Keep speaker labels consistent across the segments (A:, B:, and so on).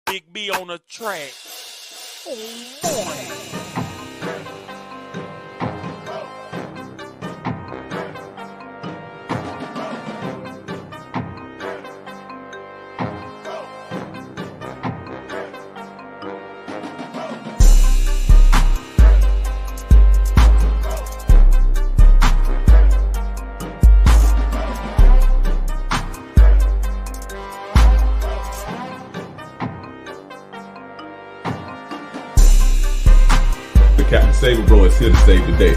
A: Big B on the track. Oh boy.
B: Captain Saber Bro is here to save the day.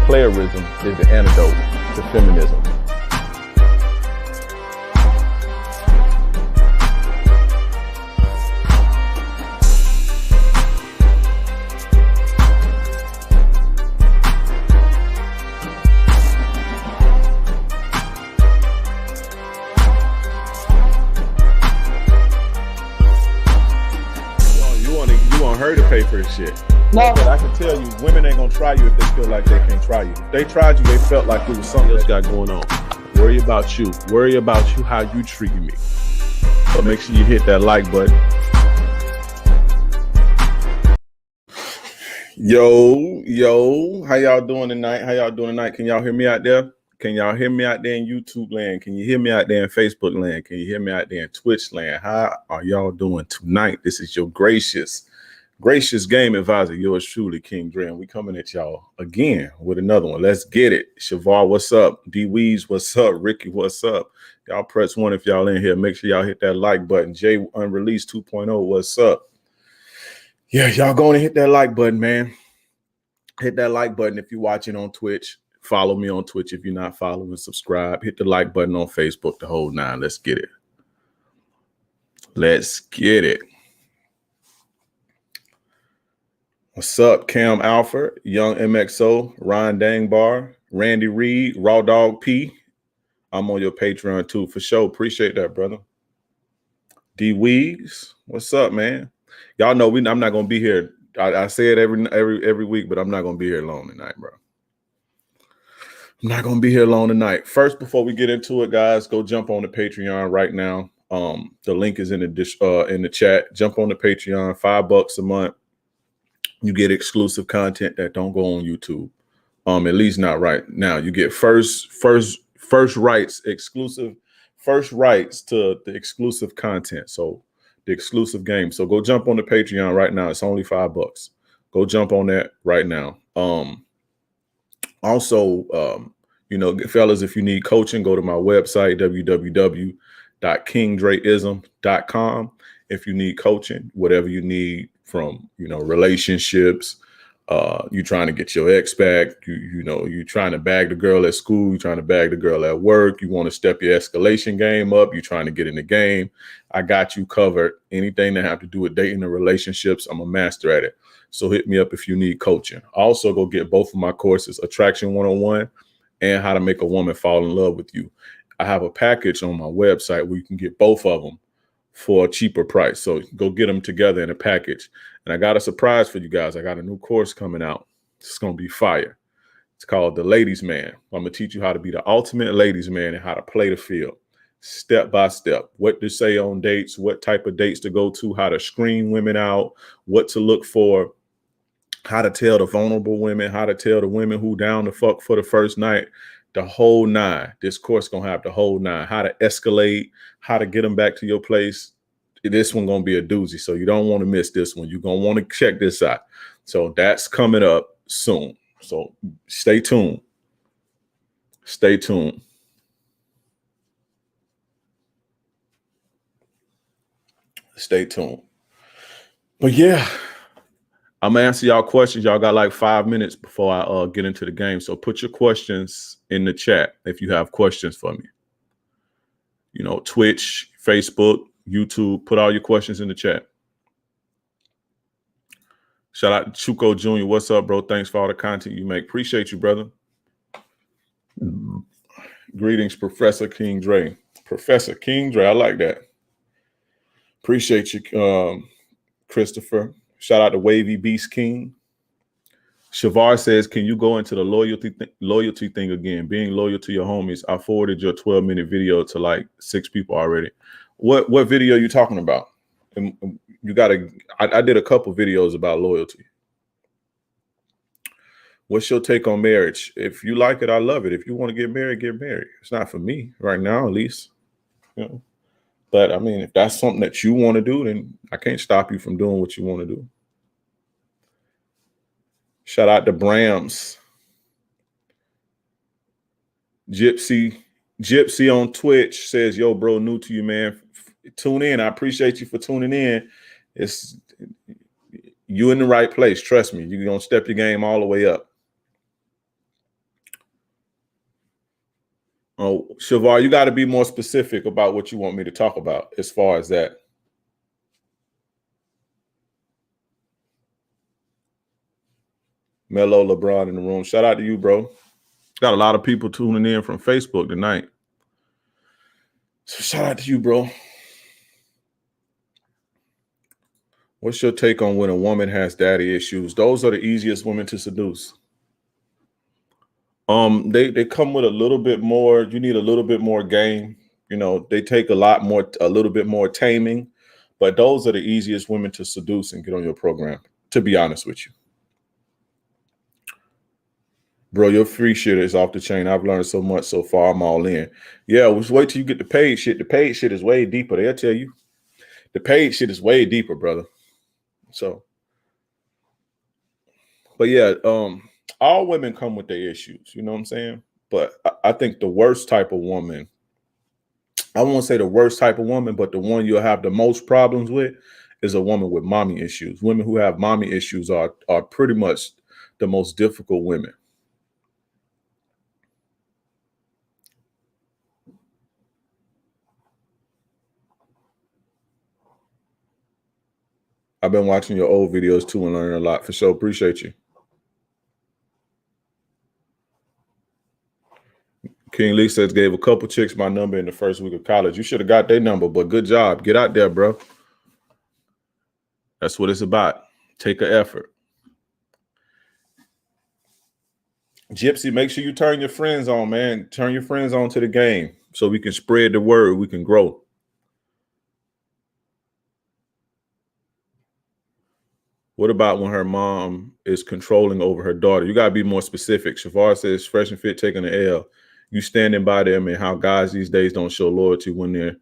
B: Playerism is the antidote to feminism. Her to pay for this shit. No, but I can tell you, women ain't gonna try you if they feel like they can't try you. If they tried you, they felt like it was something else got going on. Worry about you. Worry about you, how you treat me. So make sure you hit that like button. Yo, how y'all doing tonight? Can y'all hear me out there? Can y'all hear me out there in YouTube land? Can you hear me out there in Facebook land? Can you hear me out there in Twitch land? How are y'all doing tonight? This is your gracious game advisor, yours truly, King Dre, and we coming at y'all again with another one. Let's get it. Shavar, what's up? D Weez, what's up? Ricky, what's up? Y'all press one if y'all in here. Make sure y'all hit that like button. Jay Unreleased 2.0, what's up? Yeah, y'all going to hit that like button, man. Hit that like button if you're watching on Twitch. Follow me on Twitch if you're not following. Subscribe. Hit the like button on Facebook, the whole nine. Let's get it. Let's get it. What's up, Cam Alford, Young MXO, Ron Dangbar, Randy Reed, Raw Dog P. I'm on your Patreon too, for sure. Appreciate that, brother. D Weeks, what's up, man? Y'all know I'm not gonna be here. I say it every week, but I'm not gonna be here long tonight, bro. I'm not gonna be here long tonight. First, before we get into it, guys, go jump on the Patreon right now. The link is in the chat. Jump on the Patreon, $5 a month. You get exclusive content that don't go on YouTube. At least not right now. You get first rights, exclusive first rights to the exclusive content. So the exclusive game. So go jump on the Patreon right now. It's only $5. Go jump on that right now. Also, fellas, if you need coaching, go to my website, www.kingdreism.com. If you need coaching, whatever you need, from relationships, you trying to get your ex back, you trying to bag the girl at school, you trying to bag the girl at work, you want to step your escalation game up, you trying to get in the game, I got you covered. Anything that have to do with dating and relationships, I'm a master at it. So hit me up if you need coaching. Also, go get both of my courses, Attraction 101 and How to Make a Woman Fall in Love with You. I have a package on my website where you can get both of them for a cheaper price. So go get them together in a package. And I got a surprise for you guys. I got a new course coming out. It's going to be fire. It's called The Ladies Man. I'm going to teach you how to be the ultimate ladies man and how to play the field step by step. What to say on dates, what type of dates to go to, how to screen women out, what to look for, how to tell the vulnerable women, how to tell the women who down the fuck for the first night. The whole nine. This course gonna have the whole nine. How to escalate, how to get them back to your place. This one gonna be a doozy, so you don't want to miss this one. You're gonna want to check this out. So that's coming up soon. So stay tuned. Stay tuned. Stay tuned. But yeah, I'm gonna answer y'all questions. Y'all got like 5 minutes before I get into the game. So put your questions in the chat if you have questions for me. Twitch, Facebook, YouTube, put all your questions in the chat. Shout out to Chuko Jr. What's up, bro? Thanks for all the content you make. Appreciate you, brother. Greetings, Professor King Dre. Professor King Dre, I like that. Appreciate you, Christopher. Shout out to Wavy Beast King. Shavar says, can you go into the loyalty thing again? Being loyal to your homies. I forwarded your 12-minute video to like 6 people already. What video are you talking about? And you gotta. I did a couple videos about loyalty. What's your take on marriage? If you like it, I love it. If you want to get married, get married. It's not for me right now, at least. You know. But I mean, if that's something that you want to do, then I can't stop you from doing what you want to do. Shout out to Brams. Gypsy on Twitch says, "Yo, bro, new to you, man. Tune in. I appreciate you for tuning in. It's you in the right place. Trust me. You're gonna step your game all the way up." Oh, Shavar, you got to be more specific about what you want me to talk about as far as that. Mello LeBron in the room. Shout out to you, bro. Got a lot of people tuning in from Facebook tonight. So shout out to you, bro. What's your take on when a woman has daddy issues? Those are the easiest women to seduce. They come with a little bit more. You need a little bit more game. You know, they take a little bit more taming, but those are the easiest women to seduce and get on your program, to be honest with you. Bro, your free shit is off the chain. I've learned so much so far. I'm all in. Yeah, just wait till you get the paid shit. The paid shit is way deeper. They'll tell you. The paid shit is way deeper, brother. So, but yeah, all women come with their issues. You know what I'm saying? But I think the worst type of woman, I won't say the worst type of woman, but the one you'll have the most problems with is a woman with mommy issues. Women who have mommy issues are pretty much the most difficult women. I've been watching your old videos too and learning a lot for sure. Appreciate you. King Lee says, gave a couple chicks my number in the first week of college. You should have got their number, but good job. Get out there, bro. That's what it's about. Take an effort. Gypsy, make sure you turn your friends on, man. Turn your friends on to the game so we can spread the word. We can grow. What about when her mom is controlling over her daughter? You got to be more specific. Shavar says, fresh and fit taking the L. You standing by them and how guys these days don't show loyalty when their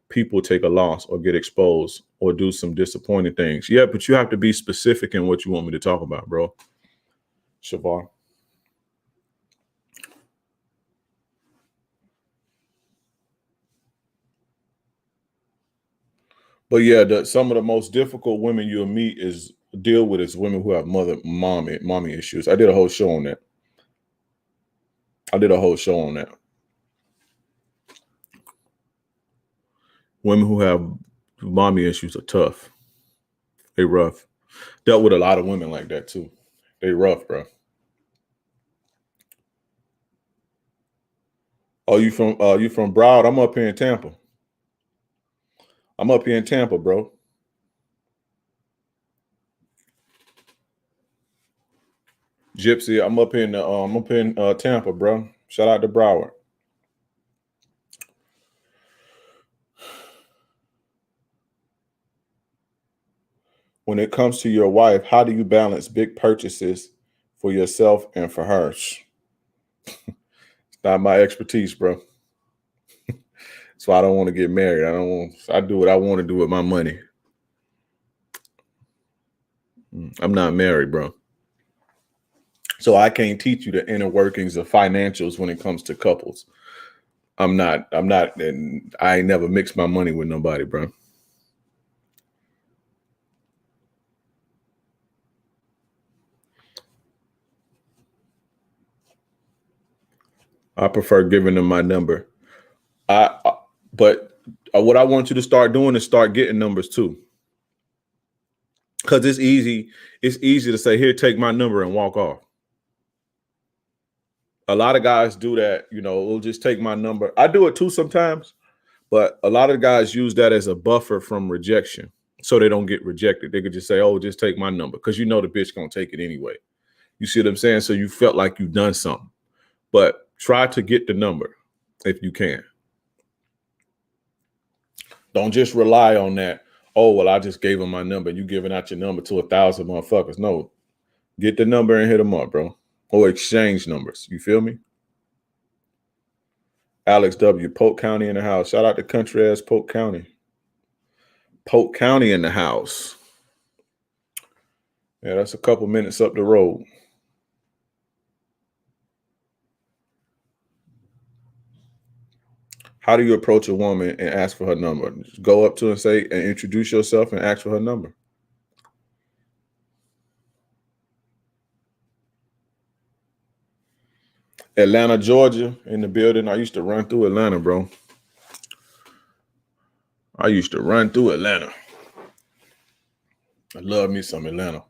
B: people take a loss or get exposed or do some disappointing things. Yeah, but you have to be specific in what you want me to talk about, bro. Shavar. But yeah, some of the most difficult women you'll meet is women who have mommy issues. I did a whole show on that. Women who have mommy issues are tough. They rough. Dealt with a lot of women like that too. They rough, bro. Oh, you from Broward? I'm up here in Tampa. Bro. Gypsy, I'm up in Tampa, bro. Shout out to Broward. When it comes to your wife, how do you balance big purchases for yourself and for her? It's not my expertise, bro. So I don't want to get married. I do what I want to do with my money. I'm not married, bro. So I can't teach you the inner workings of financials when it comes to couples. I'm not, and I ain't never mixed my money with nobody, bro. I prefer giving them my number. But what I want you to start doing is start getting numbers too. Because it's easy to say, here, take my number and walk off. A lot of guys do that, we'll just take my number. I do it too sometimes, but a lot of guys use that as a buffer from rejection so they don't get rejected. They could just say, oh, just take my number because the bitch gonna take it anyway. You see what I'm saying? So you felt like you've done something, but try to get the number if you can. Don't just rely on that. Oh, well, I just gave him my number. You giving out your number to 1,000 motherfuckers. No, get the number and hit them up, bro. Or exchange numbers. You feel me? Alex W. Polk County in the house. Shout out to country ass Polk County. Polk County in the house. Yeah, that's a couple minutes up the road. How do you approach a woman and ask for her number? Just go up to her and say, and introduce yourself and ask for her number. Atlanta, Georgia in the building. I used to run through Atlanta, bro. I used to run through Atlanta. I love me some Atlanta.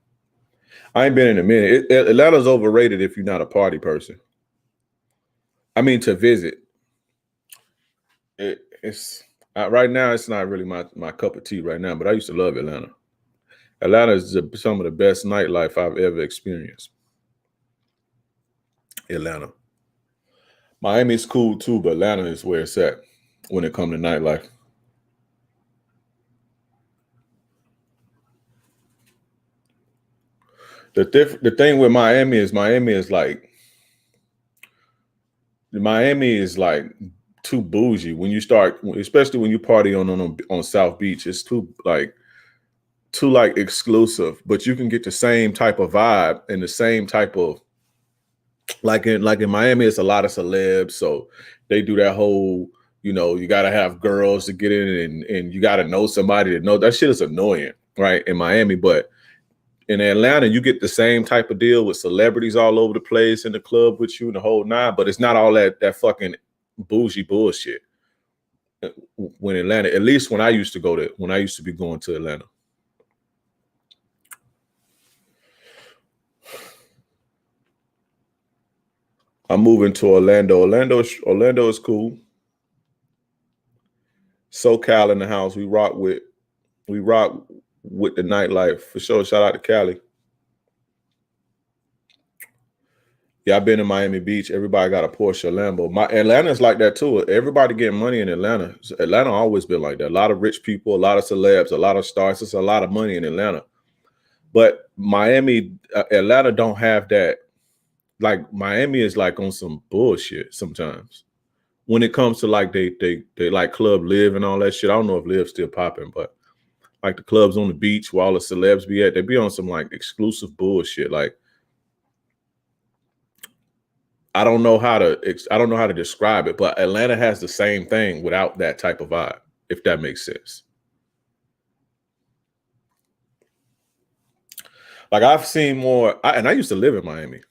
B: I ain't been in a minute. Atlanta's overrated if you're not a party person. I mean, to visit. It's right now. It's not really my cup of tea right now. But I used to love Atlanta. Atlanta is some of the best nightlife I've ever experienced. Atlanta. Miami's cool too, but Atlanta is where it's at when it comes to nightlife. The thing with Miami is like too bougie when you start, especially when you party on South Beach. It's too exclusive, but you can get the same type of vibe and the same type of like in Miami. It's a lot of celebs, so they do that whole, you got to have girls to get in, and you got to know somebody to know. That shit is annoying, right? In Miami, but in Atlanta, you get the same type of deal with celebrities all over the place in the club with you and the whole nine, but it's not all that fucking bougie bullshit. When Atlanta, at least when I used to be going to Atlanta. I'm moving to Orlando. Orlando is cool. SoCal in the house. We rock with the nightlife for sure. Shout out to Cali. Yeah, I've been in Miami Beach. Everybody got a Porsche, Lambo. Atlanta's like that too. Everybody getting money in Atlanta. Atlanta always been like that. A lot of rich people, a lot of celebs, a lot of stars. It's a lot of money in Atlanta. But Atlanta don't have that. Like Miami is like on some bullshit sometimes. When it comes to like they like Club Live and all that shit. I don't know if Live's still popping, but like the clubs on the beach where all the celebs be at, they be on some like exclusive bullshit. Like I don't know how to describe it, but Atlanta has the same thing without that type of vibe, if that makes sense. Like I've seen more, and I used to live in Miami.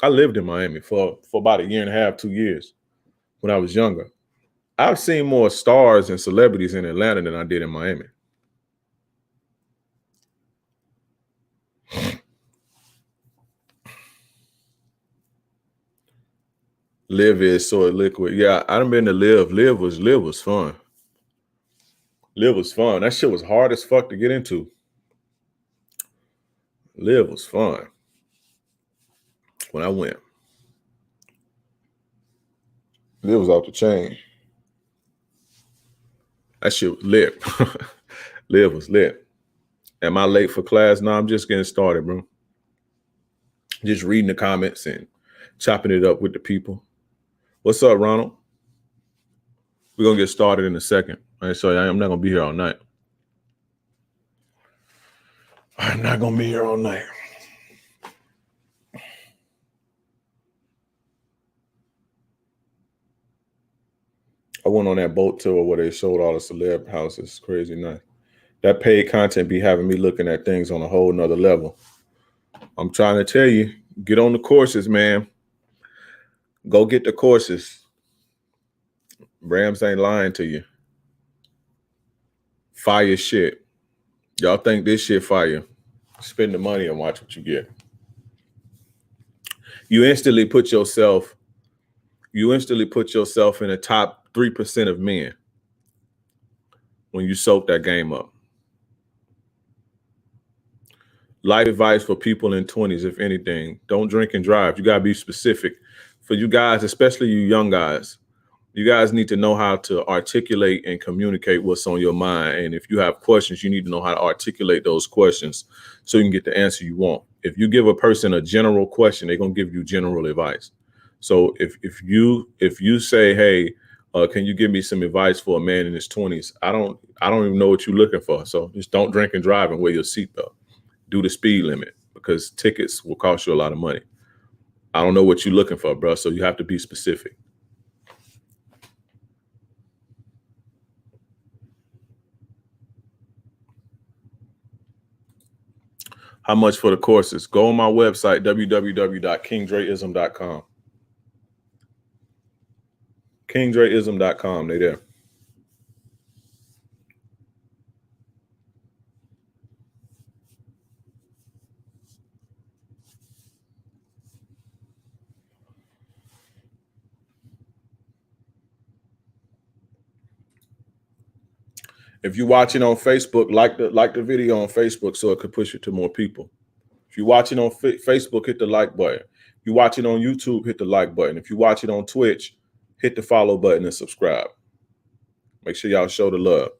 B: I lived in Miami for about 1.5 years, 2 years when I was younger. I've seen more stars and celebrities in Atlanta than I did in Miami. Live is so liquid. Yeah, I done been to Live. Live was fun. Live was fun. That shit was hard as fuck to get into. Live was fun when I went. Live was off the chain. That shit was lit. Live was lit. Am I late for class? No, I'm just getting started, bro. Just reading the comments and chopping it up with the people. What's up, Ronald? We're going to get started in a second. All right, so I'm not going to be here all night. I'm not going to be here all night. I went on that boat tour where they showed all the celeb houses. Crazy nice. That paid content be having me looking at things on a whole nother level. I'm trying to tell you, get on the courses, man. Go get the courses. Rams ain't lying to you. Fire shit. Y'all think this shit fire. Spend the money and watch what you get. You instantly put yourself in the top 3% of men when you soak that game up. Life advice for people in 20s, if anything, don't drink and drive. You got to be specific. For you guys, especially you young guys, You guys need to know how to articulate and communicate what's on your mind. And if you have questions, you need to know how to articulate those questions so you can get the answer you want. If you give a person a general question, they're gonna give you general advice. So if you say, hey, can you give me some advice for a man in his 20s? I don't even know what you're looking for. So just don't drink and drive and wear your seatbelt. Do the speed limit because tickets will cost you a lot of money. I don't know what you're looking for, bro. So you have to be specific. How much for the courses? Go on my website, www.kingdreism.com. Kingdreism.com. They there. If you're watching on Facebook, like the video on Facebook so it could push it to more people. If you're watching on Facebook, hit the like button. If you're watching on YouTube, hit the like button. If you watch it on Twitch, hit the follow button and subscribe. Make sure y'all show the love.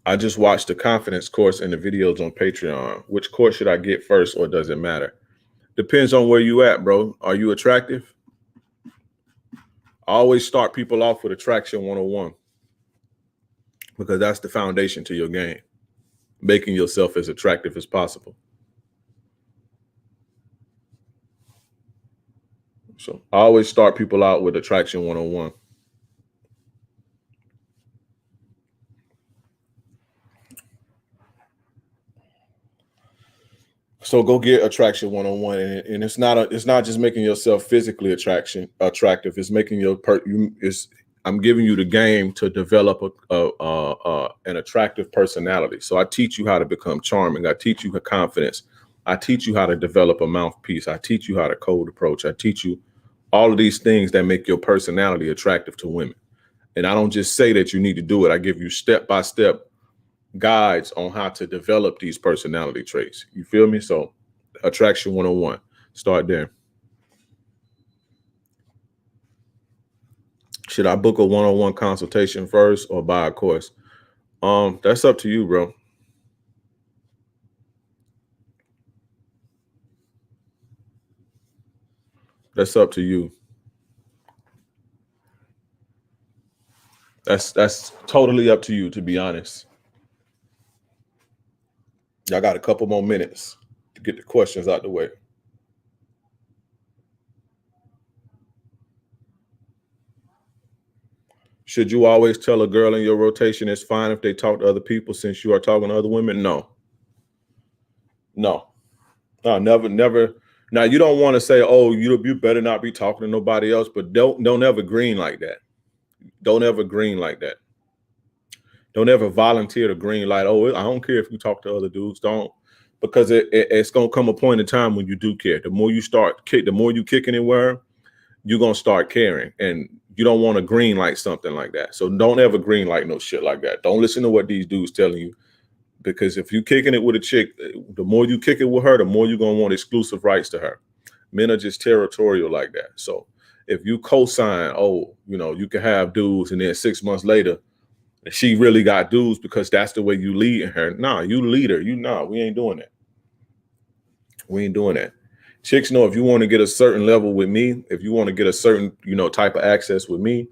B: I just watched the confidence course and the videos on Patreon. Which course should I get first, or does it matter? Depends on where you at, bro. Are you attractive? I always start people off with Attraction 101 because that's the foundation to your game, making yourself as attractive as possible. So I always start people out with Attraction 101. So go get Attraction 101, and it's not just making yourself physically attractive. It's making I'm giving you the game to develop an attractive personality. So I teach you how to become charming. I teach you confidence. I teach you how to develop a mouthpiece. I teach you how to cold approach. I teach you all of these things that make your personality attractive to women. And I don't just say that you need to do it. I give you step-by-step guides on how to develop these personality traits. You feel me? So Attraction 101, start there. Should I book a one-on-one consultation first or buy a course? That's up to you, bro. That's up to you. That's totally up to you, to be honest. Y'all got a couple more minutes to get the questions out the way. Should you always tell a girl in your rotation it's fine if they talk to other people since you are talking to other women? No. No, never. Now you don't want to say, oh, you better not be talking to nobody else, but don't ever green like that. Don't ever green like that. Don't ever volunteer to green light. Oh, I don't care if you talk to other dudes. Don't, because it's gonna come a point in time when you do care. The more you kicking it where you're gonna start caring, and you don't want to green light something like that. So don't ever green light no shit like that. Don't listen to what these dudes telling you, because if you kicking it with a chick, the more you kick it with her, the more you're gonna want exclusive rights to her. Men are just territorial like that. So if you co-sign, oh, you can have dudes, and then 6 months later, she really got dudes because that's the way you lead her. Nah, you lead her. We ain't doing that. We ain't doing that. Chicks know if you want to get a certain level with me, if you want to get a certain, type of access with me,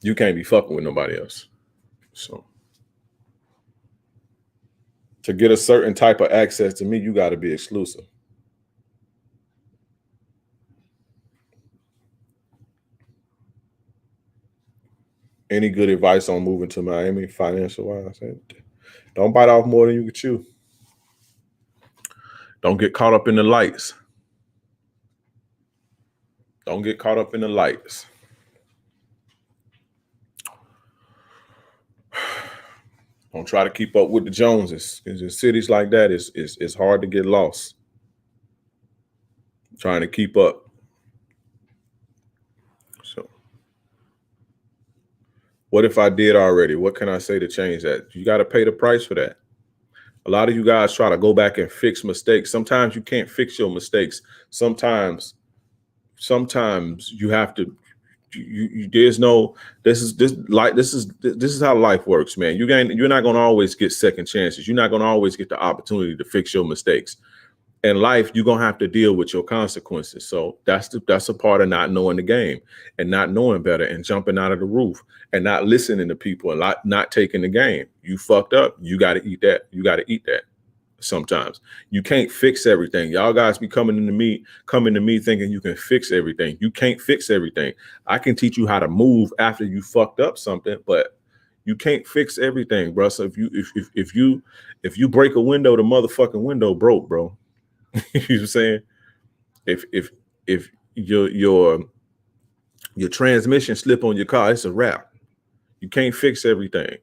B: you can't be fucking with nobody else. So to get a certain type of access to me, you got to be exclusive. Any good advice on moving to Miami financial wise? Don't bite off more than you can chew. Don't get caught up in the lights. Don't get caught up in the lights. Don't try to keep up with the Joneses. In cities like that, it's hard to get lost trying to keep up. So what if I did already? What can I say to change that? You got to pay the price for that. A lot of you guys try to go back and fix mistakes. Sometimes you can't fix your mistakes. Sometimes you have to. There's no. This is how life works, man. You're not gonna always get second chances. You're not gonna always get the opportunity to fix your mistakes. In life, you're gonna have to deal with your consequences. So that's a part of not knowing the game and not knowing better and jumping out of the roof and not listening to people and not taking the game. You fucked up. You got to eat that. You got to eat that. Sometimes you can't fix everything. Y'all guys be coming to me thinking you can fix everything. You can't fix everything. I can teach you how to move after you fucked up something, but you can't fix everything, bro. So if you break a window, the motherfucking window broke, bro. You know what I'm saying? If your transmission slip on your car, it's a wrap. You can't fix everything.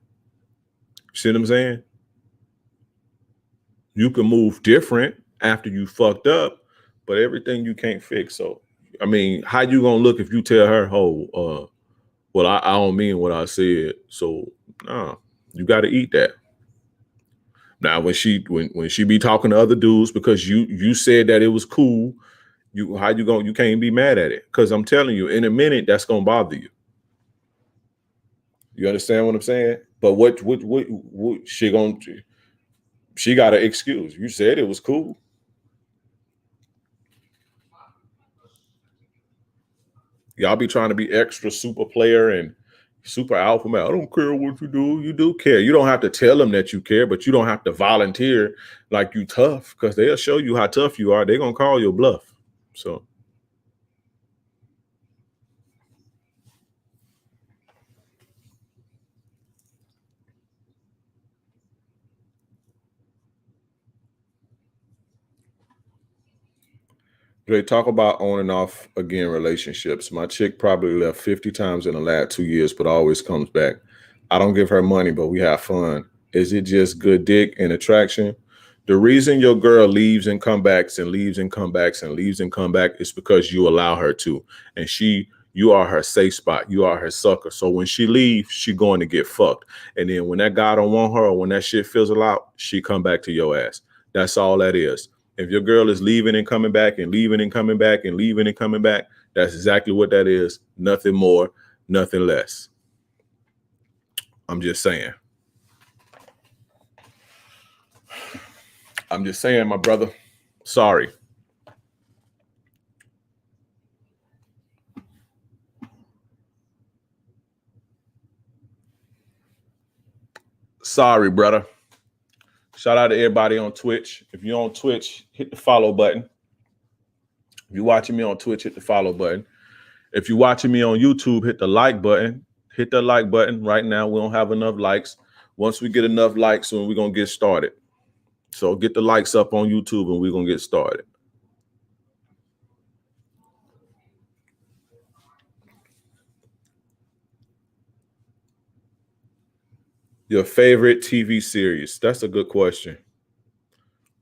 B: See what I'm saying? You can move different after you fucked up, but everything you can't fix. So, I mean, how you gonna look if you tell her, "Oh, well, I don't mean what I said." So, nah, you got to eat that. Now, when she be talking to other dudes because you said that it was cool, you can't be mad at it because I'm telling you, in a minute that's gonna bother you. You understand what I'm saying? But what she got an excuse. You said it was cool. Y'all be trying to be extra super player and super alpha man. I don't care what you do. You do care. You don't have to tell them that you care, but you don't have to volunteer like you tough because they'll show you how tough you are. They're gonna call your bluff. So they talk about on and off again relationships. My chick probably left 50 times in the last 2 years, but always comes back. I don't give her money, but we have fun. Is it just good dick and attraction? The reason your girl leaves and comebacks and leaves and comebacks and leaves and come back is because you allow her to. And you are her safe spot. You are her sucker. So when she leaves, she going to get fucked. And then when that guy don't want her or when that shit fizzle out, she come back to your ass. That's all that is. If your girl is leaving and coming back and leaving and coming back and leaving and coming back, that's exactly what that is. Nothing more, nothing less. I'm just saying. I'm just saying, my brother. Sorry. Sorry, brother. Shout out to everybody on Twitch. If you're on Twitch, hit the follow button. If you're watching me on Twitch, hit the follow button. If you're watching me on YouTube, hit the like button. Hit the like button right now. We don't have enough likes. Once we get enough likes, we're going to get started. So get the likes up on YouTube and we're going to get started. Your favorite TV series? That's a good question.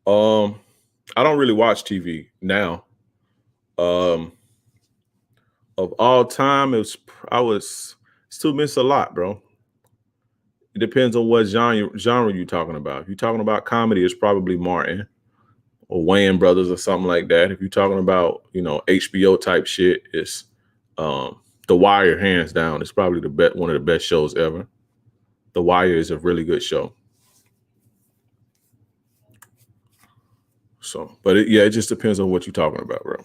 B: I don't really watch TV now. Um, of all time, it's still miss a lot, bro. It depends on what genre you're talking about. If you're talking about comedy, it's probably Martin or Wayne Brothers or something like that. If you're talking about, HBO type shit, it's The Wire, hands down. It's probably one of the best shows ever. The Wire is a really good show. So, but it just depends on what you're talking about, bro.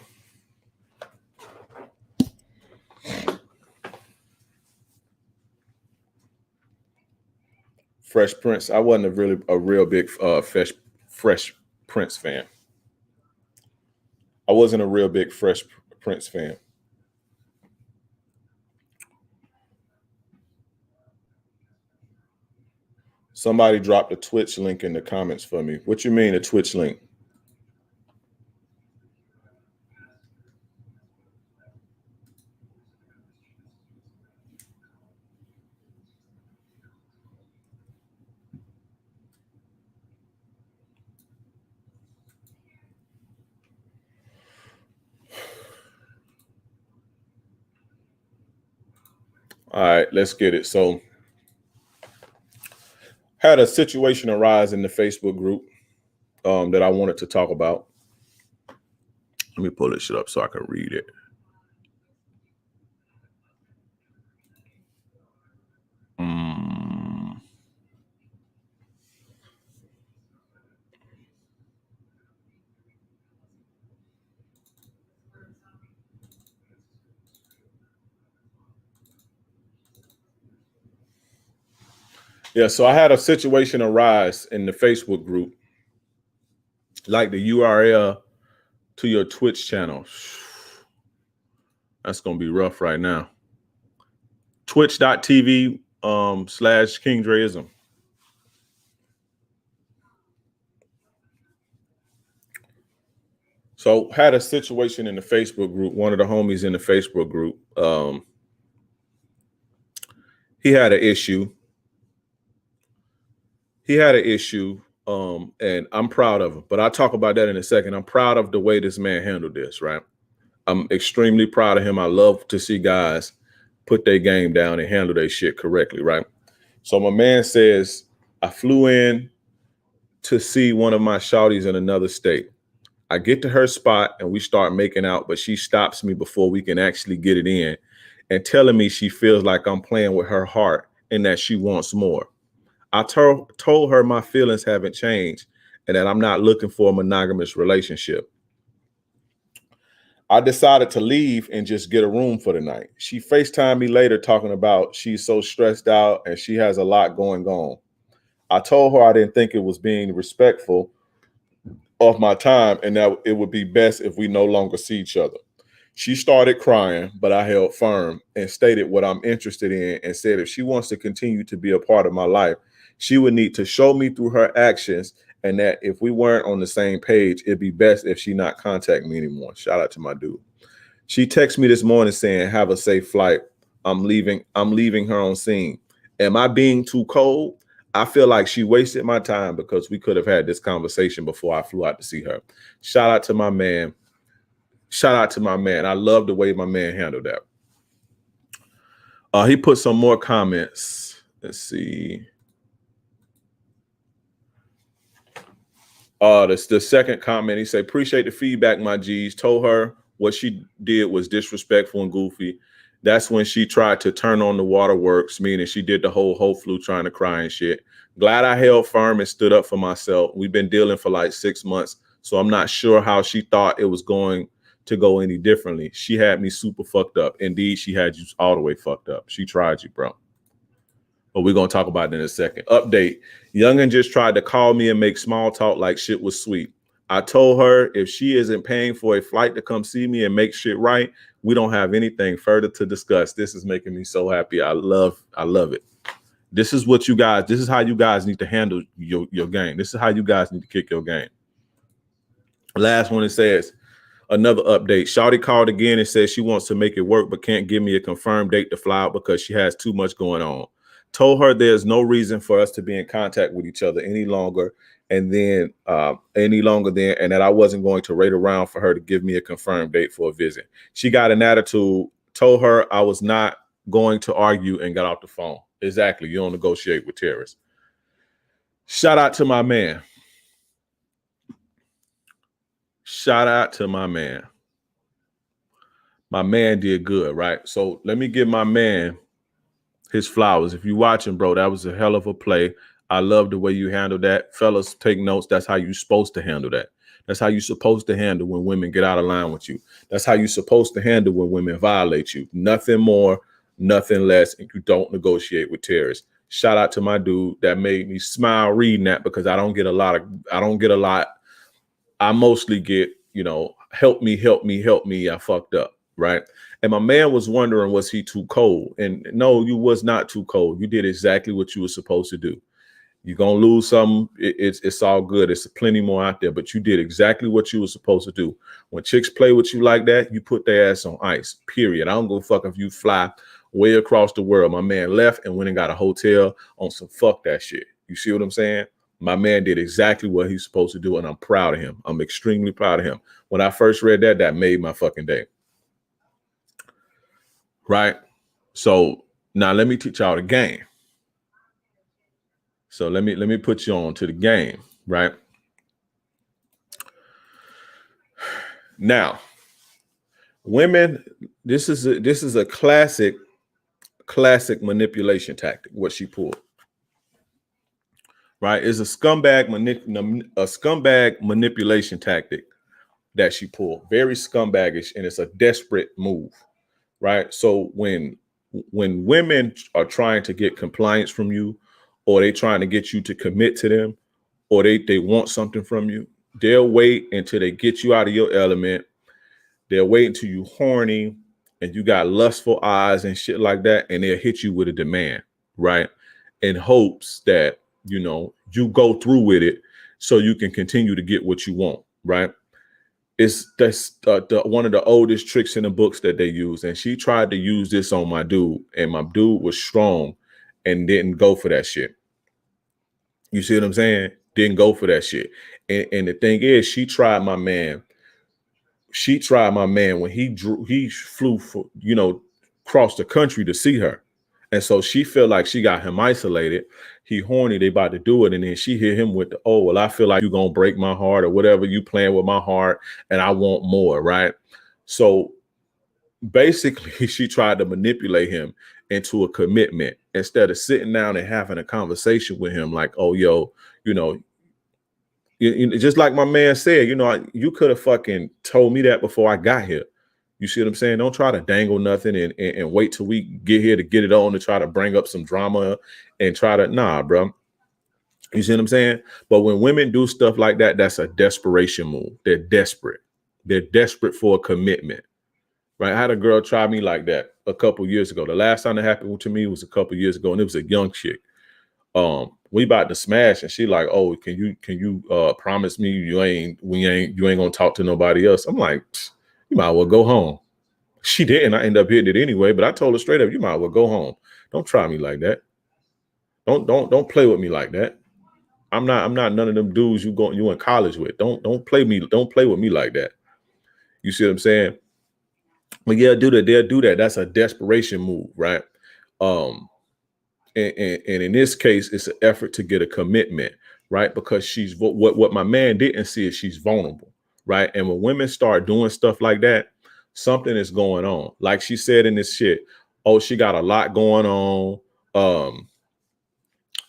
B: Fresh Prince. I wasn't a real big Fresh Prince fan. I wasn't a real big Fresh Prince fan. Somebody dropped a Twitch link in the comments for me. What you mean a Twitch link? All right, let's get it. So, Had a situation arise in the Facebook group that I wanted to talk about. Let me pull this shit up so I can read it. Yeah, so I had a situation arise in the Facebook group, like the URL to your Twitch channel. That's gonna be rough right now. Twitch.tv / King Dreism. So had a situation in the Facebook group. One of the homies in the Facebook group, he had an issue. And I'm proud of him. But I'll talk about that in a second. I'm proud of the way this man handled this, right? I'm extremely proud of him. I love to see guys put their game down and handle their shit correctly, right? So my man says, I flew in to see one of my shawties in another state. I get to her spot and we start making out, but she stops me before we can actually get it in and telling me she feels like I'm playing with her heart and that she wants more. I told her my feelings haven't changed and that I'm not looking for a monogamous relationship. I decided to leave and just get a room for the night. She FaceTimed me later talking about she's so stressed out and she has a lot going on. I told her I didn't think it was being respectful of my time and that it would be best if we no longer see each other. She started crying, but I held firm and stated what I'm interested in and said if she wants to continue to be a part of my life, she would need to show me through her actions and that if we weren't on the same page, it'd be best if she not contact me anymore. Shout out to my dude. She texted me this morning saying, have a safe flight. I'm leaving her on scene. Am I being too cold? I feel like she wasted my time because we could have had this conversation before I flew out to see her. Shout out to my man. I love the way my man handled that. He put some more comments. Let's see. The second comment, he said, appreciate the feedback, my G's. Told her what she did was disrespectful and goofy. That's when she tried to turn on the waterworks, meaning she did the whole flu trying to cry and shit. Glad I held firm and stood up for myself. We've been dealing for like 6 months, so I'm not sure how she thought it was going to go any differently. She had me super fucked up. Indeed, she had you all the way fucked up. She tried you, bro. But we're going to talk about it in a second. Update. Youngin just tried to call me and make small talk like shit was sweet. I told her if she isn't paying for a flight to come see me and make shit right, we don't have anything further to discuss. This is making me so happy. I love it. This is how you guys need to handle your game. This is how you guys need to kick your game. Last one, it says, another update. Shawty called again and said she wants to make it work, but can't give me a confirmed date to fly out because she has too much going on. Told her there's no reason for us to be in contact with each other any longer, and that I wasn't going to wait around for her to give me a confirmed date for a visit. She got an attitude, told her I was not going to argue, and got off the phone. Exactly. You don't negotiate with terrorists. Shout out to my man. My man did good, right? So let me give my man his flowers. If you're watching, bro, that was a hell of a play. I love the way you handled that. Fellas, take notes. That's how you're supposed to handle that. That's how you're supposed to handle when women get out of line with you. That's how you're supposed to handle when women violate you. Nothing more, nothing less, and you don't negotiate with terrorists. Shout out to my dude. That made me smile reading that because I don't get a lot. I mostly get, help me. I fucked up, right? And my man was wondering, was he too cold? And no, you was not too cold. You did exactly what you were supposed to do. You're going to lose some. It's all good. It's plenty more out there, but you did exactly what you were supposed to do. When chicks play with you like that, you put their ass on ice, period. I don't go fuck if you fly way across the world. My man left and went and got a hotel on some fuck that shit. You see what I'm saying? My man did exactly what he's supposed to do, and I'm proud of him. I'm extremely proud of him. When I first read that, that made my fucking day. Right? So now let me teach y'all the game. So let me put you on to the game, right? Now, women, this is a classic manipulation tactic. What she pulled, right, is a scumbag manipulation tactic that she pulled. Very scumbaggish, and it's a desperate move, right? So when women are trying to get compliance from you, or they trying to get you to commit to them, or they want something from you, they'll wait until they get you out of your element. They'll wait until you horny and you got lustful eyes and shit like that, and they'll hit you with a demand, right? In hopes that, you know, you go through with it so you can continue to get what you want, right? That's one of the oldest tricks in the books that they use. And she tried to use this on my dude, and my dude was strong and didn't go for that shit. You see what I'm saying? Didn't go for that shit. And the thing is, she tried my man when he flew for, you know, across the country to see her. And so she felt like she got him isolated. He horny, they about to do it. And then she hit him with the, oh, well, I feel like you're going to break my heart or whatever. You playing with my heart and I want more, right? So basically she tried to manipulate him into a commitment instead of sitting down and having a conversation with him like, oh, yo, you know, just like my man said, you know, you could have fucking told me that before I got here. You see what I'm saying? Don't try to dangle nothing and wait till we get here to get it on to try to bring up some drama and try to, nah, bro. You see what I'm saying? But when women do stuff like that, that's a desperation move. They're desperate. They're desperate for a commitment, right? I had a girl try me like that a couple years ago. The last time that happened to me was a couple years ago, and it was a young chick. We about to smash, and she like, oh, can you promise me you ain't gonna talk to nobody else? I'm like, you might as well go home. She didn't. I end up hitting it anyway, but I told her straight up, you might as well go home. Don't try me like that. Don't play with me like that. I'm not none of them dudes you in college with. Don't play with me like that. You see what I'm saying? But yeah, they'll do that. That's a desperation move, right? And in this case, it's an effort to get a commitment, right? Because she's what my man didn't see is she's vulnerable, right? And when women start doing stuff like that, something is going on. Like she said in this shit, oh, she got a lot going on.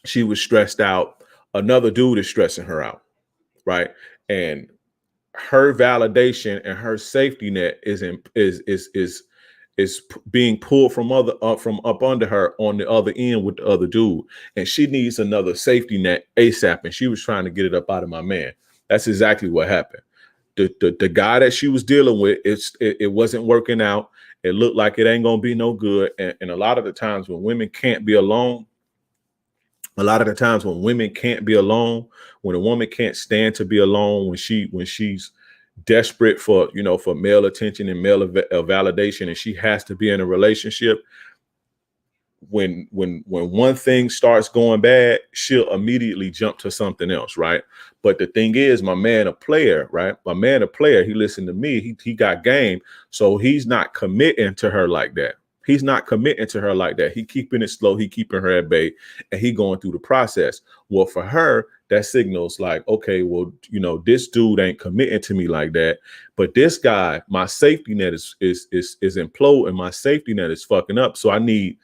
B: She was stressed out. Another dude is stressing her out, right? And her validation and her safety net is being pulled from up under her on the other end with the other dude, and she needs another safety net ASAP. And she was trying to get it up out of my man. That's exactly what happened. The guy that she was dealing with, it wasn't working out. It looked like it ain't gonna be no good. And a lot of the times when women can't be alone, when a woman can't stand to be alone, when she's desperate for, you know, for male attention and male validation, and she has to be in a relationship, when one thing starts going bad, she'll immediately jump to something else, right? But the thing is, my man a player, right? My man a player, he listened to me, he got game, so he's not committing to her like that. He's not committing to her like that. He keeping it slow, he keeping her at bay, and he going through the process. Well, for her, that signals like, okay, well, you know, this dude ain't committing to me like that. But this guy, my safety net is imploding, my safety net is fucking up. So I need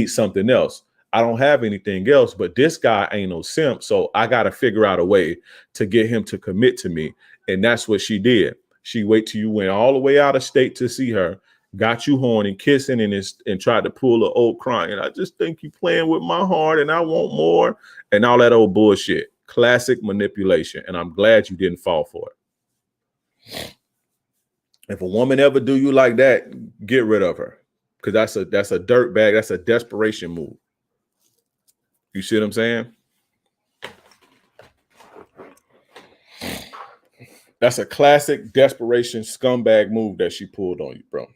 B: something else. I don't have anything else, but this guy ain't no simp. So I got to figure out a way to get him to commit to me. And that's what she did. She wait till you went all the way out of state to see her, got you horny, kissing and tried to pull an old crying. I just think you playing with my heart and I want more and all that old bullshit. Classic manipulation. And I'm glad you didn't fall for it. If a woman ever do you like that, get rid of her. Because that's a dirt bag. That's a desperation move. You see what I'm saying? That's a classic desperation scumbag move that she pulled on you, bro.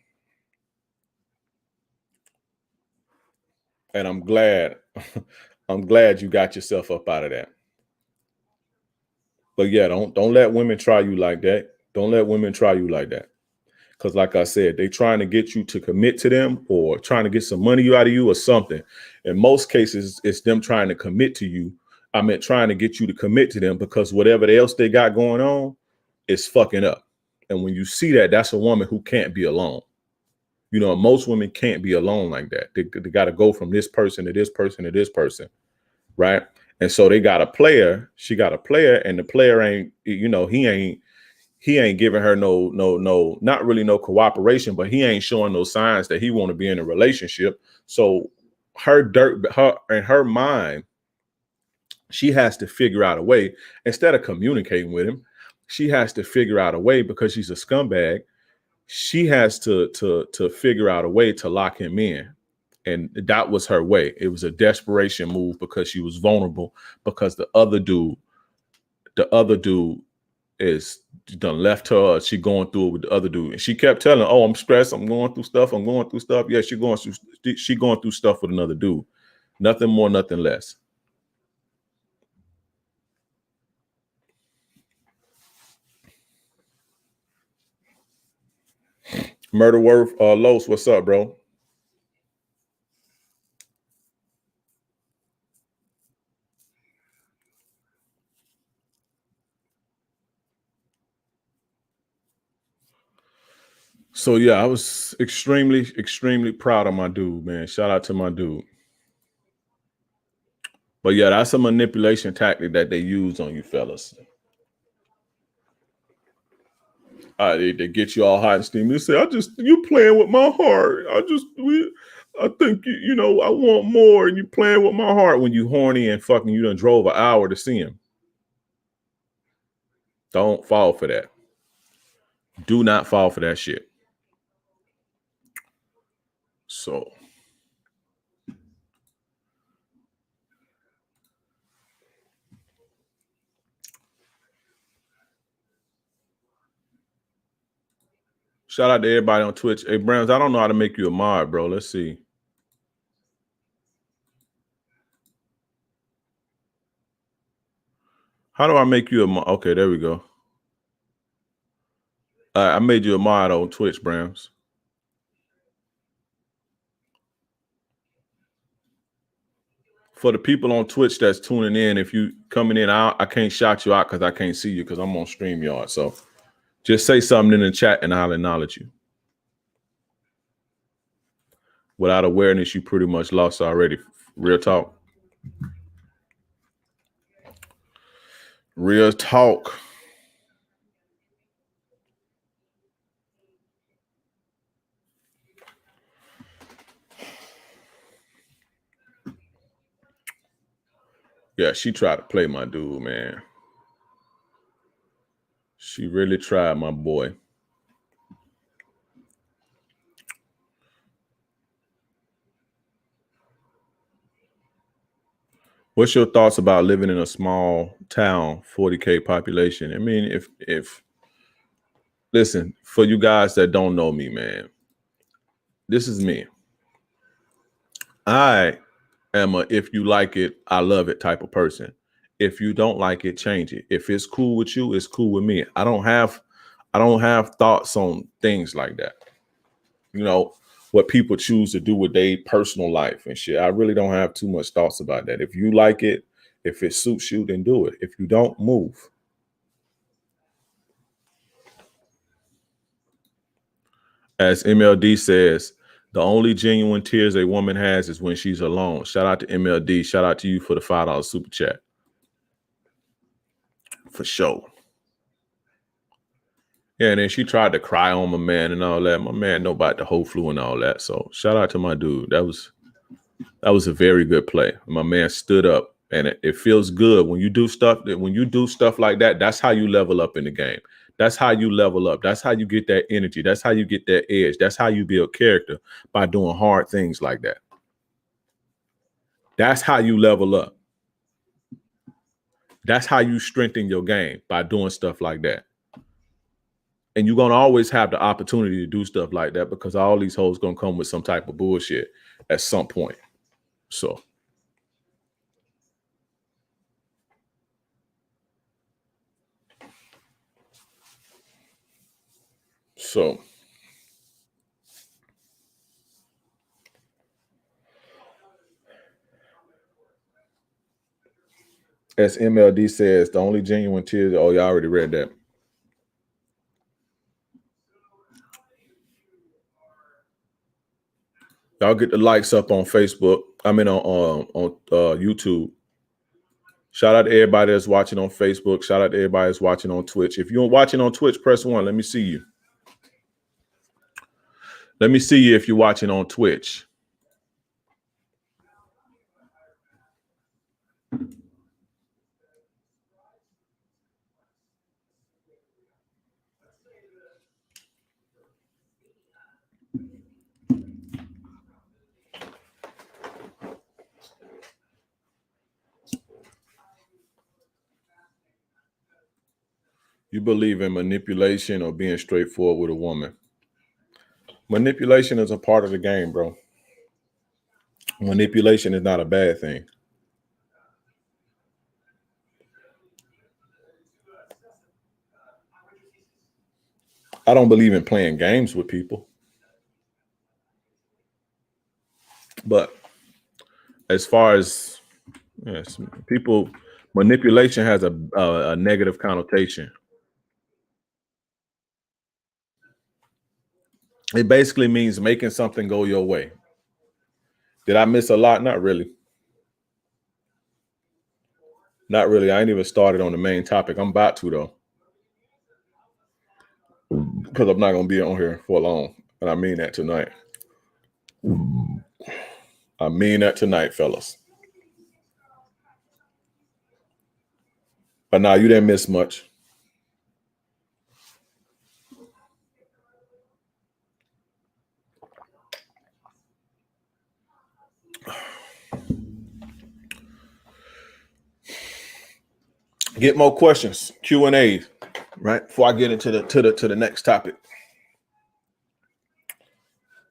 B: And I'm glad you got yourself up out of that. But yeah, don't let women try you like that. Don't let women try you like that. Because like I said, they trying to get you to commit to them or trying to get some money out of you or something. In most cases, it's them trying to commit to you I meant trying to get you to commit to them, because whatever else they got going on is fucking up. And when you see that, that's a woman who can't be alone. You know, most women can't be alone like that. They got to go from this person to this person to this person, right? And so they got a player. She got a player, and the player ain't, you know, he ain't giving her no, not really no cooperation, but he ain't showing no signs that he want to be in a relationship. So her in her mind, she has to figure out a way, instead of communicating with him, she has to figure out a way, because she's a scumbag. She has to figure out a way to lock him in. And that was her way. It was a desperation move, because she was vulnerable, because the other dude is done left her. She going through it with the other dude. And she kept telling, oh, I'm stressed. I'm going through stuff. Yeah, she going through stuff with another dude. Nothing more, nothing less. Murder Worth, Los, what's up, bro? So yeah, I was extremely proud of my dude, man. Shout out to my dude. But yeah, that's a manipulation tactic that they use on you fellas. They get you all hot and steamy. They say, you playing with my heart. I think you know, I want more, and you playing with my heart when you horny and fucking you done drove an hour to see him. Don't fall for that. Do not fall for that shit. So shout out to everybody on Twitch. Hey, Browns, I don't know how to make you a mod, bro. Let's see. How do I make you a mod? Okay, there we go. I made you a mod on Twitch, Browns. For the people on Twitch that's tuning in, if you coming in out, I can't shout you out because I can't see you because I'm on StreamYard. So just say something in the chat and I'll acknowledge you. Without awareness, you pretty much lost already. Real talk. Real talk. Yeah, she tried to play my dude, man. She really tried, my boy. What's your thoughts about living in a small town, 40K population? I mean, if listen, for you guys that don't know me, man, this is me. I am a if you like it, I love it type of person. If you don't like it, change it. If it's cool with you, it's cool with me. I don't have thoughts on things like that. You know, what people choose to do with their personal life and shit. I really don't have too much thoughts about that. If you like it, if it suits you, then do it. If you don't, move. As MLD says, the only genuine tears a woman has is when she's alone. Shout out to MLD. Shout out to you for the $5 super chat. For sure. Yeah, and then she tried to cry on my man and all that. My man know about the whole flu and all that. So shout out to my dude. That was a very good play. My man stood up, and it feels good when you do stuff like that. That's how you level up in the game. That's how you level up. That's how you get that energy. That's how you get that edge. That's how you build character, by doing hard things like that. That's how you level up. That's how you strengthen your game, by doing stuff like that. And you're going to always have the opportunity to do stuff like that, because all these hoes going to come with some type of bullshit at some point. So As MLD says, the only genuine tears. Oh, y'all already read that. Y'all get the likes up on Facebook. I mean on YouTube. Shout out to everybody that's watching on Facebook. Shout out to everybody that's watching on Twitch. If you're watching on Twitch, press 1. Let me see you. Let me see you if you're watching on Twitch. You believe in manipulation or being straightforward with a woman? Manipulation is a part of the game, bro. Manipulation is not a bad thing. I don't believe in playing games with people. But as far as people, manipulation has a negative connotation. It basically means making something go your way. Did I miss a lot? Not really. Not really. I ain't even started on the main topic. I'm about to, though. Because I'm not going to be on here for long. And I mean that tonight. I mean that tonight, fellas. But now you didn't miss much. Get more questions, Q&A, right? Before I get into the next topic.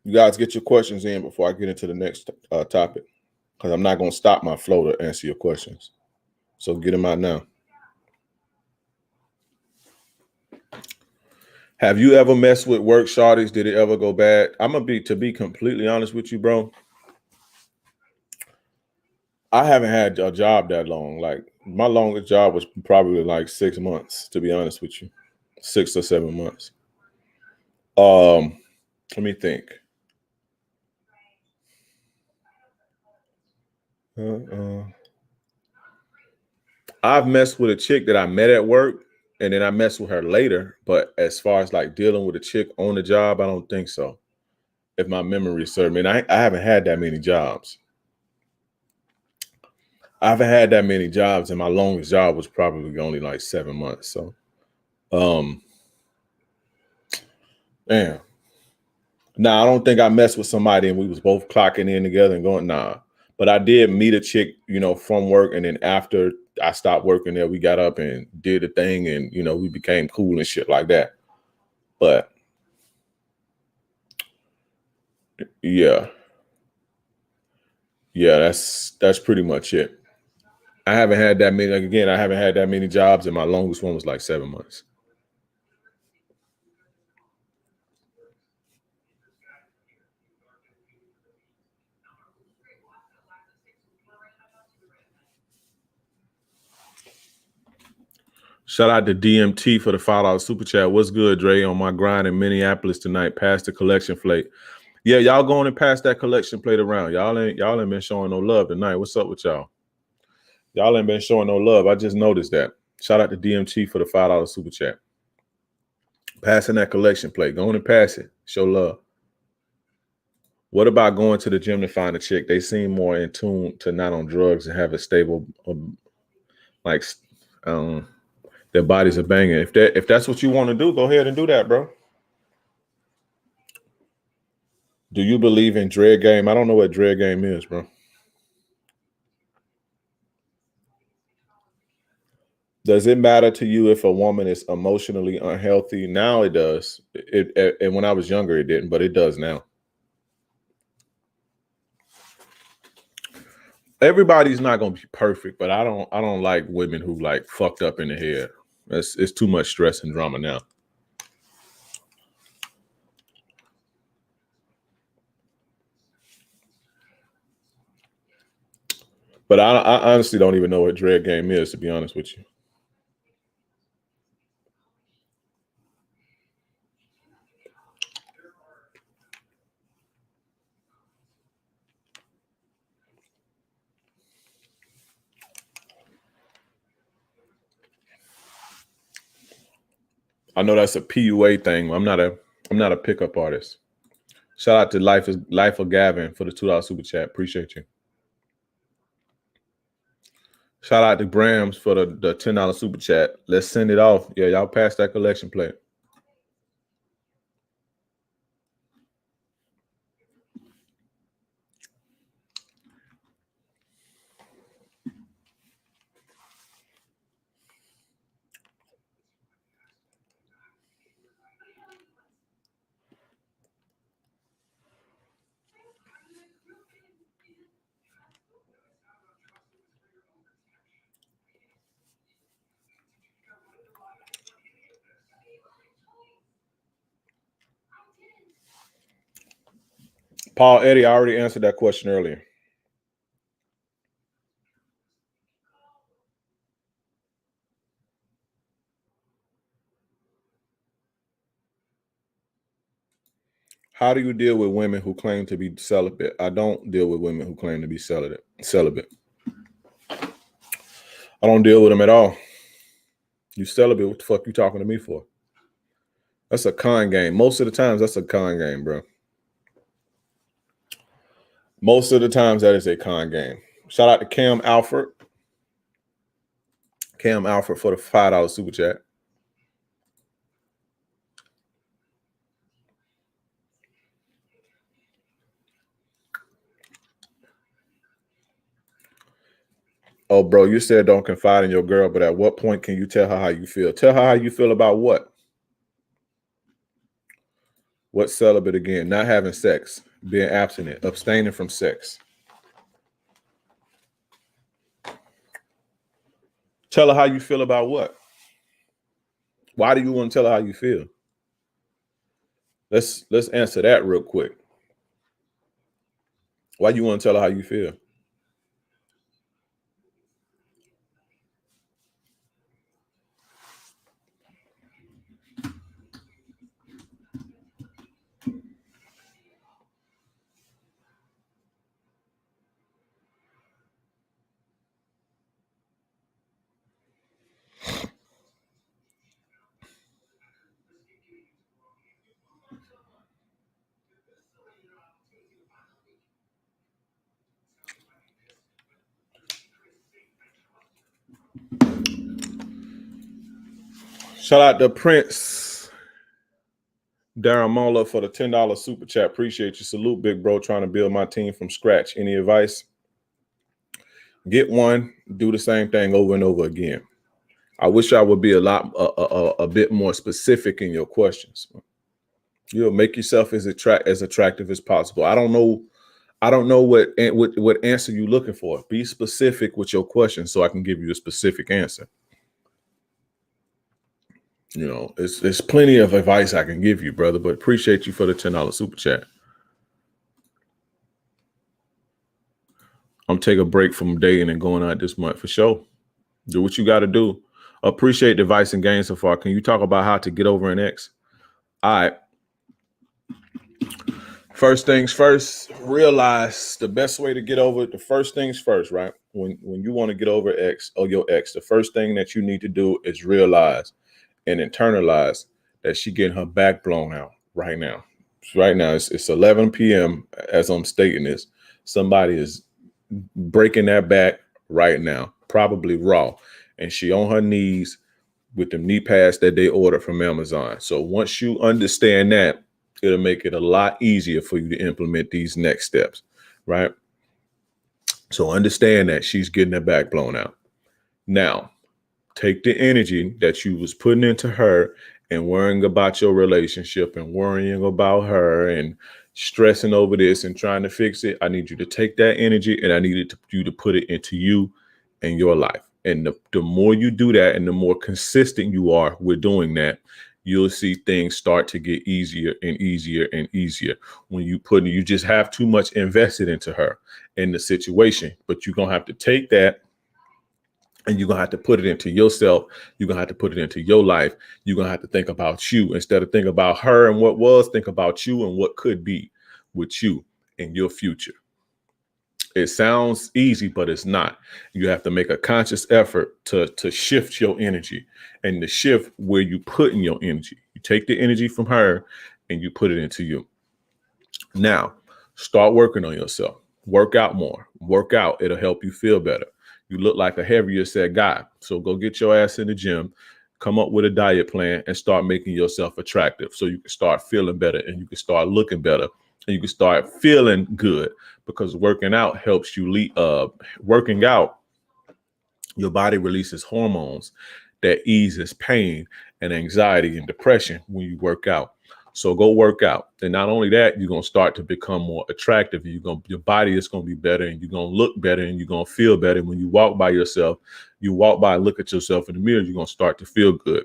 B: You guys get your questions in before I get into the next topic. Because I'm not going to stop my flow to answer your questions. So get them out now. Have you ever messed with work shorties? Did it ever go bad? To be completely honest with you, bro. I haven't had a job that long. Like my longest job was probably like 6 months, to be honest with you. 6 or 7 months. Let me think. I've messed with a chick that I met at work, and then I messed with her later. But as far as like dealing with a chick on the job, I don't think so. If my memory serves me, and I haven't had that many jobs. I haven't had that many jobs, and my longest job was probably only like 7 months. So, damn. Nah, I don't think I messed with somebody and we was both clocking in together and going, nah. But I did meet a chick, from work, and then after I stopped working there, we got up and did a thing, and we became cool and shit like that. But yeah, that's pretty much it. I haven't had that many. Like, again, I haven't had that many jobs, and my longest one was like 7 months. Shout out to DMT for the $5 super chat. What's good, Dre? On my grind in Minneapolis tonight. Pass the collection plate. Yeah, y'all going and pass that collection plate around. Y'all ain't been showing no love tonight. What's up with y'all? Y'all ain't been showing no love. I just noticed that. Shout out to DMT for the $5 super chat. Passing that collection plate. Go on and pass it. Show love. What about going to the gym to find a chick? They seem more in tune to not on drugs and have a stable, their bodies are banging. If that's what you want to do, go ahead and do that, bro. Do you believe in dread game? I don't know what dread game is, bro. Does it matter to you if a woman is emotionally unhealthy? Now it does. And when I was younger, it didn't, but it does now. Everybody's not gonna be perfect, but I don't like women who like fucked up in the head. It's too much stress and drama now. But I honestly don't even know what dread game is, to be honest with you. I know that's a PUA thing. I'm not a pickup artist. Shout out to Life of Gavin for the $2 super chat. Appreciate you. Shout out to Brams for the $10 super chat. Let's send it off. Yeah, y'all pass that collection plate. Paul Eddie, I already answered that question earlier. How do you deal with women who claim to be celibate? I don't deal with women who claim to be celibate. I don't deal with them at all. You celibate, what the fuck you talking to me for? That's a con game. Most of the times, that's a con game, bro. Most of the times, that is a con game. Shout out to Cam Alford. Cam Alford for the $5 super chat. Oh, bro, you said don't confide in your girl, but at what point can you tell her how you feel? Tell her how you feel about what? What's celibate again? Not having sex, being abstinent, abstaining from sex. Tell her how you feel about what? Why do you want to tell her how you feel? Let's answer that real quick. Why do you want to tell her how you feel? Shout out to Prince Daramola for the $10 super chat. Appreciate you. Salute, big bro. Trying to build my team from scratch. Any advice? Get one. Do the same thing over and over again. I wish I would be a bit more specific in your questions. You'll make yourself as attractive as possible. I don't know what answer you're looking for. Be specific with your question so I can give you a specific answer. You know, there's plenty of advice I can give you, brother, but appreciate you for the $10 super chat. I'm taking a break from dating and going out this month for sure. Do what you got to do. Appreciate the advice and gains so far. Can you talk about how to get over an ex? All right. First things first, realize the best way to get over it. The first things first, right? When you want to get over your ex, the first thing that you need to do is realize and internalize that she getting her back blown out right now. Right now, it's 11 p.m. as I'm stating this. Somebody is breaking that back right now, probably raw, and she on her knees with them knee pads that they ordered from Amazon. So once you understand that, it'll make it a lot easier for you to implement these next steps, right? So understand that she's getting her back blown out. Now, take the energy that you was putting into her and worrying about your relationship and worrying about her and stressing over this and trying to fix it. I need you to take that energy and I need you to put it into you and your life. And the more you do that and the more consistent you are with doing that, you'll see things start to get easier and easier and easier. When you just have too much invested into her in the situation, but you're gonna have to take that and you're gonna have to put it into yourself. You're gonna have to put it into your life. You're gonna have to think about you instead of think about her and what was. Think about you and what could be with you in your future. It sounds easy, but it's not. You have to make a conscious effort to shift your energy and to shift where you put in your energy. You take the energy from her and you put it into you. Now, start working on yourself. Work out more. Work out. It'll help you feel better. You look like a heavier set guy. So go get your ass in the gym, come up with a diet plan, and start making yourself attractive so you can start feeling better and you can start looking better and you can start feeling good because working out helps you working out, your body releases hormones that eases pain and anxiety and depression when you work out. So go work out. And not only that, you're going to start to become more attractive. Your body is going to be better and you're going to look better and you're going to feel better. When you walk by yourself, you walk by and look at yourself in the mirror, you're going to start to feel good.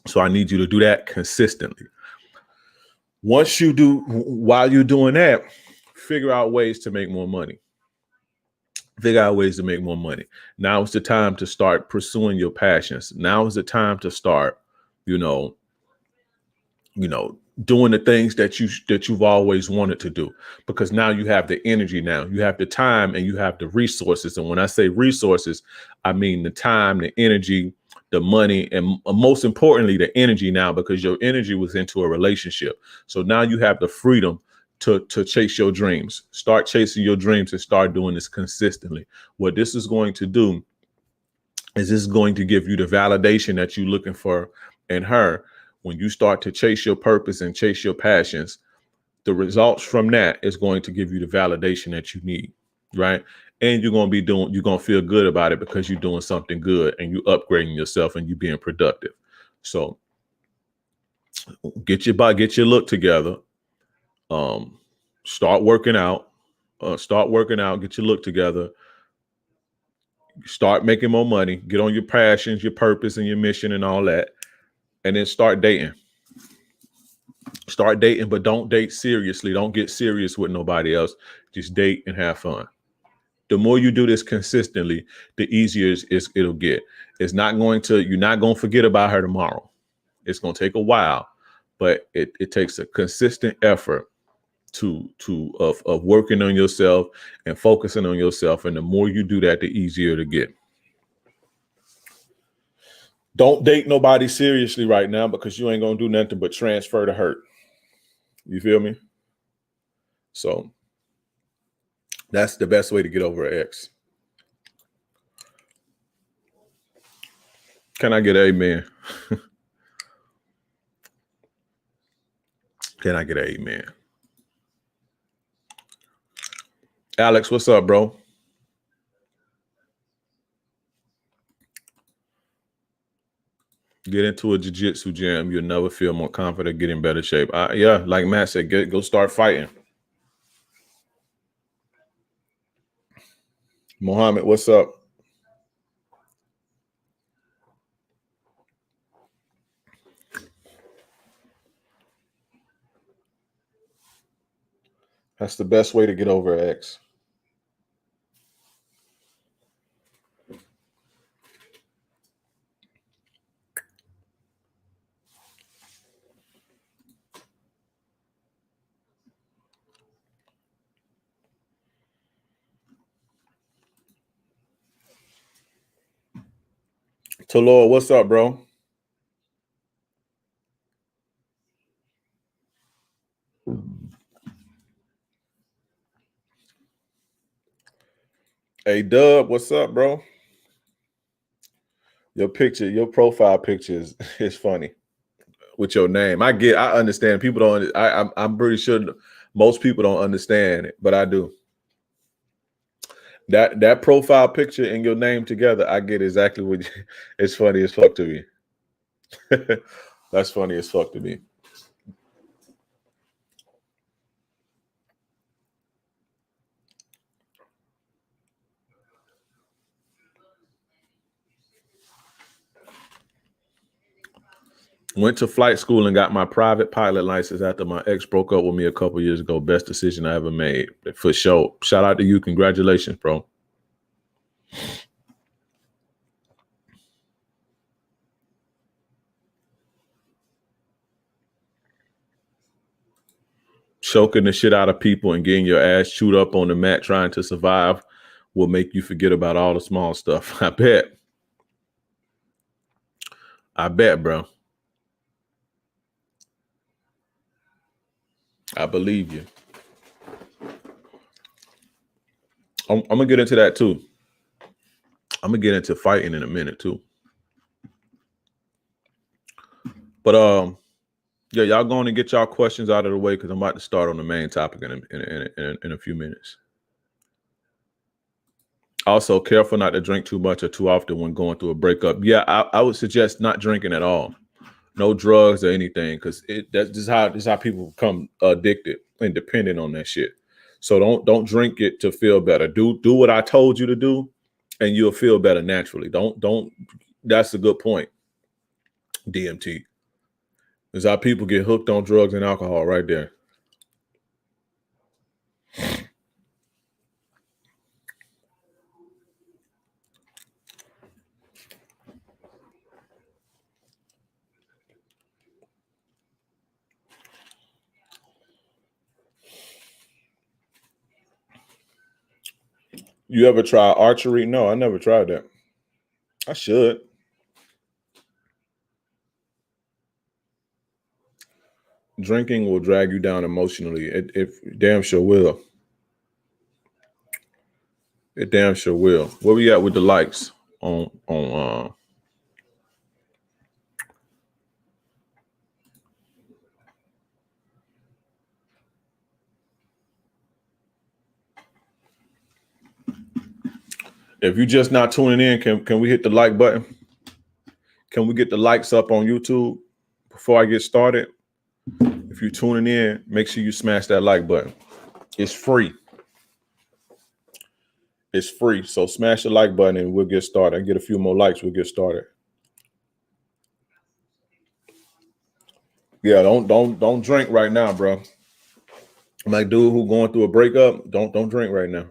B: So I need you to do that consistently. While you're doing that, figure out ways to make more money. Figure out ways to make more money. Now is the time to start pursuing your passions. Now is the time to start, you know, doing the things that you've always wanted to do, because now you have the energy, now you have the time and you have the resources. And when I say resources, I mean the time, the energy, the money, and most importantly, the energy now, because your energy was into a relationship. So now you have the freedom to chase your dreams. Start chasing your dreams and start doing this consistently. What this is going to do is this is going to give you the validation that you're looking for in her. When you start to chase your purpose and chase your passions, the results from that is going to give you the validation that you need, right? And you're going to feel good about it because you're doing something good and you're upgrading yourself and you're being productive. So get your look together. Start working out, get your look together, start making more money, get on your passions, your purpose and your mission and all that. And then start dating. Start dating, but don't date seriously. Don't get serious with nobody else. Just date and have fun. The more you do this consistently, the easier it'll get. You're not going to forget about her tomorrow. It's going to take a while, but it takes a consistent effort of working on yourself and focusing on yourself. And the more you do that, the easier to get. Don't date nobody seriously right now because you ain't going to do nothing but transfer the hurt. You feel me? So that's the best way to get over an ex. Can I get an amen? Can I get an amen? Alex, what's up, bro? Get into a jiu-jitsu gym. You'll never feel more confident, get in better shape. Yeah, like Matt said, go start fighting. Mohammed, what's up? That's the best way to get over an ex. Talor, what's up, bro? Hey, Dub, what's up, bro? Your profile picture is funny with your name. I understand. People don't. I'm pretty sure most people don't understand it, but I do. That profile picture and your name together, I get exactly what. It's funny as fuck to me. That's funny as fuck to me. Went to flight school and got my private pilot license after my ex broke up with me a couple years ago. Best decision I ever made. For sure. Shout out to you. Congratulations, bro. Choking the shit out of people and getting your ass chewed up on the mat trying to survive will make you forget about all the small stuff. I bet, bro. I believe you. I'm gonna get into that too. I'm gonna get into fighting in a minute too. But yeah, y'all going to get y'all questions out of the way because I'm about to start on the main topic in a few minutes. Also, careful not to drink too much or too often when going through a breakup. Yeah, I would suggest not drinking at all. No drugs or anything, because this is how people become addicted and dependent on that shit. So don't drink it to feel better. Do what I told you to do, and you'll feel better naturally. Don't. That's a good point. DMT is how people get hooked on drugs and alcohol right there. You ever try archery? No, I never tried that. I should. Drinking will drag you down emotionally. It damn sure will. It damn sure will. Where we at with the likes on if you're just not tuning in, can we hit the like button? Can we get the likes up on YouTube before I get started? If you're tuning in, make sure you smash that like button. It's free. It's free. So smash the like button and we'll get started. I get a few more likes, we'll get started. Yeah, don't drink right now, bro. Like dude who going through a breakup, don't drink right now.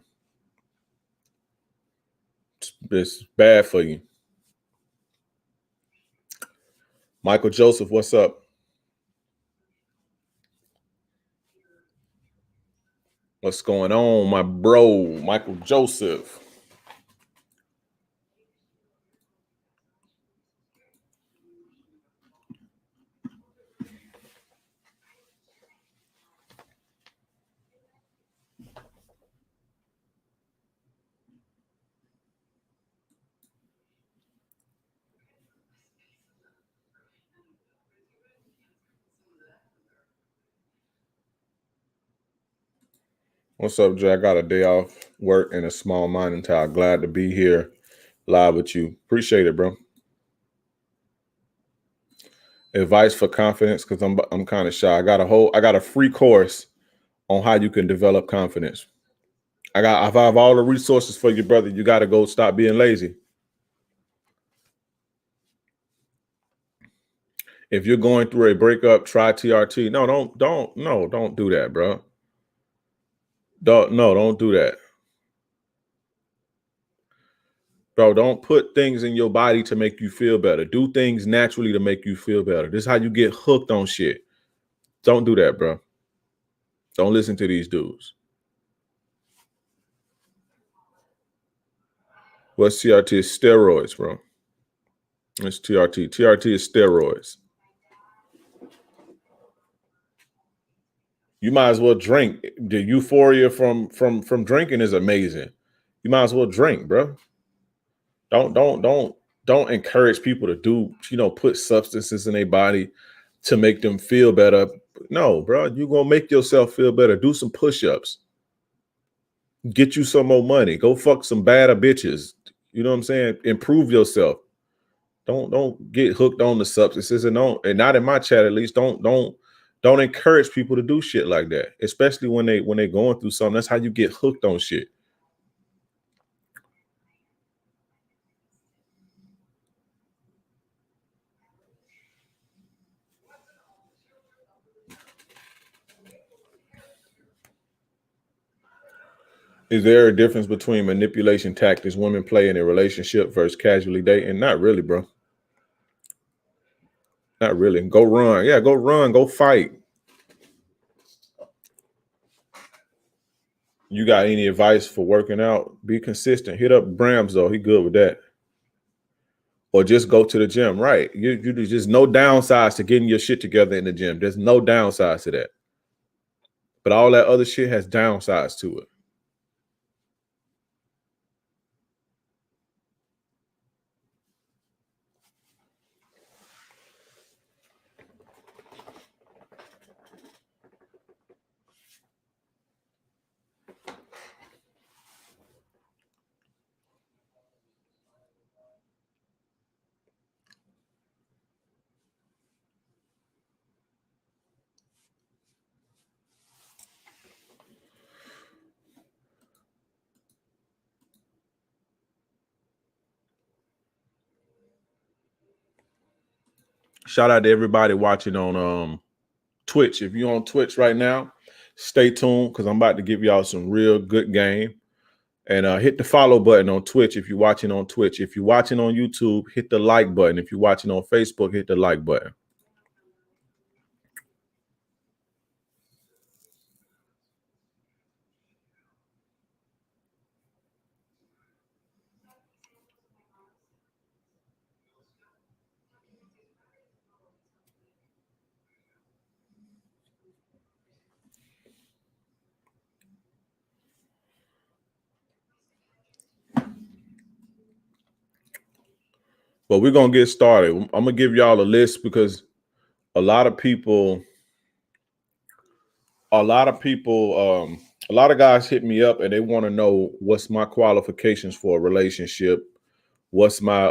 B: It's bad for you. Michael Joseph, what's up? What's going on, my bro, Michael Joseph? What's up, Jay? I got a day off work in a small mining town. Glad to be here live with you. Appreciate it, bro. Advice for confidence, because I'm kind of shy. I got a free course on how you can develop confidence. I have all the resources for you, brother. You got to go stop being lazy. If you're going through a breakup, try TRT. No, don't do that, bro. Don't do that. Bro, don't put things in your body to make you feel better. Do things naturally to make you feel better. This is how you get hooked on shit. Don't do that, bro. Don't listen to these dudes. What's TRT? It's steroids, bro. It's TRT. TRT is steroids. You might as well drink. The euphoria from drinking is amazing. You might as well drink, bro. Don't encourage people to do, put substances in their body to make them feel better. No, bro, you're gonna make yourself feel better. Do some push-ups. Get you some more money. Go fuck some badder bitches. You know what I'm saying? Improve yourself. Don't get hooked on the substances and not in my chat at least. Don't encourage people to do shit like that, especially when they're going through something. That's how you get hooked on shit. Is there a difference between manipulation tactics women play in a relationship versus casually dating? Not really, bro. Not really. Go run. Yeah, go run. Go fight. You got any advice for working out? Be consistent. Hit up Brams though. He good with that. Or just go to the gym. Right. You just no downsides to getting your shit together in the gym. There's no downsides to that. But all that other shit has downsides to it. Shout out to everybody watching on Twitch. If you're on Twitch right now, stay tuned because I'm about to give y'all some real good game. And hit the follow button on Twitch if you're watching on Twitch. If you're watching on YouTube, hit the like button. If you're watching on Facebook, hit the like button. But we're going to get started. I'm going to give y'all a list because a lot of guys hit me up and they want to know what's my qualifications for a relationship. What's my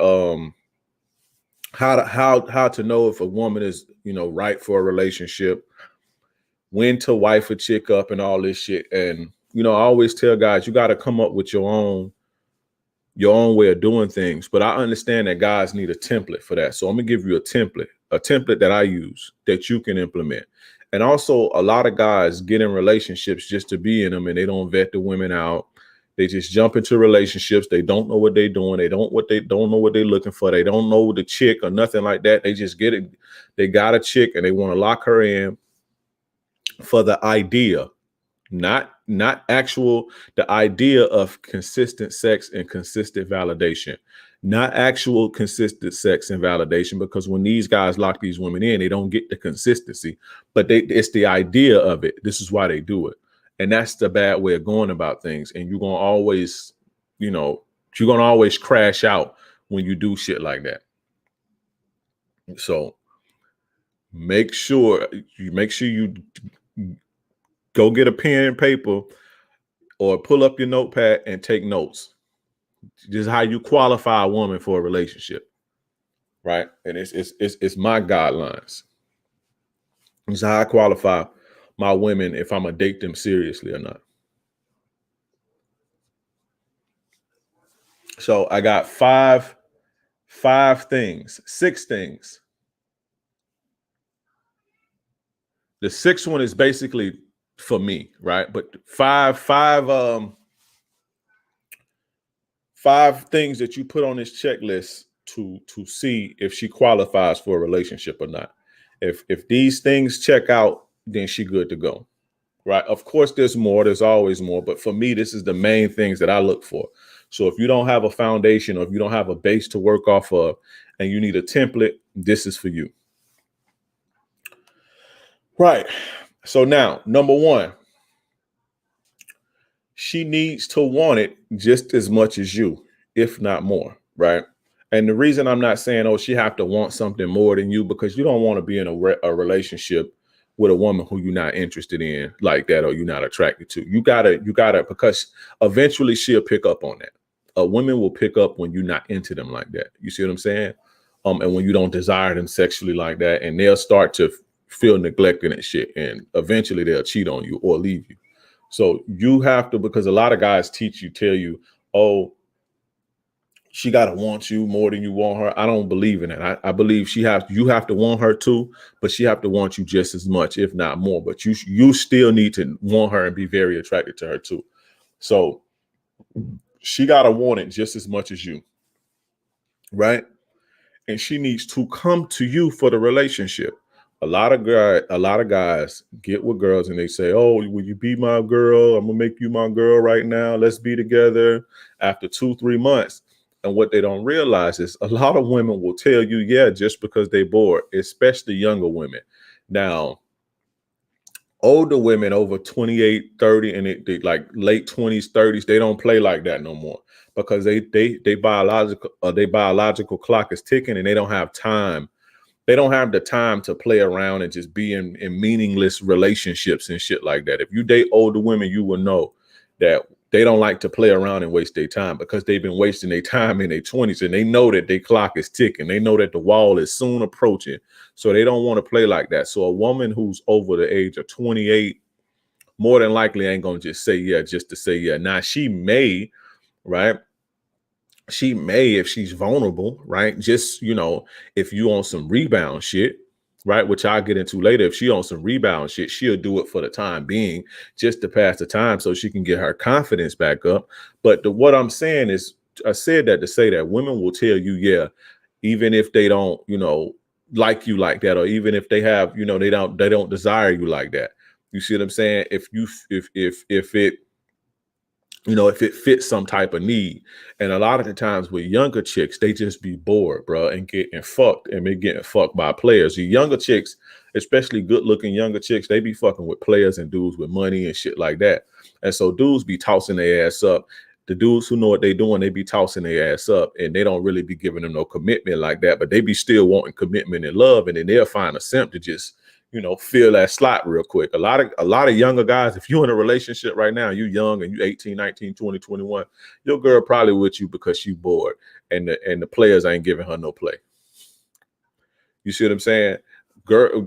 B: how to know if a woman is, right for a relationship, when to wife a chick up and all this shit. And, I always tell guys, you got to come up with your own way of doing things. But I understand that guys need a template for that. So I'm gonna give you a template that I use that you can implement. And also a lot of guys get in relationships just to be in them and they don't vet the women out. They just jump into relationships. They don't know what they're doing. They don't know what they're looking for. They don't know the chick or nothing like that. They just get it. They got a chick and they want to lock her in for the idea, not the idea of consistent sex and consistent validation, not actual consistent sex and validation. Because when these guys lock these women in, they don't get the consistency, but it's the idea of it. This is why they do it. And that's the bad way of going about things. And you're going to always crash out when you do shit like that. So make sure you go get a pen and paper or pull up your notepad and take notes. This is how you qualify a woman for a relationship, right? And it's my guidelines. This is how I qualify my women if I'm gonna date them seriously or not. So I got six things. The sixth one is basically for me, right? But five things that you put on this checklist to see if she qualifies for a relationship or not. If these things check out, then she good to go, right? Of course, there's more. There's always more. But for me, this is the main things that I look for. So if you don't have a foundation or if you don't have a base to work off of and you need a template, this is for you. Right. So now, number one, she needs to want it just as much as you, if not more, right? And the reason I'm not saying, she have to want something more than you, because you don't want to be in a relationship with a woman who you're not interested in like that, or you're not attracted to. You gotta, because eventually she'll pick up on that. Women will pick up when you're not into them like that. You see what I'm saying? And when you don't desire them sexually like that, and they'll start to feel neglected and shit, and eventually they'll cheat on you or leave you. So you have to, because a lot of guys tell you, she got to want you more than you want her. I don't believe in it. I believe you have to want her too, but she have to want you just as much, if not more. But you still need to want her and be very attracted to her too. So she got to want it just as much as you, right? And she needs to come to you for the relationship. A lot of guys get with girls and they say, "Oh, will you be my girl? I'm gonna make you my girl right now. Let's be together." After 2, 3 months, and what they don't realize is a lot of women will tell you, "Yeah," just because they bored, especially younger women. Now, older women over 28, 30, and they like late 20s, 30s, they don't play like that no more because they biological clock is ticking and they don't have time. They don't have the time to play around and just be in meaningless relationships and shit like that. If you date older women, you will know that they don't like to play around and waste their time because they've been wasting their time in their 20s and they know that their clock is ticking. They know that the wall is soon approaching. So they don't want to play like that. So a woman who's over the age of 28 more than likely ain't going to just say yeah just to say yeah. Now she may, right? She may, if she's vulnerable, right? Just, if you on some rebound shit, right? Which I'll get into later. If she on some rebound shit, she'll do it for the time being, just to pass the time so she can get her confidence back up. But what I'm saying is, I said that to say that women will tell you, yeah, even if they don't, like you like that, or even if they have, they don't desire you like that. You see what I'm saying? If it fits some type of need. And a lot of the times with younger chicks, they just be bored, bro, and getting fucked and be getting fucked by players. The younger chicks, especially good looking younger chicks, they be fucking with players and dudes with money and shit like that. And so dudes be tossing their ass up. The dudes who know what they doing, they be tossing their ass up and they don't really be giving them no commitment like that, but they be still wanting commitment and love. And then they'll find a simp to just, fill that slot real quick. A lot of younger guys, if you're in a relationship right now, you young and you 18, 19, 20, 21, your girl probably with you because she bored and the players ain't giving her no play. You see what I'm saying? Girl,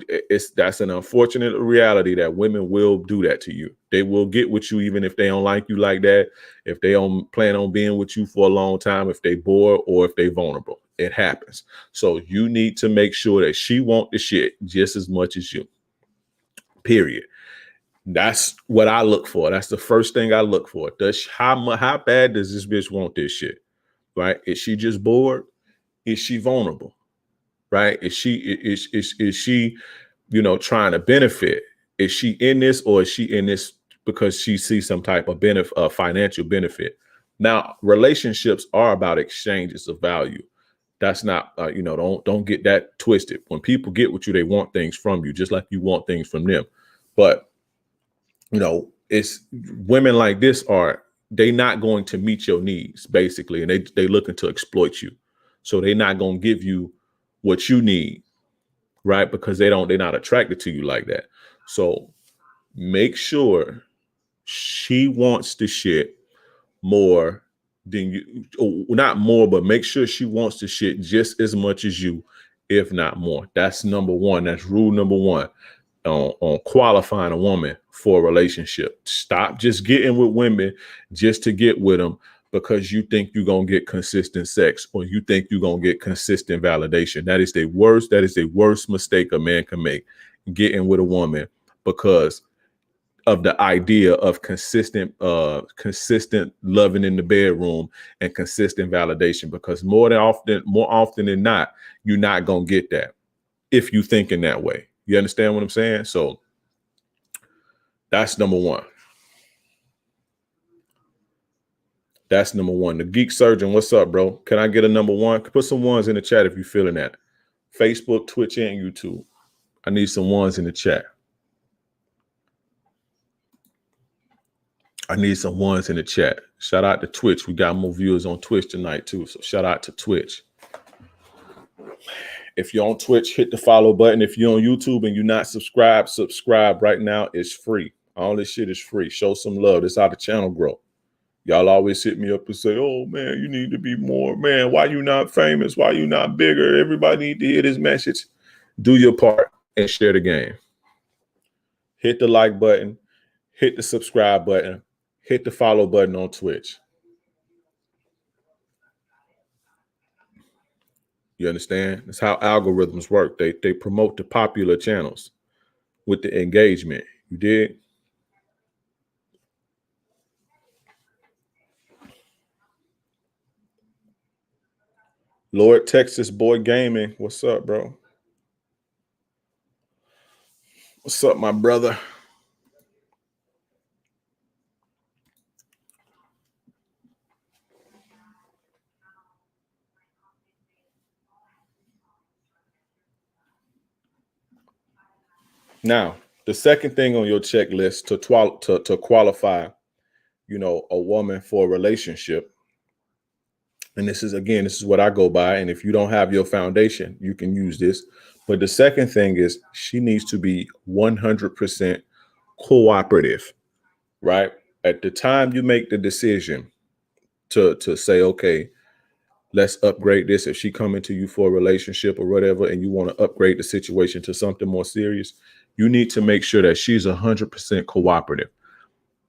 B: that's an unfortunate reality that women will do that to you. They will get with you even if they don't like you like that, if they don't plan on being with you for a long time, if they bored or if they vulnerable. It happens. So you need to make sure that she want the shit just as much as you. Period. That's what I look for. That's the first thing I look for. How bad does this bitch want this shit? Right? Is she just bored? Is she vulnerable? Right? Is she trying to benefit? Is she in this or is she in this because she sees some type of benefit, financial benefit? Now, relationships are about exchanges of value. That's not, don't get that twisted. When people get with you, they want things from you, just like you want things from them. But it's women like this they not going to meet your needs basically, and they looking to exploit you. So they not going to give you what you need, right? Because they're not attracted to you like that. So make sure she wants the shit more than you, not more, but make sure she wants the shit just as much as you, if not more. That's number one. That's rule number one on qualifying a woman for a relationship. Stop just getting with women just to get with them because you think you're going to get consistent sex or you think you're going to get consistent validation. That is the worst mistake a man can make, getting with a woman because of the idea of consistent loving in the bedroom and consistent validation, because more often than not, you're not going to get that if you think in that way. You understand what I'm saying? So that's number one. That's number one. The Geek Surgeon, what's up, bro? Can I get a number one? Put some ones in the chat if you're feeling that. Facebook, Twitch, and YouTube. I need some ones in the chat. I need some ones in the chat. Shout out to Twitch. We got more viewers on Twitch tonight, too. So shout out to Twitch. If you're on Twitch, hit the follow button. If you're on YouTube and you're not subscribed, subscribe right now. It's free. All this shit is free. Show some love. This is how the channel grow. Y'all always hit me up and say, oh, man, you need to be more. Man, why you not famous? Why you not bigger? Everybody need to hear this message. Do your part and share the game. Hit the like button. Hit the subscribe button. Hit the follow button on Twitch. You understand? That's how algorithms work. They promote the popular channels with the engagement. You did? Lord Texas Boy Gaming. What's up, bro? What's up, my brother? Now, the second thing on your checklist to qualify, a woman for a relationship, and this is what I go by. And if you don't have your foundation, you can use this. But the second thing is she needs to be 100% cooperative, right? At the time you make the decision to say, okay, let's upgrade this. If she coming to you for a relationship or whatever, and you want to upgrade the situation to something more serious, you need to make sure that she's 100% cooperative,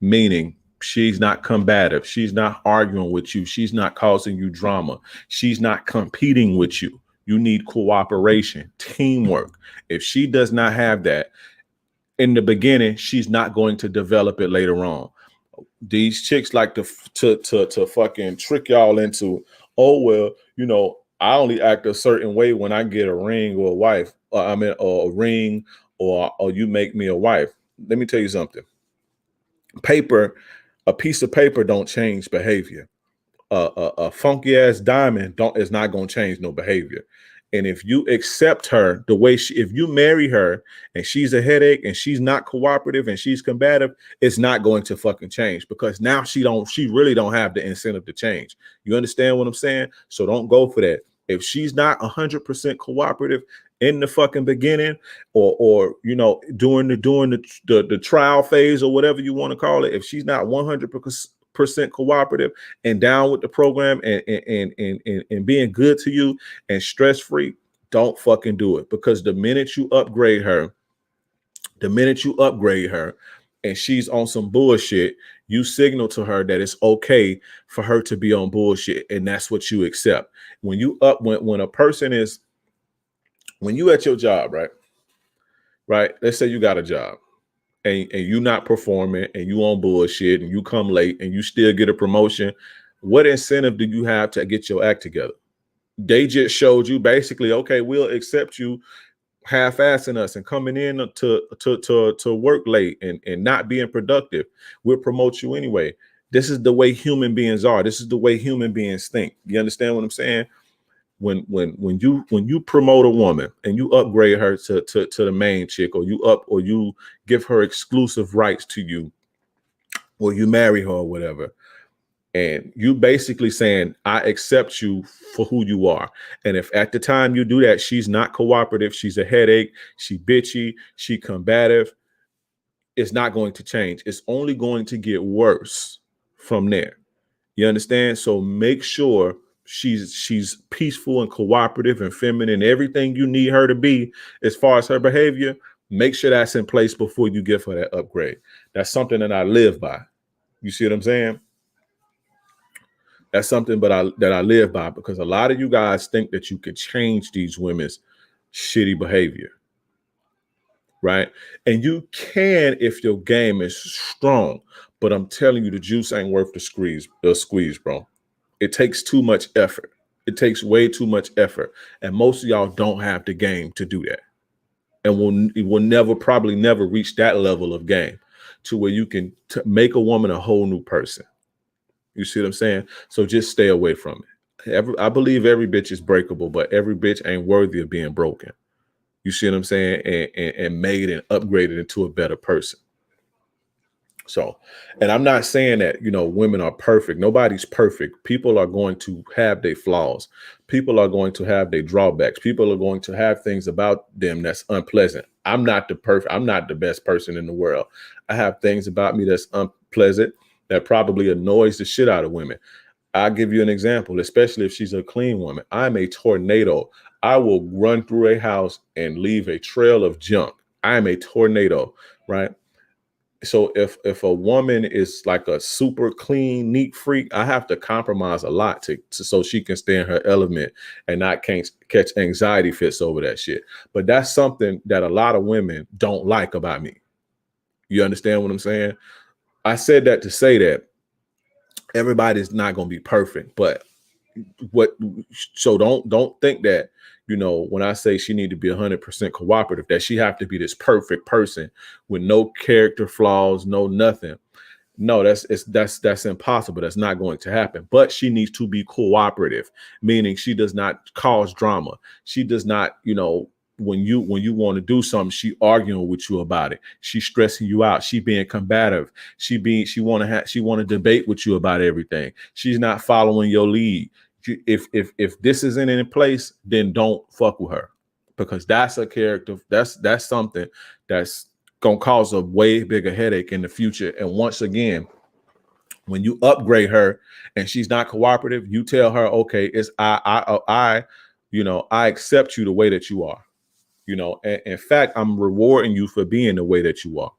B: meaning she's not combative. She's not arguing with you. She's not causing you drama. She's not competing with you. You need cooperation, teamwork. If she does not have that in the beginning, she's not going to develop it later on. These chicks like to fucking trick y'all into, oh well, I only act a certain way when I get a ring or a wife. Or a ring, or you make me a wife. Let me tell you something. A piece of paper don't change behavior. A funky ass diamond is not going to change no behavior. And if you accept her the way if you marry her and she's a headache and she's not cooperative and she's combative, it's not going to fucking change, because now she really don't have the incentive to change. You understand what I'm saying? So don't go for that. If she's not 100% cooperative in the fucking beginning, or during the trial phase or whatever you want to call it, if she's not 100% cooperative and down with the program and being good to you and stress free, don't fucking do it. Because the minute you upgrade her and she's on some bullshit, you signal to her that it's okay for her to be on bullshit, and that's what you accept. When you at your job, right? Let's say you got a job and you not performing and you on bullshit and you come late and you still get a promotion. What incentive do you have to get your act together? They just showed you basically, okay, we'll accept you half-assing us and coming in to work late and not being productive. We'll promote you anyway. This is the way human beings are. This is the way human beings think. You understand what I'm saying? When you promote a woman and you upgrade her to the main chick, or you give her exclusive rights to you, or you marry her or whatever, and you basically saying, I accept you for who you are. And if at the time you do that, she's not cooperative, she's a headache, she bitchy, she combative, it's not going to change. It's only going to get worse from there. You understand? So make sure she's peaceful and cooperative and feminine, everything you need her to be as far as her behavior. Make sure that's in place before you give her that upgrade. That's something that I live by. You see what I'm saying? That's something that I live by, because a lot of you guys think that you could change these women's shitty behavior, right? And you can if your game is strong. But I'm telling you, the juice ain't worth the squeeze, bro. It takes too much effort. It takes way too much effort. And most of y'all don't have the game to do that. And will probably never reach that level of game to where you can make a woman a whole new person. You see what I'm saying? So just stay away from it. I believe every bitch is breakable, but every bitch ain't worthy of being broken. You see what I'm saying? And made and upgraded into a better person. So, and I'm not saying that, women are perfect. Nobody's perfect. People are going to have their flaws. People are going to have their drawbacks. People are going to have things about them that's unpleasant. I'm not the best person in the world. I have things about me that's unpleasant that probably annoys the shit out of women. I'll give you an example, especially if she's a clean woman. I'm a tornado. I will run through a house and leave a trail of junk. I am a tornado, right? So if a woman is like a super clean, neat freak, I have to compromise a lot so she can stay in her element and not catch anxiety fits over that shit. But that's something that a lot of women don't like about me. You understand what I'm saying? I said that to say that everybody's not going to be perfect, but what? So don't think that, you know, when I say she need to be 100% cooperative, that she have to be this perfect person with no character flaws, no nothing. No, that's impossible. That's not going to happen. But she needs to be cooperative, meaning she does not cause drama. She does not, you know, when you want to do something, she arguing with you about it. She stressing you out. She being combative. She want to debate with you about everything. She's not following your lead. If this isn't in place, then don't fuck with her, because that's a character. That's something that's gonna cause a way bigger headache in the future. And once again, when you upgrade her and she's not cooperative, you tell her, okay, it's you know, I accept you the way that you are. You know, and in fact, I'm rewarding you for being the way that you are.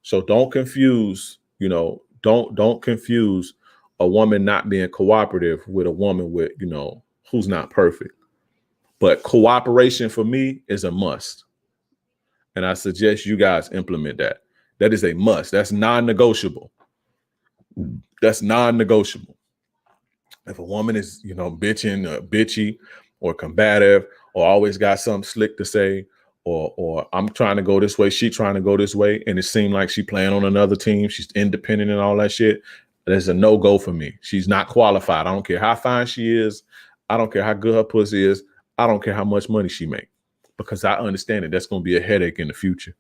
B: So don't confuse, you know, don't confuse a woman not being cooperative with a woman with, you know, who's not perfect. But cooperation for me is a must. And I suggest you guys implement that. That is a must. That's non-negotiable. That's non-negotiable. If a woman is, you know, bitchy or combative, or always got something slick to say, or I'm trying to go this way, she trying to go this way, and it seemed like she playing on another team, she's independent and all that shit, there's a no-go for me. She's not qualified. I don't care how fine she is. I don't care how good her pussy is. I don't care how much money she make, because I understand that that's going to be a headache in the future.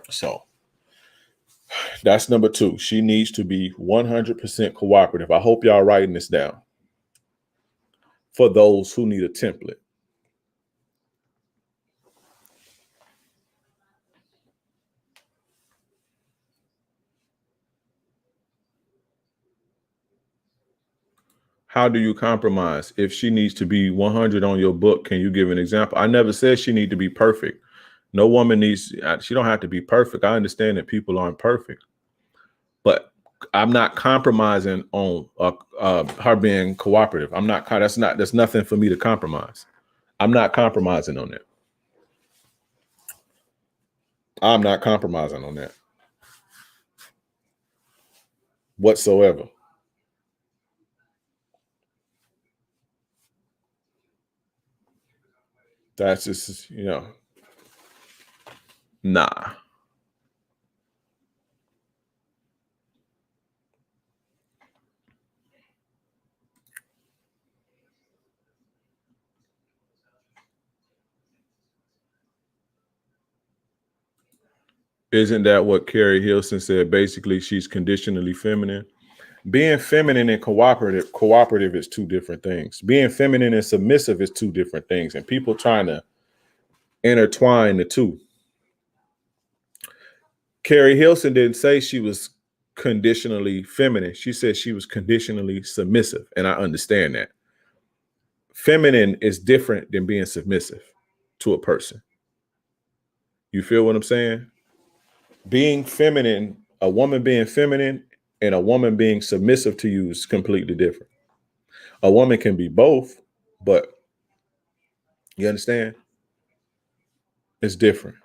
B: So that's number 2. She needs to be 100% cooperative. I hope y'all writing this down for those who need a template. How do you compromise? If she needs to be 100 on your book, can you give an example? I never said she need to be perfect. No woman needs, she don't have to be perfect. I understand that people aren't perfect, but I'm not compromising on her being cooperative. That's nothing for me to compromise. I'm not compromising on that. I'm not compromising on that whatsoever. That's just, you know, nah. Isn't that what Carrie Hilson said? Basically, she's conditionally feminine. Being feminine and cooperative is two different things. Being feminine and submissive is two different things, and people trying to intertwine the two. Carrie Hilson didn't say she was conditionally feminine. She said she was conditionally submissive, and I understand that. Feminine is different than being submissive to a person. You feel what I'm saying? Being feminine, a woman being feminine and a woman being submissive to you is completely different. A woman can be both, but you understand? It's different.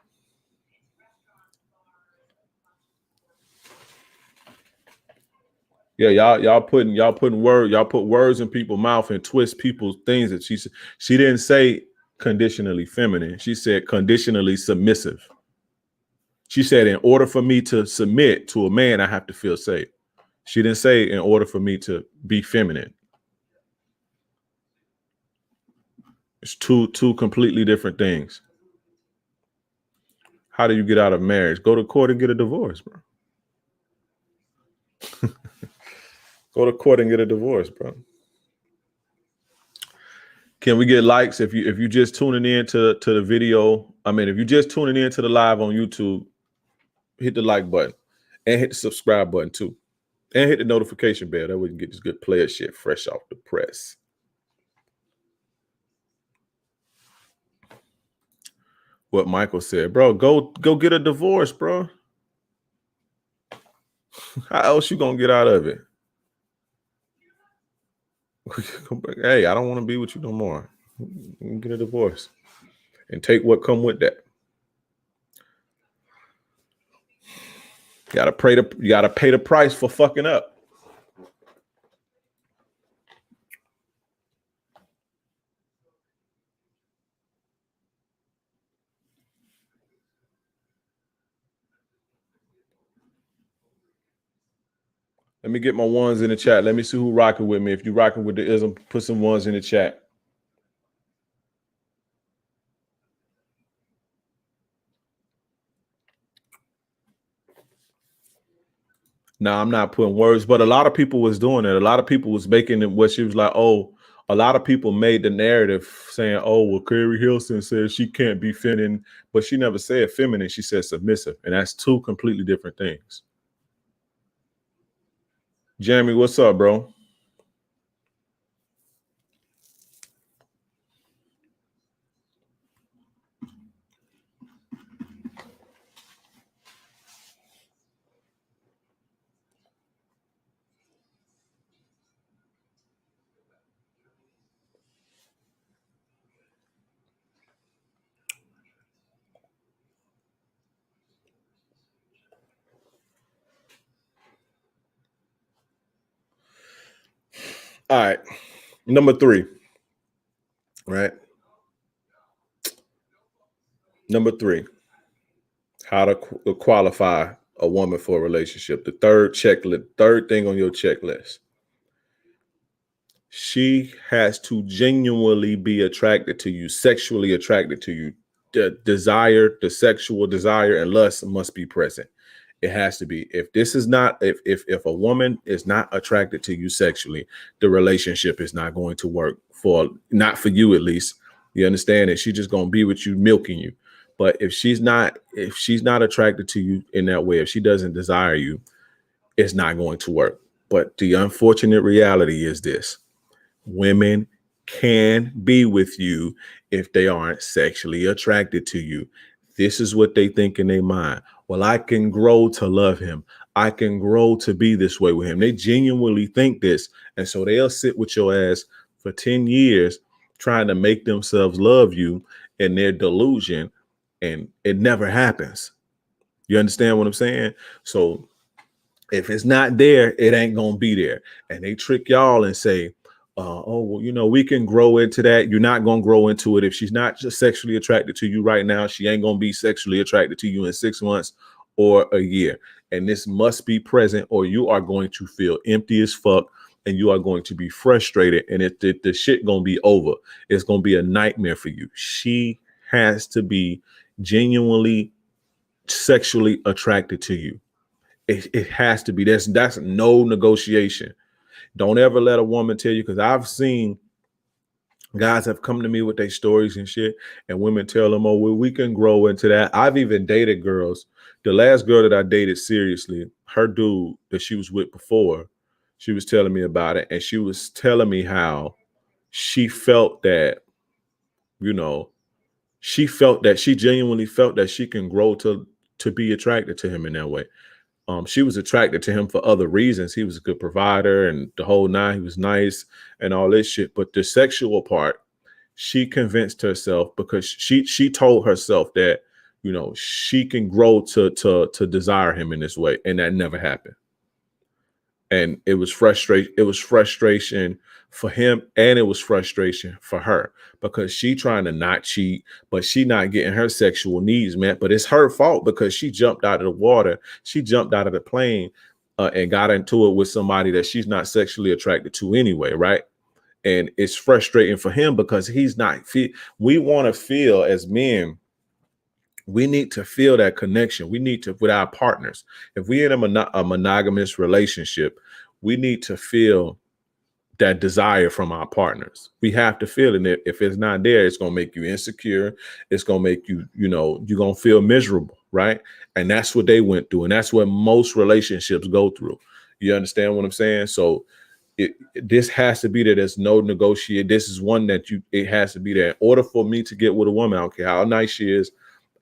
B: Yeah, y'all put words in people's mouth and twist people's things that she didn't say conditionally feminine. She said conditionally submissive. She said in order for me to submit to a man, I have to feel safe. She didn't say in order for me to be feminine. It's two completely different things. How do you get out of marriage? Go to court and get a divorce, bro. Go to court and get a divorce, bro. Can we get likes if you just tuning in to the video? I mean, if you just tuning in to the live on YouTube, hit the like button and hit the subscribe button too. And hit the notification bell. That way we can get this good player shit fresh off the press. What Michael said, bro, go get a divorce, bro. How else you gonna get out of it? Hey, I don't want to be with you no more. Get a divorce and take what come with that. You gotta pay the price for fucking up. Let me get my ones in the chat. Let me see who rocking with me. If you rocking with the ism, put some ones in the chat. Now I'm not putting words, but a lot of people was doing it. A lot of people was making it what she was like, oh, a lot of people made the narrative saying, oh, well, Carrie Hilson says she can't be feminine, but she never said feminine. She said submissive. And that's two completely different things. Jeremy, what's up, bro? All right. Number 3, right? Number 3, how to qualify a woman for a relationship. The third thing on your checklist. She has to genuinely be attracted to you, sexually attracted to you. The sexual desire and lust must be present. It has to be. If this is not, if a woman is not attracted to you sexually, the relationship is not going to work not for you at least. You understand? And she's just gonna be with you, milking you. But if she's not attracted to you in that way, if she doesn't desire you, it's not going to work. But the unfortunate reality is this: women can be with you if they aren't sexually attracted to you. This is what they think in their mind. Well, I can grow to love him. I can grow to be this way with him. They genuinely think this. And so they'll sit with your ass for 10 years trying to make themselves love you in their delusion. And it never happens. You understand what I'm saying? So if it's not there, it ain't going to be there. And they trick y'all and say, oh, well, we can grow into that. You're not going to grow into it. If she's not just sexually attracted to you right now, she ain't going to be sexually attracted to you in 6 months or a year. And this must be present, or you are going to feel empty as fuck, and you are going to be frustrated, and the shit going to be over. It's going to be a nightmare for you. She has to be genuinely sexually attracted to you. It has to be. That's no negotiation. Don't ever let a woman tell you, because I've seen guys have come to me with their stories and shit, and women tell them, oh, well, we can grow into that. I've even dated girls. The last girl that I dated seriously, her dude that she was with before, she was telling me about it, and she was telling me how she felt that, she genuinely felt that she can grow to be attracted to him in that way. She was attracted to him for other reasons. He was a good provider and the whole nine. He was nice and all this shit. But the sexual part, she convinced herself, because she told herself that, she can grow to desire him in this way. And that never happened. And it was frustration for him, and it was frustration for her, because she trying to not cheat, but she not getting her sexual needs met. But it's her fault, because she jumped out of the water, she jumped out of the plane, and got into it with somebody that she's not sexually attracted to anyway, right? And it's frustrating for him, because he's not. We want to feel, as men, we need to feel that connection. We need to, with our partners, if we're in a monogamous relationship, we need to feel that desire from our partners. We have to feel it. If it's not there, it's going to make you insecure. It's going to make you, you're going to feel miserable, right? And that's what they went through. And that's what most relationships go through. You understand what I'm saying? So this has to be there. There's no negotiate. This is one that it has to be there. In order for me to get with a woman, I don't care how nice she is,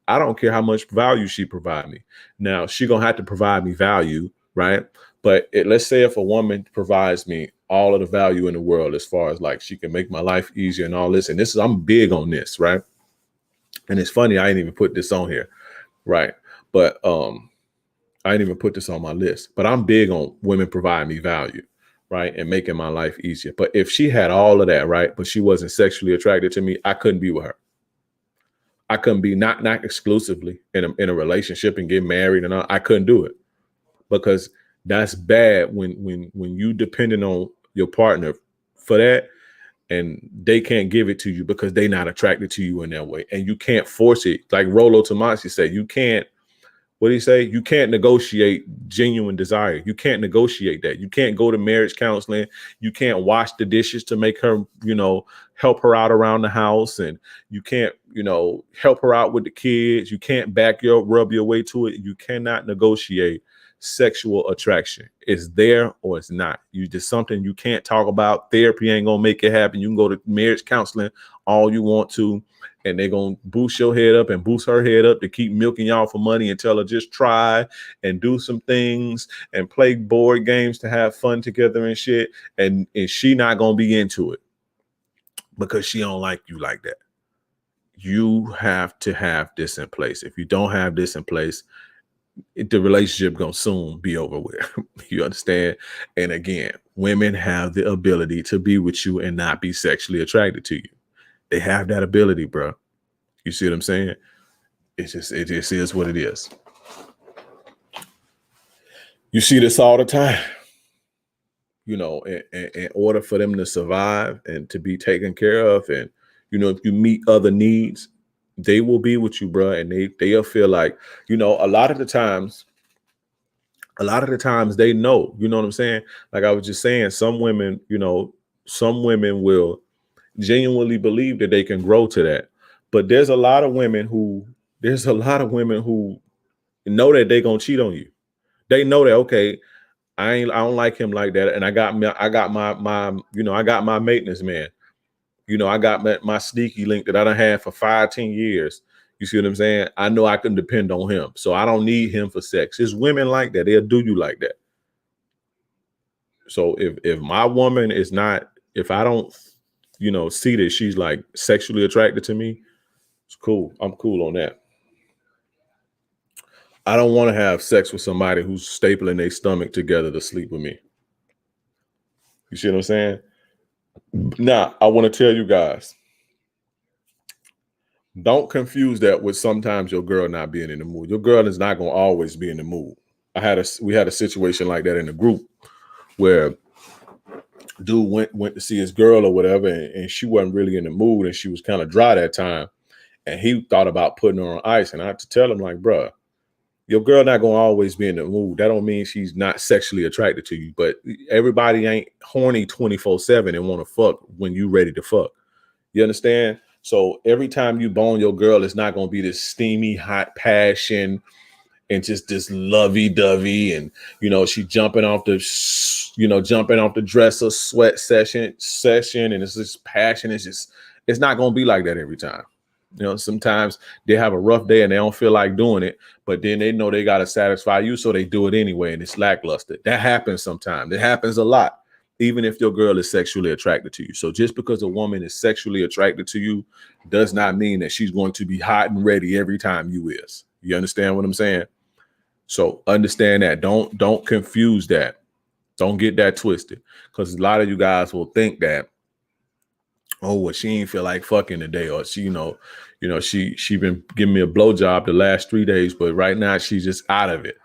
B: I don't care how much value she provide me. Now, she going to have to provide me value, right? But let's say if a woman provides me all of the value in the world, as far as like she can make my life easier and all this, and I'm big on this, right? And it's funny, I ain't even put this on here, right? But I ain't even put this on my list. But I'm big on women providing me value, right? And making my life easier. But if she had all of that, right, but she wasn't sexually attracted to me, I couldn't be with her. I couldn't be, not exclusively in a relationship and get married and all. I couldn't do it, because That's bad when you depending on your partner for that, and they can't give it to you because they're not attracted to you in that way, and you can't force it. Like Rolo Tomasi said, you can't. What do you say? You can't negotiate genuine desire. You can't negotiate that. You can't go to marriage counseling. You can't wash the dishes to make her, help her out around the house. And you can't, help her out with the kids. You can't rub your way to it. You cannot negotiate sexual attraction. It's there or it's not. You just something you can't talk about. Therapy ain't gonna make it happen. You can go to marriage counseling all you want to, and they're going to boost your head up and boost her head up to keep milking y'all for money and tell her just try and do some things and play board games to have fun together and shit. And she not going to be into it because she don't like you like that. You have to have this in place. If you don't have this in place, the relationship going to soon be over with. You understand? And again, women have the ability to be with you and not be sexually attracted to you. They have that ability, bro. You see what I'm saying? It just is what it is. You see this all the time. In order for them to survive and to be taken care of, and if you meet other needs, they will be with you, bro. And they'll feel like, a lot of the times they know, you know what I'm saying? Like I was just saying, some women will genuinely believe that they can grow to that. But there's a lot of women who know that they're gonna cheat on you. They know that, okay, I don't like him like that. And I got my I got my maintenance man. I got my sneaky link that I done had for 5-10 years. You see what I'm saying? I know I can depend on him. So I don't need him for sex. There's women like that. They'll do you like that. So if my woman is not, if I don't, see that she's like sexually attracted to me, it's cool. I'm cool on that. I don't want to have sex with somebody who's stapling their stomach together to sleep with me. You see what I'm saying? Now, I want to tell you guys, don't confuse that with sometimes your girl not being in the mood. Your girl is not going to always be in the mood. We had a situation like that in the group where dude went to see his girl or whatever, and she wasn't really in the mood, and she was kind of dry that time. And he thought about putting her on ice. And I had to tell him, like, bruh, your girl not going to always be in the mood. That don't mean she's not sexually attracted to you. But everybody ain't horny 24/7 and want to fuck when you ready to fuck. You understand? So every time you bone your girl, it's not going to be this steamy, hot passion and just this lovey-dovey. And, she jumping off the dresser sweat session. And it's this passion. It's not going to be like that every time. Sometimes they have a rough day and they don't feel like doing it, but then they know they got to satisfy you. So they do it anyway. And it's lackluster. That happens sometimes. It happens a lot, even if your girl is sexually attracted to you. So just because a woman is sexually attracted to you does not mean that she's going to be hot and ready every time you is. You understand what I'm saying? So understand that. Don't confuse that. Don't get that twisted, because a lot of you guys will think that, oh, well, she ain't feel like fucking today, or she, she been giving me a blowjob the last 3 days, but right now she's just out of it.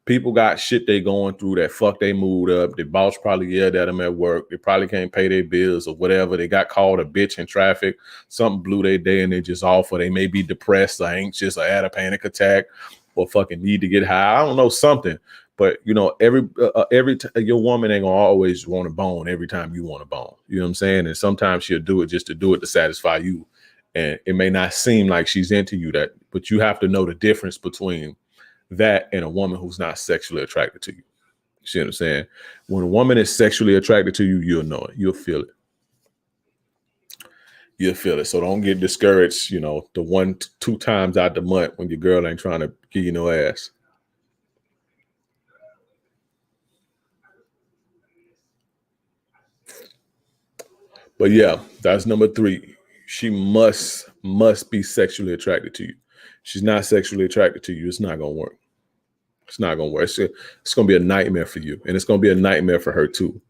B: People got shit they going through that fuck they mood up. The boss probably yelled at them at work. They probably can't pay their bills or whatever. They got called a bitch in traffic. Something blew their day and they just off, or they may be depressed or anxious or had a panic attack or fucking need to get high. I don't know, something. But, your woman ain't gonna always want to bone every time you want to bone. You know what I'm saying? And sometimes she'll do it just to do it to satisfy you. And it may not seem like she's into you, but you have to know the difference between that and a woman who's not sexually attracted to you. You see what I'm saying? When a woman is sexually attracted to you, you'll know it. You'll feel it. You'll feel it. So don't get discouraged, the 1-2 times out the month when your girl ain't trying to give you no ass. But yeah, that's number 3. She must be sexually attracted to you. She's not sexually attracted to you, it's not gonna work. It's not gonna work. It's gonna be a nightmare for you, and it's gonna be a nightmare for her too.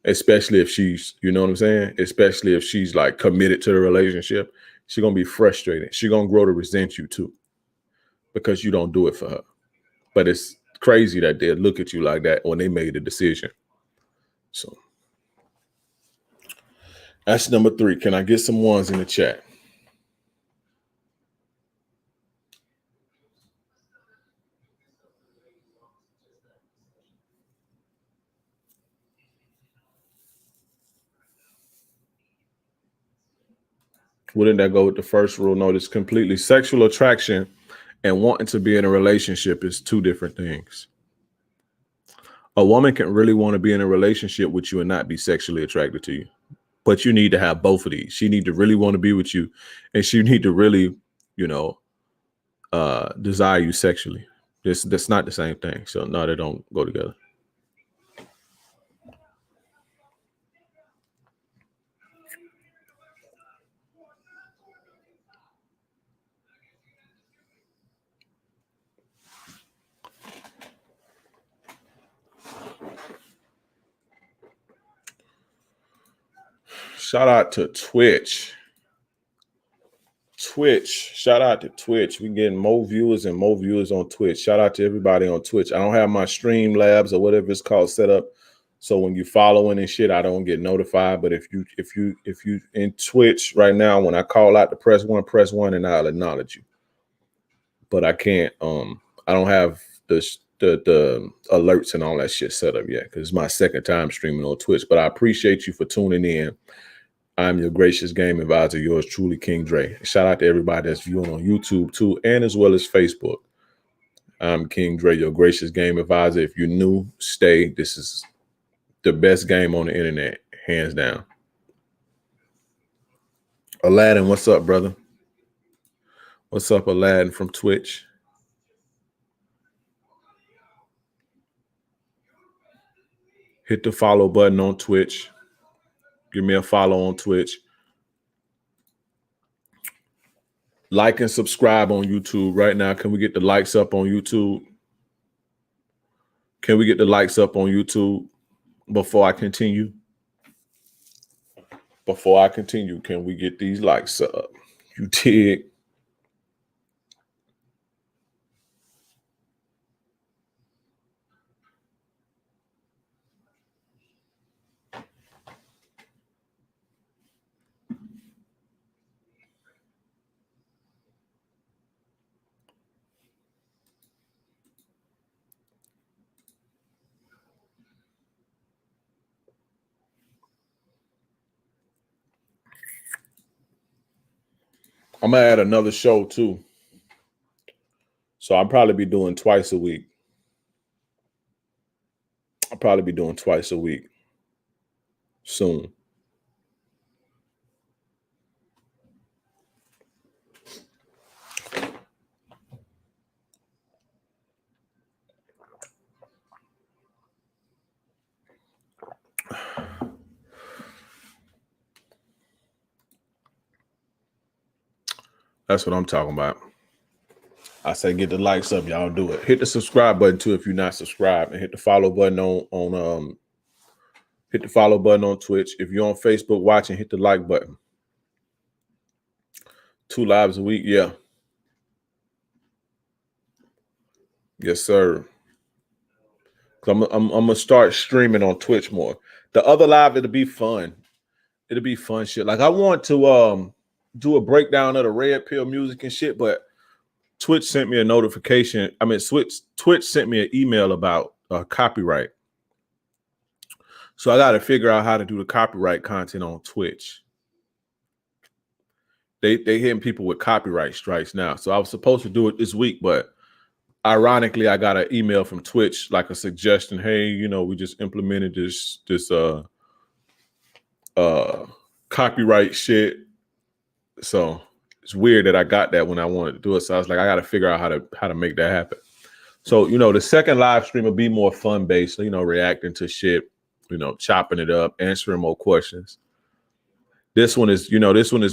B: Especially if she's, you know what I'm saying? Especially if she's like committed to the relationship, she's gonna be frustrated. She's gonna grow to resent you too, because you don't do it for her. But it's crazy that they'd look at you like that when they made a decision. So that's number 3. Can I get some ones in the chat? Wouldn't that go with the first rule? No, it's completely sexual attraction and wanting to be in a relationship is 2 different things. A woman can really want to be in a relationship with you and not be sexually attracted to you. But you need to have both of these. She need to really want to be with you, and she need to really, desire you sexually. That's not the same thing. So no, they don't go together. Shout out to Twitch. Shout out to Twitch. We're getting more viewers and more viewers on Twitch. Shout out to everybody on Twitch. I don't have my Stream Labs or whatever it's called set up, so when you following and shit, I don't get notified. But if you in Twitch right now, when I call out to press one, and I'll acknowledge you. But I can't. I don't have the alerts and all that shit set up yet because it's my second time streaming on Twitch. But I appreciate you for tuning in. I'm your gracious game advisor, yours truly, King Dre. Shout out to everybody that's viewing on YouTube too, and as well as Facebook. I'm King Dre, your gracious game advisor. If you're new, stay. This is the best game on the internet, hands down. Aladdin, what's up, brother? What's up, Aladdin from Twitch? Hit the follow button on Twitch. Give me a follow on Twitch. Like and subscribe on YouTube right now. Can we get the likes up on YouTube? Can we get the likes up on YouTube before I continue? Before I continue, can we get these likes up? You dig? I'm gonna add another show too. So I'll probably be doing twice a week. I'll probably be doing twice a week soon. That's what I'm talking about. I say get the likes up, y'all do it. Hit the subscribe button too if you're not subscribed, and hit the follow button on hit the follow button on Twitch. If you're on Facebook watching, hit the like button. 2 lives a week, yeah. Yes, sir. I'm gonna start streaming on Twitch more. The other live, it'll be fun. It'll be fun shit. Like I want to do a breakdown of the Red Pill music and shit, but Twitch sent me a notification. I mean, Twitch sent me an email about copyright. So I got to figure out how to do the copyright content on Twitch. They hitting people with copyright strikes now. So I was supposed to do it this week, but ironically, I got an email from Twitch, like a suggestion. Hey, we just implemented this copyright shit. So it's weird that I got that when I wanted to do it. So I was like, I got to figure out how to make that happen. So, the second live stream will be more fun based, reacting to shit, chopping it up, answering more questions. This one is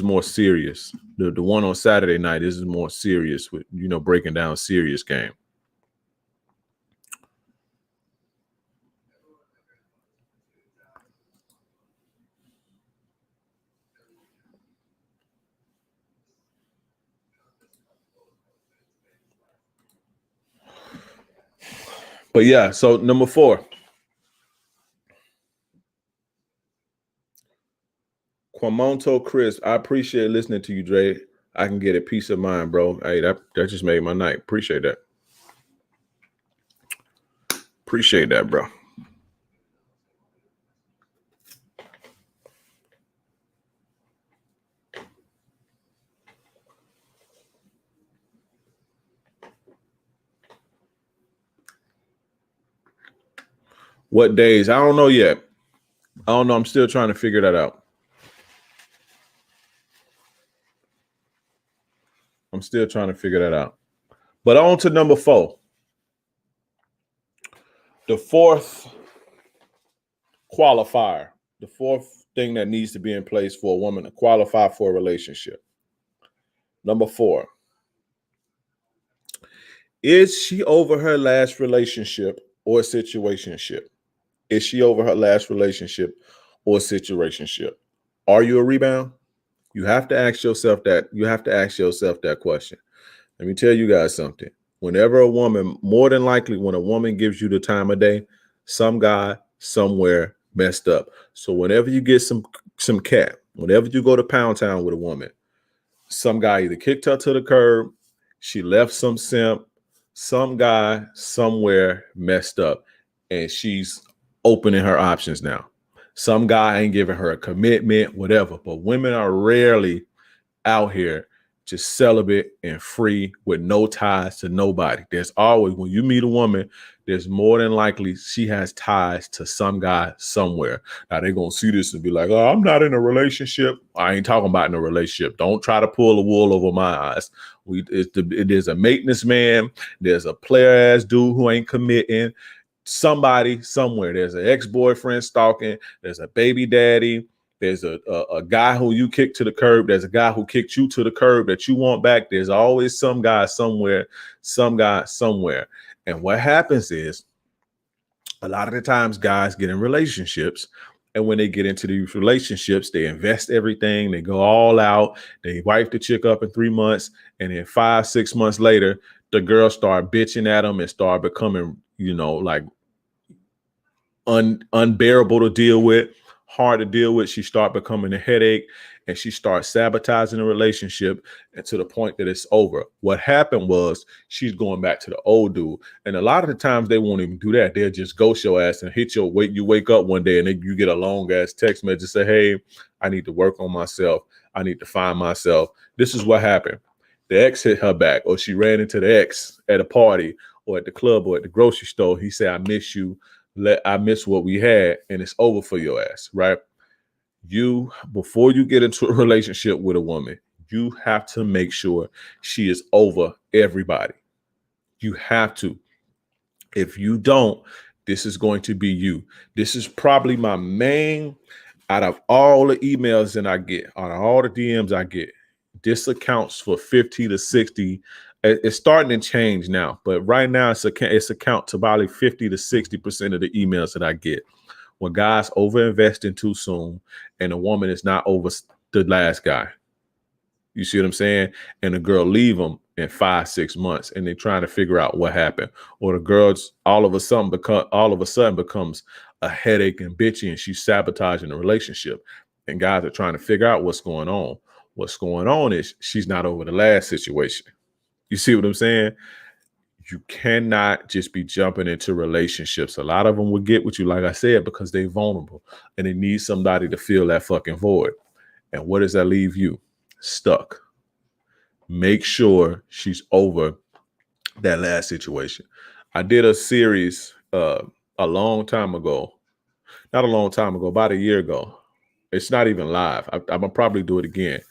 B: more serious. The one on Saturday night, this is more serious with, breaking down serious game. But yeah, so number 4. Quamonto Chris, I appreciate listening to you, Dre. I can get a peace of mind, bro. Hey, that just made my night. Appreciate that. Appreciate that, bro. What days? I don't know yet. I don't know. I'm still trying to figure that out. But on to number 4. The 4th qualifier. The 4th thing that needs to be in place for a woman to qualify for a relationship. Number 4. Is she over her last relationship or situationship? Is she over her last relationship or situationship? Are you a rebound? You have to ask yourself that. You have to ask yourself that question. Let me tell you guys something. Whenever a woman, more than likely, when a woman gives you the time of day, some guy somewhere messed up. So whenever you get some cat, whenever you go to Pound Town with a woman, some guy either kicked her to the curb, she left some simp, some guy somewhere messed up, and she's opening her options now. Some guy ain't giving her a commitment, whatever. But women are rarely out here just celibate and free with no ties to nobody. There's always, when you meet a woman, there's more than likely she has ties to some guy somewhere. Now they're gonna see this and be like, "Oh, I'm not in a relationship." I ain't talking about in a relationship. Don't try to pull the wool over my eyes. It is a maintenance man. There's a player ass dude who ain't committing. Somebody somewhere. There's an ex-boyfriend stalking. There's a baby daddy. There's a guy who you kicked to the curb. There's a guy who kicked you to the curb that you want back. There's always some guy somewhere, some guy somewhere. And what happens is a lot of the times guys get in relationships. And when they get into these relationships, they invest everything. They go all out. They wife the chick up in 3 months. And then 5, 6 months later, the girl start bitching at them and start becoming, like unbearable to deal with, hard to deal with. She start becoming a headache, and she starts sabotaging the relationship, and to the point that it's over. What happened was she's going back to the old dude, and a lot of the times they won't even do that. They'll just ghost your ass and hit your wait. You wake up one day and then you get a long ass text message say, "Hey, I need to work on myself. I need to find myself." This is what happened. The ex hit her back, or she ran into the ex at a party or at the club or at the grocery store. He said, "I miss you. I miss what we had," and it's over for your ass, right? Before you get into a relationship with a woman, you have to make sure she is over everybody. You have to. If you don't, this is going to be you. This is probably my main, out of all the emails that I get, out of all the DMs I get, this accounts for 50 to 60. It's starting to change now, but right now it's account to probably 50 to 60% of the emails that I get. When guys overinvesting too soon and a woman is not over the last guy. You see what I'm saying? And the girl leave them in 5, 6 months, and they're trying to figure out what happened. Or the girl's all of a sudden becomes a headache and bitchy, and she's sabotaging the relationship. And guys are trying to figure out what's going on. What's going on is she's not over the last situation. You see what I'm saying? You cannot just be jumping into relationships. A lot of them will get with you, like I said, because they're vulnerable and they need somebody to fill that fucking void. And what does that leave you? Stuck. Make sure she's over that last situation. I did a series a long time ago. Not a long time ago, about a year ago. It's not even live. I'm gonna probably do it again.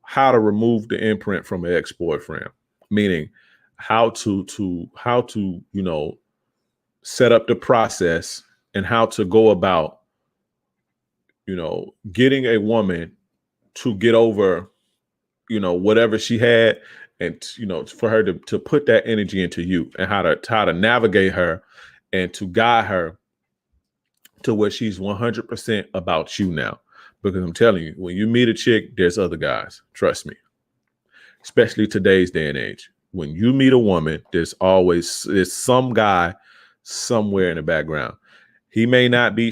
B: How to remove the imprint from an ex-boyfriend, meaning how to set up the process and how to go about getting a woman to get over whatever she had, and for her to put that energy into you, and how to navigate her and to guide her to where she's 100% about you now. Because I'm telling you, when you meet a chick, there's other guys. Trust me. Especially today's day and age. When you meet a woman, there's some guy somewhere in the background. She may not be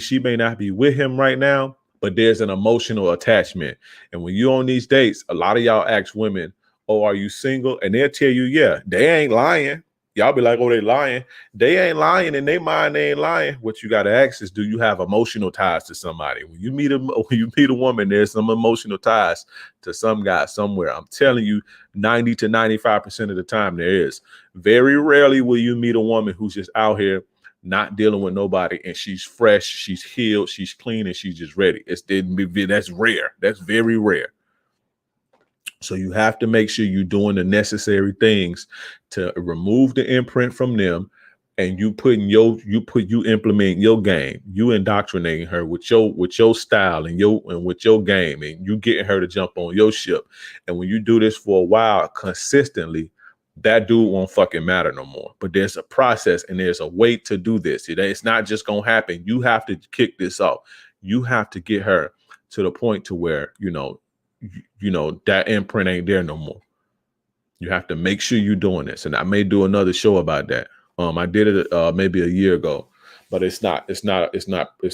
B: with him right now, but there's an emotional attachment. And when you're on these dates, a lot of y'all ask women, oh, are you single? And they'll tell you, yeah, they ain't lying. Y'all be like, oh, they lying. They ain't lying in their mind. They ain't lying. What you got to ask is, do you have emotional ties to somebody? When you meet a woman, there's some emotional ties to some guy somewhere. I'm telling you, 90 to 95% of the time there is. Very rarely will you meet a woman who's just out here not dealing with nobody and she's fresh, she's healed, she's clean, and she's just ready. That's rare. That's very rare. So you have to make sure you're doing the necessary things to remove the imprint from them, and you implement your game. You indoctrinating her with your style and with your game, and you getting her to jump on your ship. And when you do this for a while consistently, that dude won't fucking matter no more. But there's a process and there's a way to do this. It's not just gonna happen. You have to kick this off. You have to get her to the point to where that imprint ain't there no more. You have to make sure you're doing this. And I may do another show about that. I did it maybe a year ago, but it's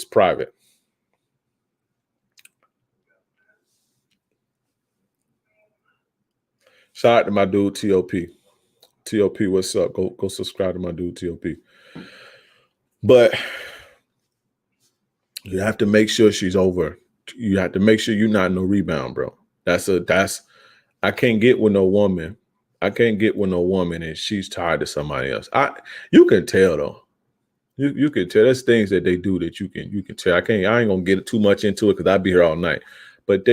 B: private. Shout out to my dude TOP. TOP, what's up? Go subscribe to my dude TOP. But you have to make sure she's over. You have to make sure you're not no rebound, bro. I can't get with no woman. I can't get with no woman and she's tied to somebody else. You can tell though. You can tell. There's things that they do that you can tell. I ain't gonna get too much into it because I'll be here all night. But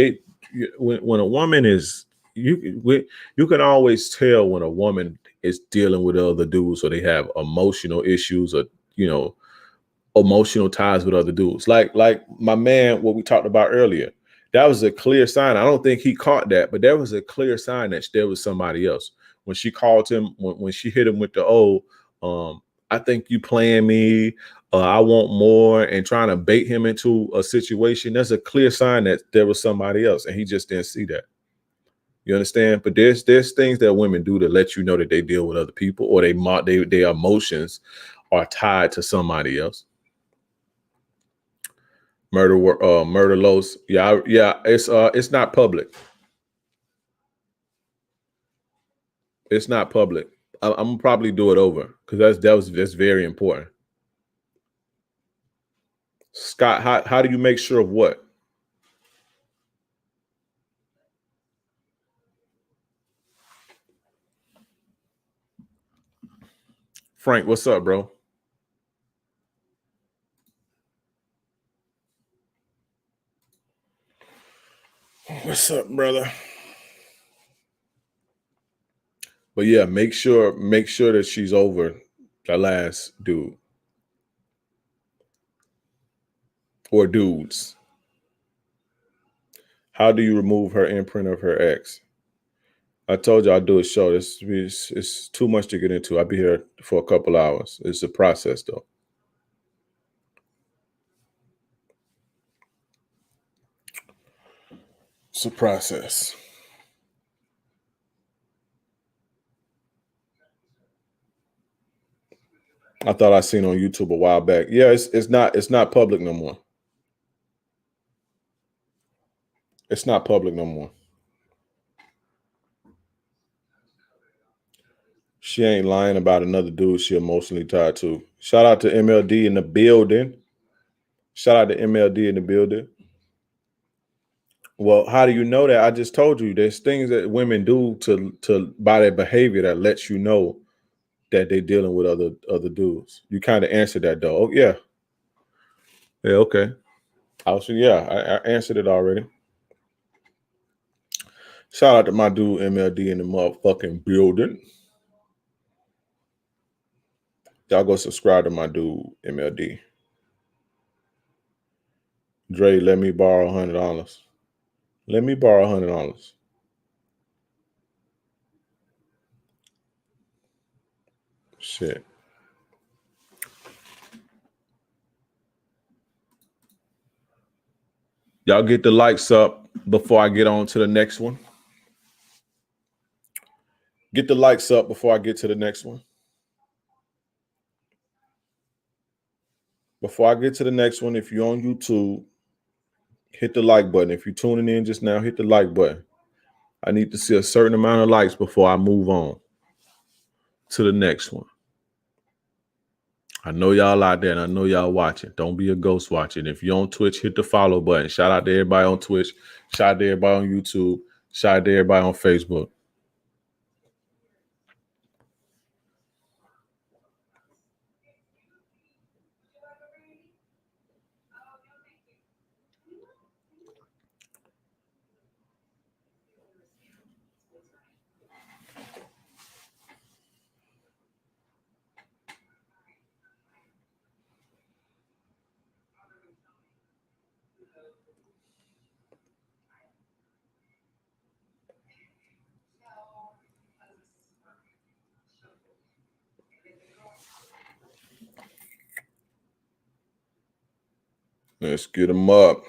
B: when a woman is you can always tell when a woman is dealing with other dudes or they have emotional issues or emotional ties with other dudes. Like my man, what we talked about earlier. That was a clear sign. I don't think he caught that, but there was a clear sign that there was somebody else. When she called him, when she hit him with the I think you playing me, I want more, and trying to bait him into a situation, that's a clear sign that there was somebody else, and he just didn't see that. You understand? But there's things that women do to let you know that they deal with other people or their emotions are tied to somebody else. Murder Los. Yeah, it's not public. It's not public. I'm gonna probably do it over because that's very important. Scott, how do you make sure of what? Frank, what's up, bro? What's up, brother? But yeah, make sure that she's over that last dude or dudes. How do you remove her imprint of her ex? I told you I'll do a show. It's too much to get into. I'll be here for a couple hours. It's a process, though. It's a process. I thought I seen on YouTube a while back. Yeah, it's not public no more. It's not public no more. She ain't lying about another dude she emotionally tied to. Shout out to MLD in the building. Shout out to MLD in the building. Well, how do you know that? I just told you there's things that women do to by their behavior that lets you know that they're dealing with other dudes. You kind of answered that though. Oh yeah. Yeah, okay. I answered it already. Shout out to my dude MLD in the motherfucking building. Y'all go subscribe to my dude MLD. Dre, let me borrow $100. Let me borrow $100. Shit. Y'all get the likes up before I get on to the next one. Get the likes up before I get to the next one. Before I get to the next one, if you're on YouTube, hit the like button. If you're tuning in just now, hit the like button. I need to see a certain amount of likes before I move on to the next one. I know y'all out there and I know y'all watching. Don't be a ghost watching. If you're on Twitch, hit the follow button. Shout out to everybody on Twitch. Shout out to everybody on YouTube. Shout out to everybody on Facebook. Let's get them up.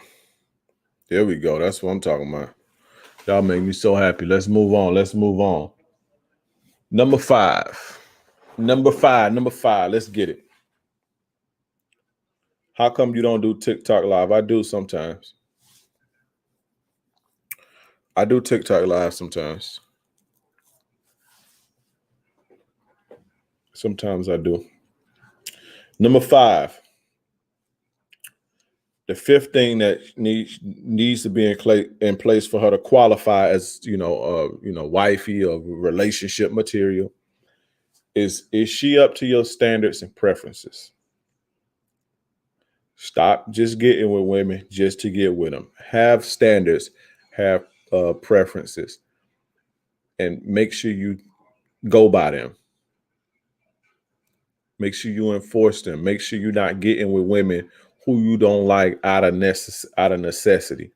B: There we go. That's what I'm talking about. Y'all make me so happy. Let's move on. Let's move on. Number five. Number five. Let's get it. How come you don't do TikTok live? I do sometimes. I do TikTok live sometimes. Sometimes I do. Number five. The fifth thing that needs to be in place for her to qualify as wifey or relationship material is she up to your standards and preferences? Stop just getting with women just to get with them. Have standards, have preferences, and make sure you go by them. Make sure you enforce them. Make sure you're not getting with women who you don't like out of necessity.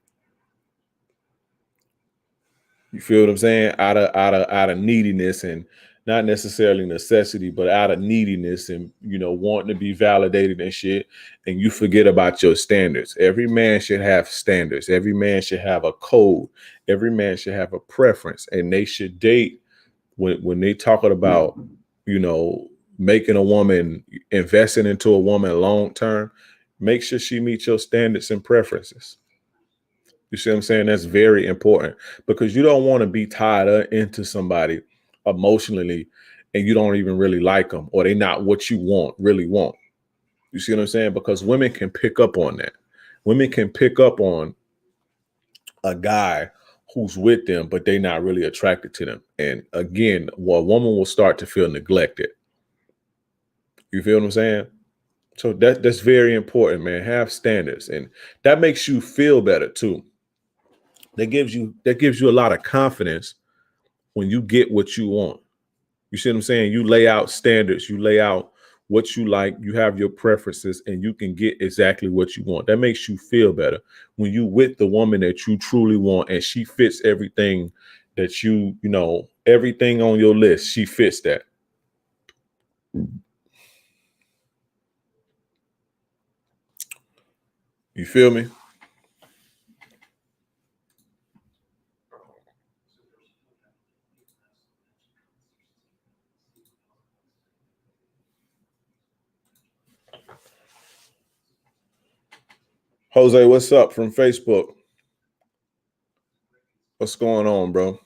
B: You feel what I'm saying? Out of neediness, and not necessarily necessity, but out of neediness and wanting to be validated and shit. And you forget about your standards. Every man should have standards. Every man should have a code. Every man should have a preference, and they should date when they talking about making a woman, investing into a woman long term. Make sure she meets your standards and preferences. You see what I'm saying? That's very important, because you don't want to be tied into somebody emotionally and you don't even really like them, or they're not what you really want. You see what I'm saying? Because women can pick up on that. Women can pick up on a guy who's with them, but they're not really attracted to them. And again, a woman will start to feel neglected. You feel what I'm saying? So that's very important, man. Have standards, and that makes you feel better too. That gives you a lot of confidence when you get what you want. You see what I'm saying? You lay out standards, you lay out what you like, you have your preferences, and you can get exactly what you want. That makes you feel better when you with the woman that you truly want, and she fits everything that everything on your list. She fits that. You feel me? Jose, what's up from Facebook? What's going on, bro?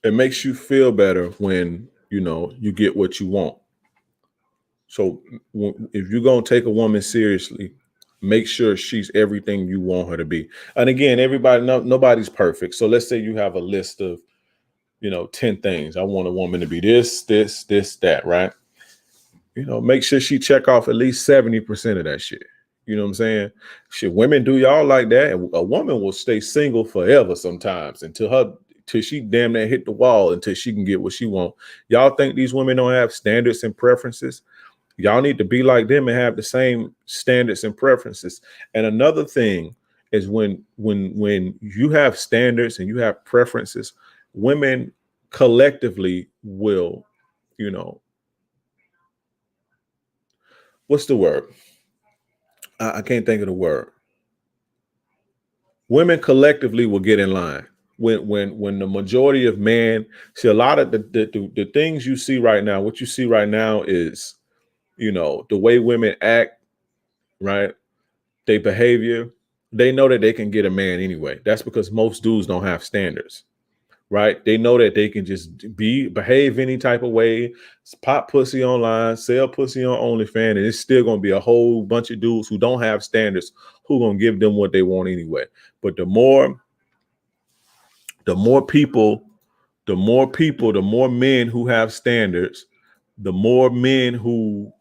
B: It makes you feel better when you get what you want. So if you're going to take a woman seriously, make sure she's everything you want her to be. And again, nobody's perfect. So let's say you have a list of 10 things. I want a woman to be this, that, right? Make sure she check off at least 70% of that shit. You know what I'm saying? Shit, women do y'all like that. And a woman will stay single forever sometimes till she damn near hit the wall, until she can get what she want. Y'all think these women don't have standards and preferences? Y'all need to be like them and have the same standards and preferences. And another thing is when you have standards and you have preferences, women collectively will, what's the word? I can't think of the word. Women collectively will get in line. when the majority of men see a lot of the things you see right now, what you see right now is, the way women act, right? Their behavior, they know that they can get a man anyway. That's because most dudes don't have standards, right? They know that they can just behave any type of way, pop pussy online, sell pussy on OnlyFans, and it's still gonna be a whole bunch of dudes who don't have standards who gonna give them what they want anyway. But the more people, the more men who have standards, the more men who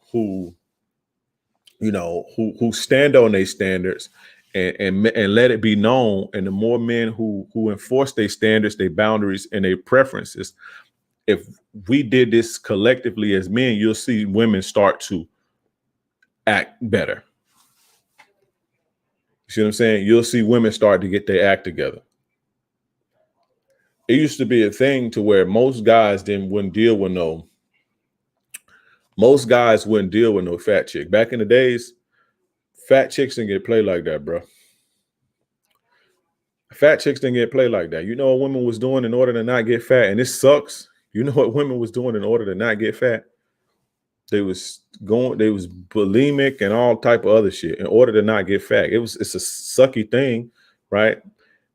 B: stand on their standards and let it be known, and the more men who enforce their standards, their boundaries, and their preferences. If we did this collectively as men, you'll see women start to act better. You see what I'm saying? You'll see women start to get their act together. It used to be a thing to where most guys wouldn't deal with no fat chick. Back in the days, fat chicks didn't get played like that, bro. Fat chicks didn't get played like that. You know what women was doing in order to not get fat, and this sucks. You know what women was doing in order to not get fat? They was bulimic and all type of other shit in order to not get fat. It's a sucky thing, right?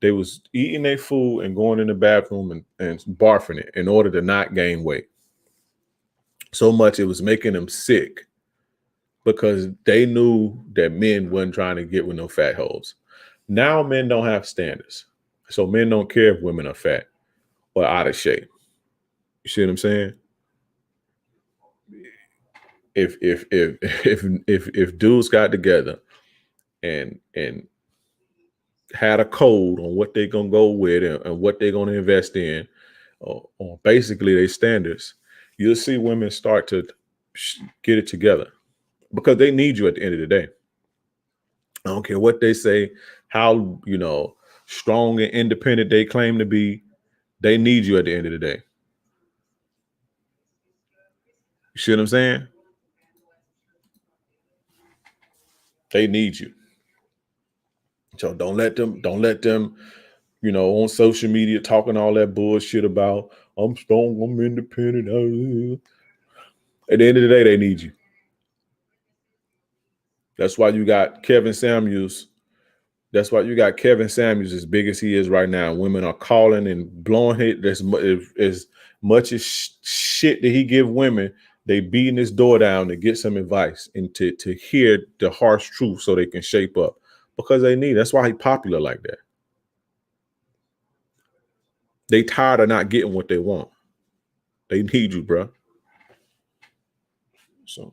B: They was eating their food and going in the bathroom and barfing it in order to not gain weight. So much it was making them sick because they knew that men wasn't trying to get with no fat hoes. Now men don't have standards. So men don't care if women are fat or out of shape. You see what I'm saying? If dudes got together and had a code on what they're gonna go with and what they're gonna invest in, or basically their standards, you'll see women start to get it together because they need you at the end of the day. I don't care what they say, how strong and independent they claim to be. They need you at the end of the day. You see what I'm saying? They need you. So don't let them, on social media talking all that bullshit about I'm strong, I'm independent. At the end of the day, they need you. That's why you got Kevin Samuels. That's why you got Kevin Samuels as big as he is right now. Women are calling and blowing it as much as shit that he give women. They beating his door down to get some advice and to hear the harsh truth so they can shape up because they need. That's why he's popular like that. They tired of not getting what they want. They need you, bro. So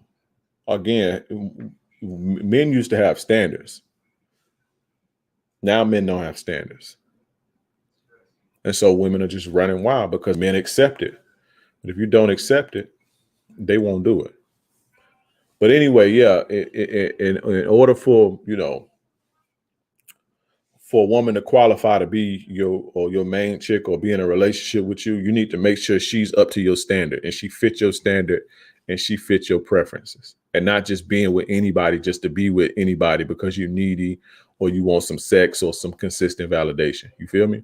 B: again, men used to have standards. Now men don't have standards. And so women are just running wild because men accept it. But if you don't accept it, they won't do it. But anyway, yeah, in order for for a woman to qualify to be your main chick or be in a relationship with you, you need to make sure she's up to your standard and she fits your standard and she fits your preferences, and not just being with anybody just to be with anybody because you're needy or you want some sex or some consistent validation. You feel me?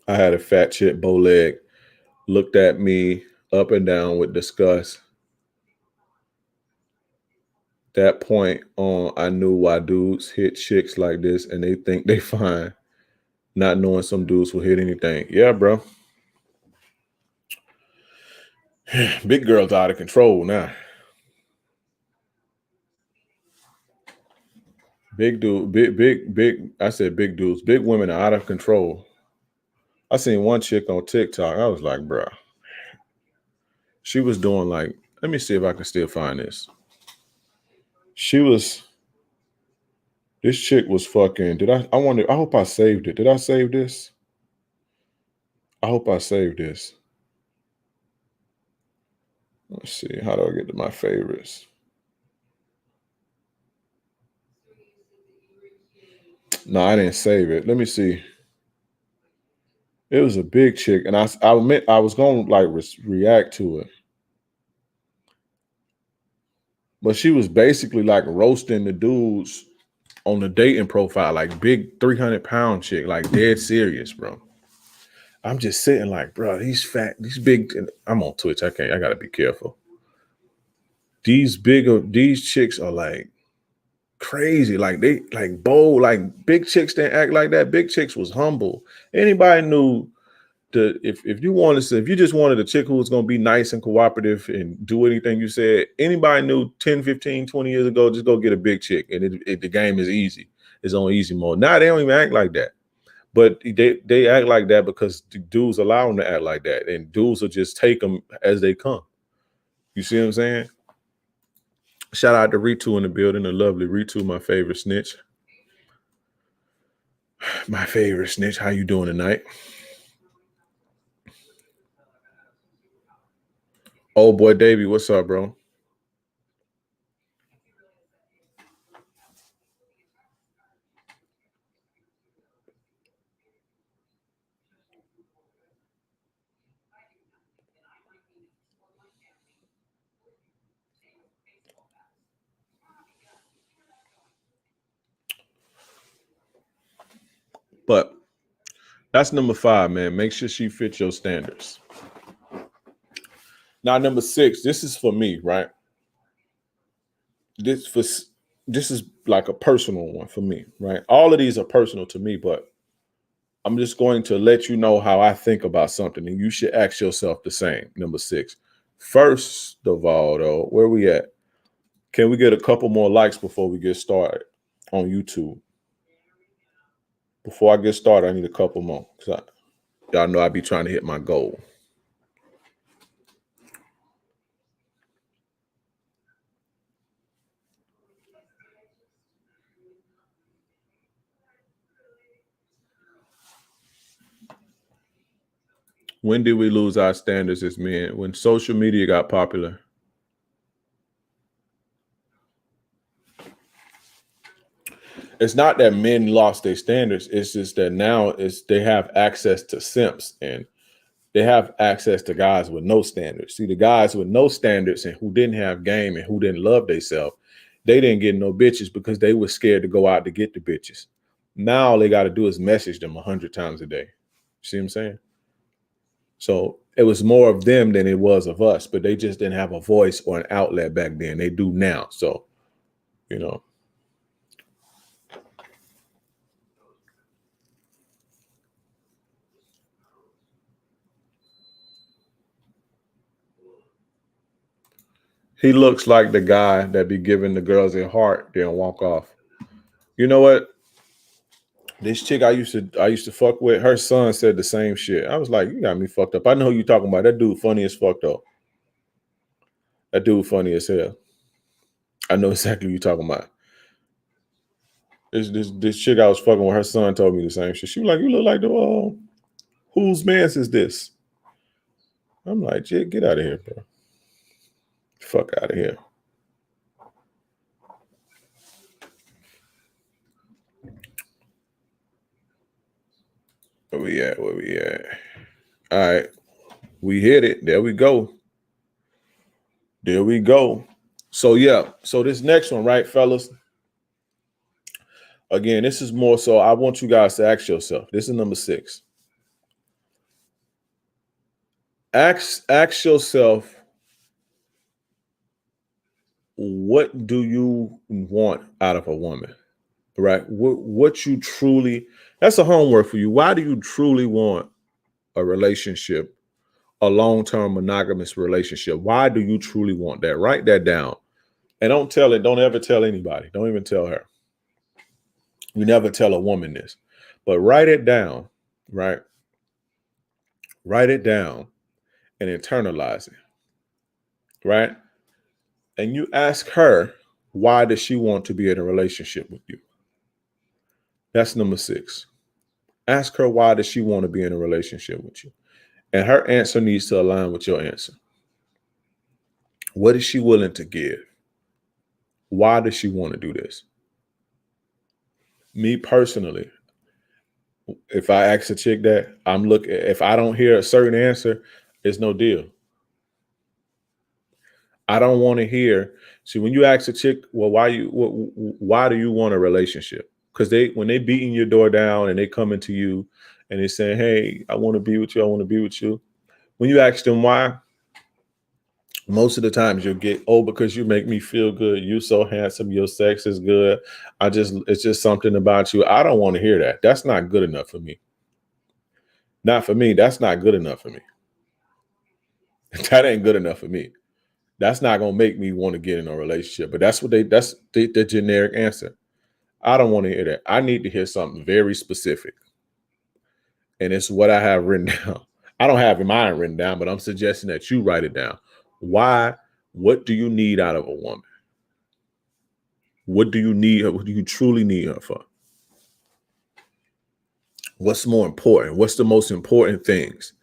B: I had a fat chick, bow leg, looked at me up and down with disgust. That point on, I knew why dudes hit chicks like this and they think they fine, not knowing some dudes will hit anything. Yeah, bro. Big girls out of control now. Big dude, big. I said big dudes. Big women are out of control. I seen one chick on TikTok. I was like, bro. She was doing like, let me see if I can still find this. This chick was fucking. I wonder, I hope I saved it. Did I save this? I hope I saved this. Let's see. How do I get to my favorites? No, I didn't save it. Let me see. It was a big chick, and I admit I was gonna like react to it, but she was basically like roasting the dudes on the dating profile, like big 300-pound chick, like dead serious, bro. I'm just sitting like, bro, these fat, these big. I'm on Twitch. I can't. I gotta be careful. These chicks are like crazy. Like they like bold. Like big chicks didn't act like that. Big chicks was humble. Anybody knew if you wanted to, if you just wanted a chick who was gonna be nice and cooperative and do anything you said, anybody knew 10, 15, 20 years ago, just go get a big chick and the game is easy. It's on easy mode. Now they don't even act like that. But they act like that because the dudes allow them to act like that, and dudes will just take them as they come. You see what I'm saying? Shout out to Ritu in the building, the lovely Ritu, my favorite snitch. My favorite snitch. How you doing tonight? Oh boy, Davey, what's up, bro? But that's number 5, man. Make sure she fits your standards. Now, number 6, this is for me, right? This for this is like a personal one for me, right? All of these are personal to me, but I'm just going to let you know how I think about something, and you should ask yourself the same. Number 6. First of all, though, where we at? Can we get a couple more likes before we get started on YouTube? Before I get started, I need a couple more. Y'all know I be trying to hit my goal. When did we lose our standards as men? When social media got popular. It's not that men lost their standards. It's just that now they have access to simps and they have access to guys with no standards. See, the guys with no standards and who didn't have game and who didn't love themselves, they didn't get no bitches because they were scared to go out to get the bitches. Now all they got to do is message them 100 times a day. See what I'm saying? So it was more of them than it was of us, but they just didn't have a voice or an outlet back then. They do now. So, you know. He looks like the guy that be giving the girls their heart, then walk off. You know what? This chick I used to fuck with, her son said the same shit. I was like, you got me fucked up. I know who you talking about. That dude funny as fuck though. That dude funny as hell. I know exactly what you talking about. This chick I was fucking with, her son told me the same shit. She was like, you look like the whose man's is this? I'm like, Jig, get out of here, bro. Fuck out of here. Where we at? Where we at? All right. We hit it. There we go. There we go. So yeah. So this next one, right, fellas? Again, this is more so I want you guys to ask yourself. This is number 6. Ask yourself, what do you want out of a woman? Right? What you truly, that's a homework for you. Why do you truly want a relationship, a long-term monogamous relationship? Why do you truly want that? Write that down. And don't tell it, don't ever tell anybody. Don't even tell her. You never tell a woman this. But write it down, right? Write it down and internalize it, right? And you ask her, why does she want to be in a relationship with you? That's number 6. Ask her, why does she want to be in a relationship with you? And her answer needs to align with your answer. What is she willing to give? Why does she want to do this? Me personally, if I ask a chick that, I'm looking, if I don't hear a certain answer, it's no deal. I don't want to hear. See, when you ask a chick, well, why do you want a relationship? Because when they beating your door down and they coming to you and they saying, hey, I want to be with you, I want to be with you. When you ask them why, most of the times you'll get, oh, because you make me feel good. You so handsome. Your sex is good. It's just something about you. I don't want to hear that. That's not good enough for me. Not for me. That's not good enough for me. That ain't good enough for me. That's not going to make me want to get in a relationship. But that's the generic answer. I don't want to hear that. I need to hear something very specific. And it's what I have written down. I don't have mine written down, but I'm suggesting that you write it down. Why? What do you need out of a woman? What do you need? What do you truly need her for? What's more important? What's the most important things?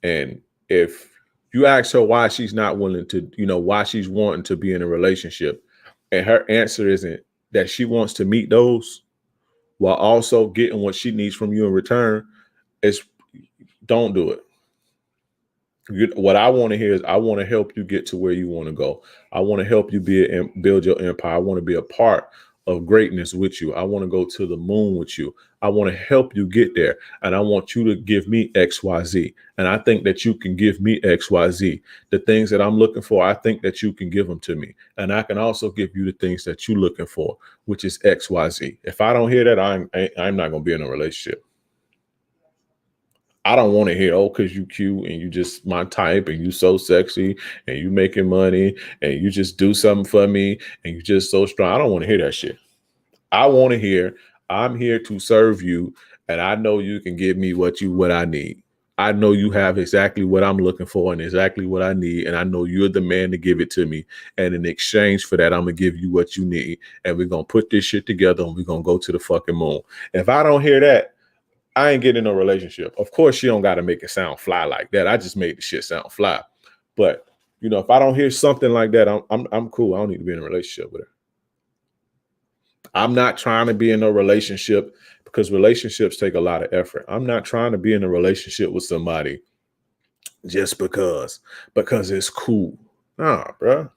B: And if you ask her why she's not willing to, why she's wanting to be in a relationship, and her answer isn't that she wants to meet those while also getting what she needs from you in return, don't do it. What I want to hear is, I want to help you get to where you want to go. I want to help you build your empire. I want to be a part of greatness with you. I want to go to the moon with you. I want to help you get there. And I want you to give me XYZ. And I think that you can give me XYZ. The things that I'm looking for, I think that you can give them to me. And I can also give you the things that you're looking for, which is XYZ. If I don't hear that, I'm not going to be in a relationship. I don't want to hear, oh, because you cute and you just my type and you so sexy and you making money and you just do something for me and you just so strong. I don't want to hear that shit. I want to hear, I'm here to serve you and I know you can give me what I need. I know you have exactly what I'm looking for and exactly what I need. And I know you're the man to give it to me. And in exchange for that, I'm going to give you what you need. And we're going to put this shit together and we're going to go to the fucking moon. If I don't hear that, I ain't getting in a relationship. Of course, she don't got to make it sound fly like that. I just made the shit sound fly. But if I don't hear something like that, I'm cool. I don't need to be in a relationship with her. I'm not trying to be in a relationship because relationships take a lot of effort. I'm not trying to be in a relationship with somebody just because it's cool. Nah, bro.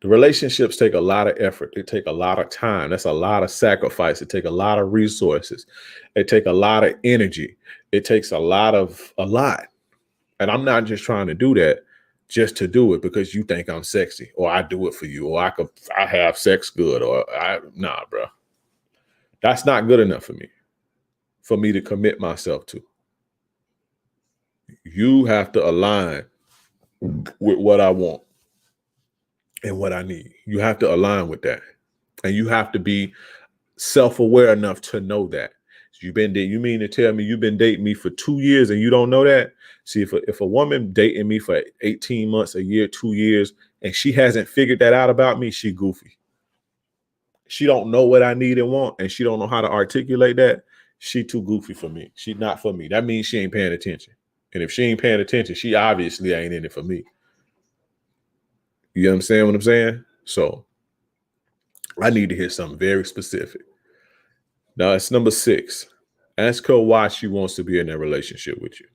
B: The relationships take a lot of effort. They take a lot of time. That's a lot of sacrifice. It takes a lot of resources. It takes a lot of energy. It takes a lot. And I'm not just trying to do that just to do it because you think I'm sexy or I do it for you or I have sex good nah, bro. That's not good enough for me to commit myself to. You have to align with what I want and what I need. You have to align with that. And you have to be self-aware enough to know that. You mean to tell me you've been dating me for 2 years and you don't know that? See, if a woman dating me for 18 months, a year, 2 years, and she hasn't figured that out about me, she goofy. She don't know what I need and want, and she don't know how to articulate that. She too goofy for me. She not for me. That means she ain't paying attention. And if she ain't paying attention, she obviously ain't in it for me. You understand what I'm saying? So I need to hear something very specific. Now it's number 6. Ask her why she wants to be in that relationship with you.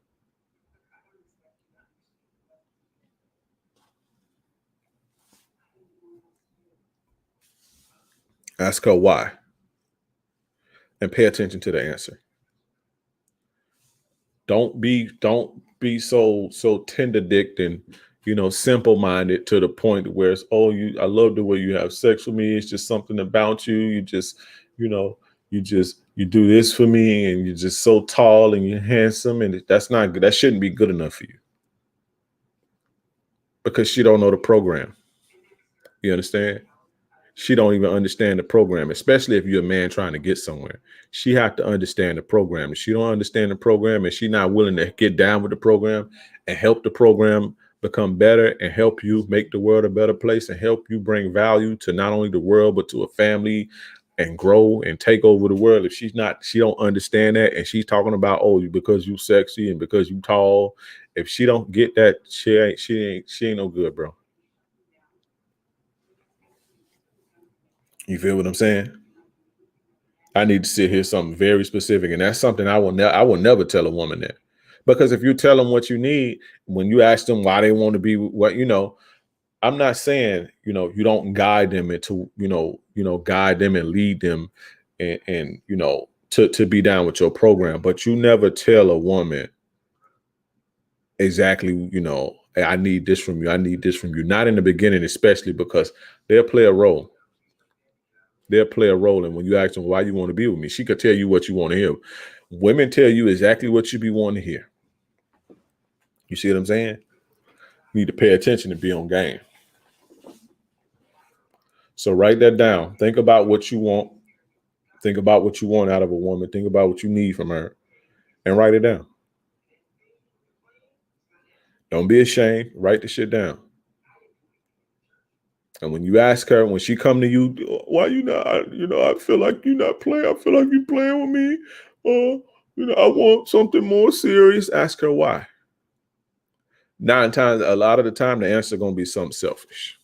B: Ask her why. And pay attention to the answer. Don't be so tender-dicked and simple-minded to the point where it's, oh, I love the way you have sex with me. It's just something about you. You just, you do this for me and you're just so tall and you're handsome. And that's not good. That shouldn't be good enough for you. Because she don't know the program. You understand? She don't even understand the program, especially if you're a man trying to get somewhere. She have to understand the program. If she don't understand the program and she's not willing to get down with the program and help the program become better and help you make the world a better place and help you bring value to not only the world, but to a family and grow and take over the world. If she don't understand that and she's talking about, oh, because you sexy and because you tall. If she don't get that, she ain't no good, bro. You feel what I'm saying? I need to sit here something very specific, and that's something I will never tell a woman that, because if you tell them what you need, when you ask them why they want to be what I'm not saying you don't guide them into guide them and lead them, and to be down with your program, but you never tell a woman exactly "Hey, I need this from you. I need this from you." Not in the beginning, especially because they'll play a role. They'll play a role. And when you ask them why you want to be with me, she could tell you what you want to hear. Women tell you exactly what you be wanting to hear. You see what I'm saying? You need to pay attention and be on game. So write that down. Think about what you want. Think about what you want out of a woman. Think about what you need from her and write it down. Don't be ashamed. Write the shit down. And when you ask her, when she come to you, why you not, I feel like you're not playing. I feel like you playing with me. I want something more serious. Ask her why. 9 times, a lot of the time, the answer is going to be something selfish.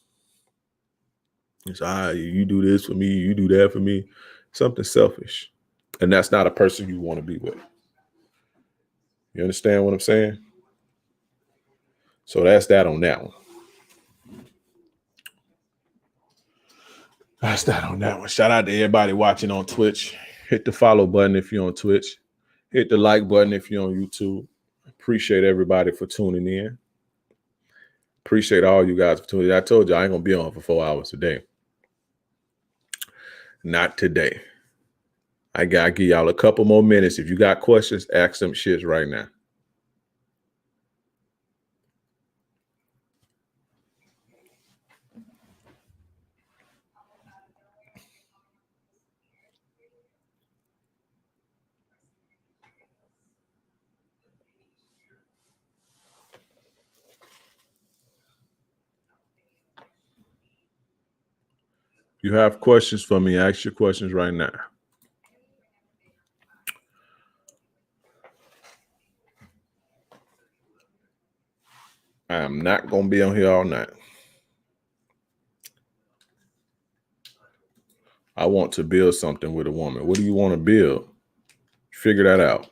B: It's, you do this for me. You do that for me. Something selfish. And that's not a person you want to be with. You understand what I'm saying? So that's that on that one. That's that on that one. Shout out to everybody watching on Twitch. Hit the follow button if you're on Twitch. Hit the like button if you're on YouTube. Appreciate everybody for tuning in. Appreciate all you guys for tuning in. I told you I ain't going to be on for 4 hours a day. Not today. I got to give y'all a couple more minutes. If you got questions, ask them shits right now. You have questions for me, ask your questions right now. I am not going to be on here all night. I want to build something with a woman. What do you want to build? Figure that out.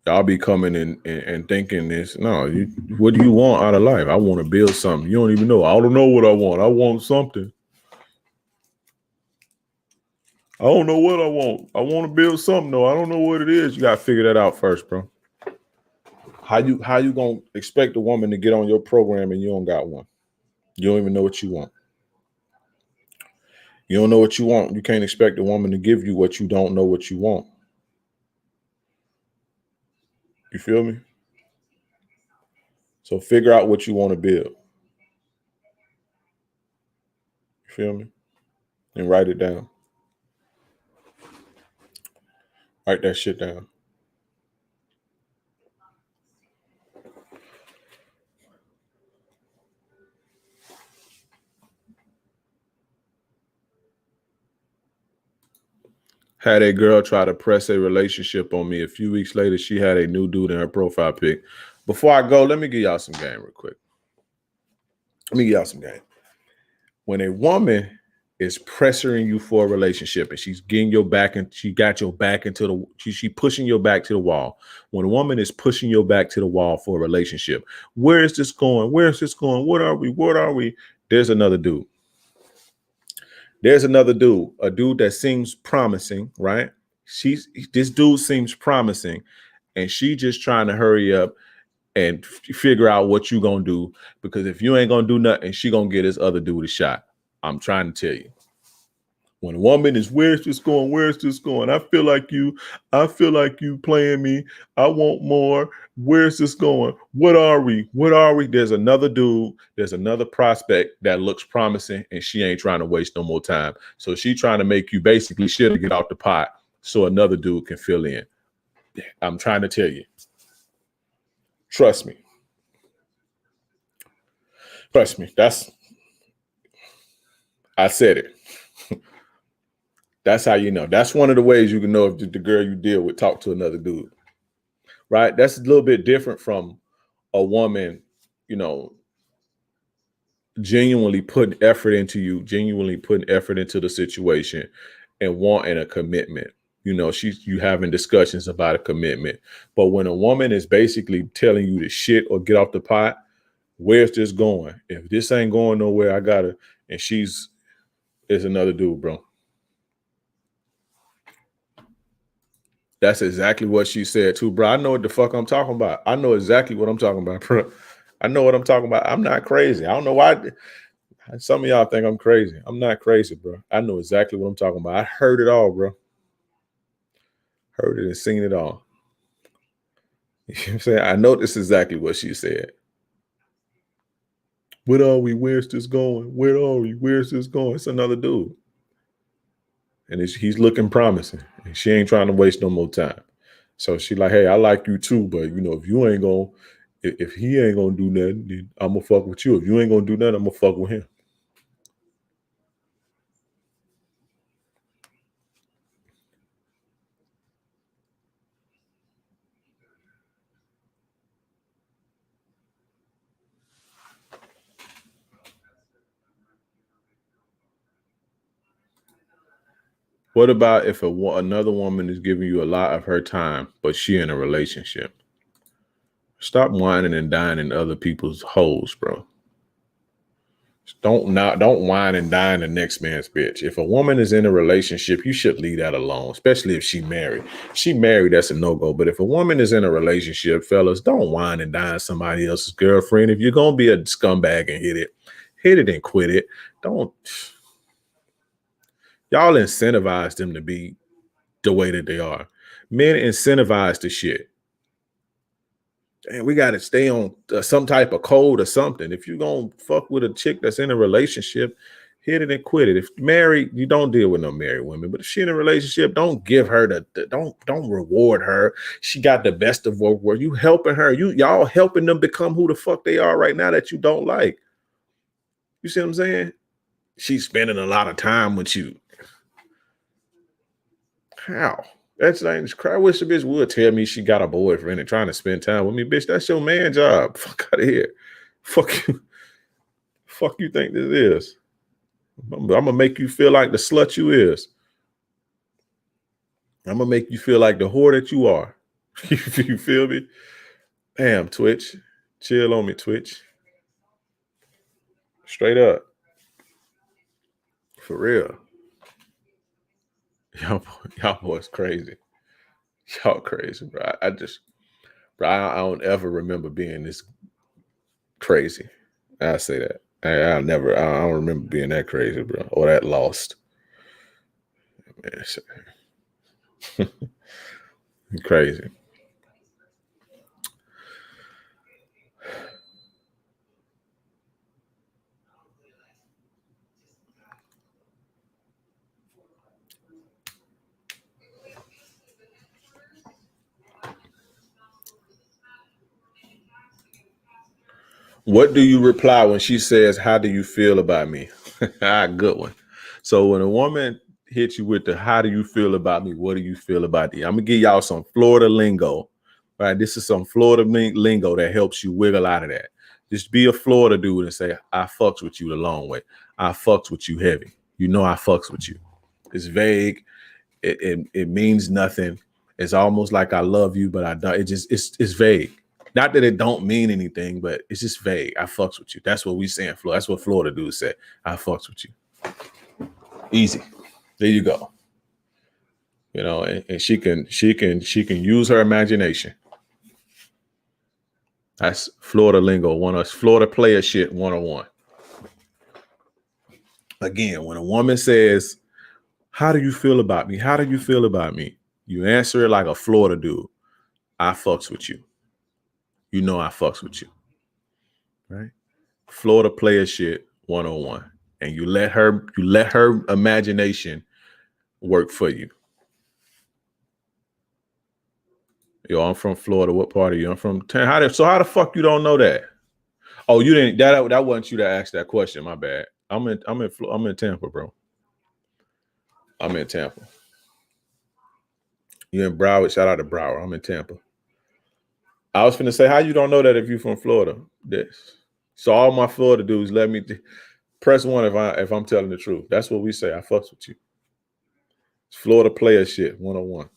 B: Y'all be coming in and thinking this. No, what do you want out of life? I want to build something. You don't even know. I don't know what I want. I want something. I don't know what I want. I want to build something though. I don't know what it is. You gotta figure that out first, bro. How you gonna expect a woman to get on your program and you don't got one? You don't even know what you want. You don't know what you want. You can't expect a woman to give you what you don't know what you want. You feel me? So figure out what you want to build. You feel me? And write it down. Write that shit down. Had a girl try to press a relationship on me. A few weeks later, she had a new dude in her profile pic. Before I go, let me give y'all some game real quick. When a woman is pressuring you for a relationship and she's getting your back and she got your back into the she pushing your back to the wall. When a woman is pushing your back to the wall for a relationship, where is this going? Where is this going? What are we? What are we? There's another dude. There's another dude, a dude that seems promising, right? This dude seems promising, and she just trying to hurry up and figure out what you gonna do, because if you ain't gonna do nothing, she gonna get this other dude a shot. I'm trying to tell you. When a woman is, where's this going? Where's this going? I feel like you playing me. I want more. Where's this going? What are we? What are we? There's another dude. There's another prospect that looks promising, and she ain't trying to waste no more time. So she trying to make you basically shit to get out the pot so another dude can fill in. I'm trying to tell you. Trust me. Trust me. I said it. That's how you know. That's one of the ways you can know if the girl you deal with talk to another dude, right? That's a little bit different from a woman, genuinely putting effort into you, genuinely putting effort into the situation and wanting a commitment. You know, you having discussions about a commitment. But when a woman is basically telling you to shit or get off the pot, where's this going? If this ain't going nowhere, I gotta, and it's another dude, bro. That's exactly what she said too, bro. I know what the fuck I'm talking about. I know exactly what I'm talking about, bro. I know what I'm talking about. I'm not crazy. I don't know why some of y'all think I'm crazy. I'm not crazy, bro. I know exactly what I'm talking about. I heard it all, bro. Heard it and seen it all. You know what I'm saying? I know this is exactly what she said. What are we? Where's this going? Where are we? Where's this going? It's another dude. And he's looking promising. And she ain't trying to waste no more time. So she like, hey, I like you too, but you know, if you ain't gonna, if he ain't gonna do nothing, then I'm gonna fuck with you. If you ain't gonna do nothing, I'm gonna fuck with him. What about if another woman is giving you a lot of her time, but she in a relationship? Stop whining and dining other people's hoes, bro. Don't whine and dine the next man's bitch. If a woman is in a relationship, you should leave that alone, especially if she married. She married, that's a no-go. But if a woman is in a relationship, fellas, don't whine and dine somebody else's girlfriend. If you're gonna be a scumbag and hit it and quit it. Don't y'all incentivize them to be the way that they are. Men incentivize the shit. And we got to stay on some type of code or something. If you're going to fuck with a chick that's in a relationship, hit it and quit it. If married, you don't deal with no married women. But if she in a relationship, don't give her don't reward her. She got the best of both worlds. You helping her. Y'all helping them become who the fuck they are right now that you don't like. You see what I'm saying? She's spending a lot of time with you. How? That's like, I wish the bitch would tell me she got a boyfriend and trying to spend time with me. Bitch, that's your man job. Fuck out of here. Fuck you. Fuck you think this is? I'm gonna make you feel like the slut you is. I'm gonna make you feel like the whore that you are. You feel me? Damn, Twitch. Chill on me, Twitch. Straight up. For real. Y'all boys crazy. Y'all crazy, bro. I don't ever remember being this crazy. I say that. I don't remember being that crazy, bro, or that lost. Man, crazy. What do you reply when she says, "How do you feel about me?" Good one. So when a woman hits you with the "How do you feel about me?" What do you feel about me? I'm gonna give y'all some Florida lingo. Right, this is some Florida lingo that helps you wiggle out of that. Just be a Florida dude and say, "I fucks with you the long way. I fucks with you heavy. You know I fucks with you." It's vague. It means nothing. It's almost like I love you, but I don't. It's vague. Not that it don't mean anything, but it's just vague. I fucks with you. That's what we say in Florida. That's what Florida dudes say. I fucks with you. Easy. There you go. You know, and she can use her imagination. That's Florida lingo. Florida player shit 101. Again, when a woman says, "How do you feel about me? How do you feel about me?" You answer it like a Florida dude. I fucks with you. You know I fucks with you. Right? Florida player shit 101. And you let her imagination work for you. Yo, I'm from Florida. What part are you? I'm from so how the fuck you don't know that? Oh, you didn't that wasn't you that asked that question. My bad. I'm in Tampa, bro. I'm in Tampa. You in Broward? Shout out to Broward. I'm in Tampa. I was finna say, how you don't know that if you from Florida? This. So all my Florida dudes, let me press one if I'm telling the truth. That's what we say. I fucks with you. It's Florida player shit 101.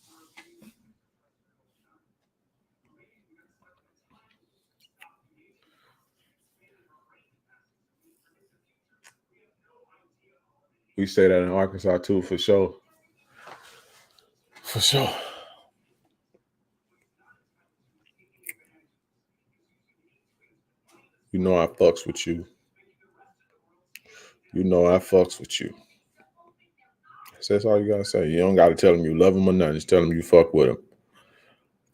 B: We say that in Arkansas too, for sure. For sure. You know I fucks with you. You know I fucks with you. So that's all you gotta say. You don't gotta tell them you love them or nothing. Just tell them you fuck with them.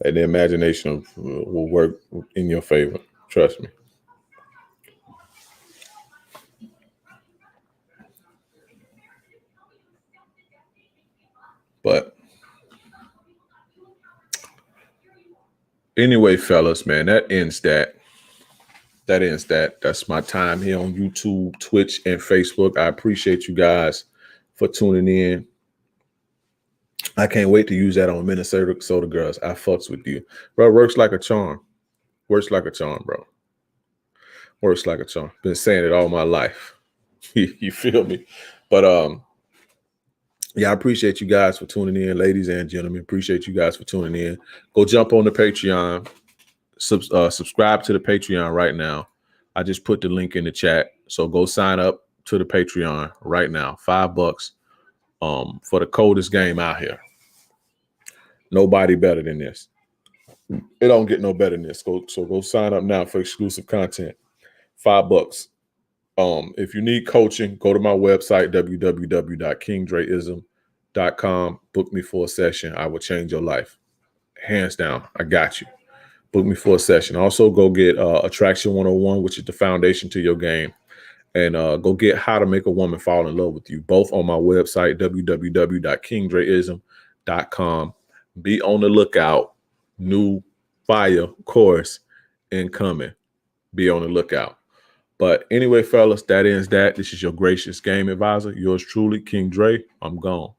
B: And the imagination will work in your favor. Trust me. But anyway, fellas, man, that ends that. That ends that. That's my time here on YouTube, Twitch, and Facebook. I appreciate you guys for tuning in. I can't wait to use that on Minnesota Soda Girls. I fucks with you. Bro, works like a charm. Works like a charm, bro. Works like a charm. Been saying it all my life. You feel me? But yeah, I appreciate you guys for tuning in, ladies and gentlemen. Appreciate you guys for tuning in. Go jump on the Patreon. Subscribe to the Patreon right now. I just put the link in the chat. So go sign up to the Patreon right now. $5 for the coldest game out here. Nobody better than this. It don't get no better than this. So go sign up now for exclusive content. $5. If you need coaching, go to my website, www.kingdreism.com. Book me for a session. I will change your life. Hands down. I got you. Book me for a session. Also, go get Attraction 101, which is the foundation to your game. And go get How to Make a Woman Fall in Love with You. Both on my website, www.kingdreism.com. Be on the lookout. New fire course incoming. Be on the lookout. But anyway, fellas, that ends that. This is your gracious game advisor. Yours truly, King Dre. I'm gone.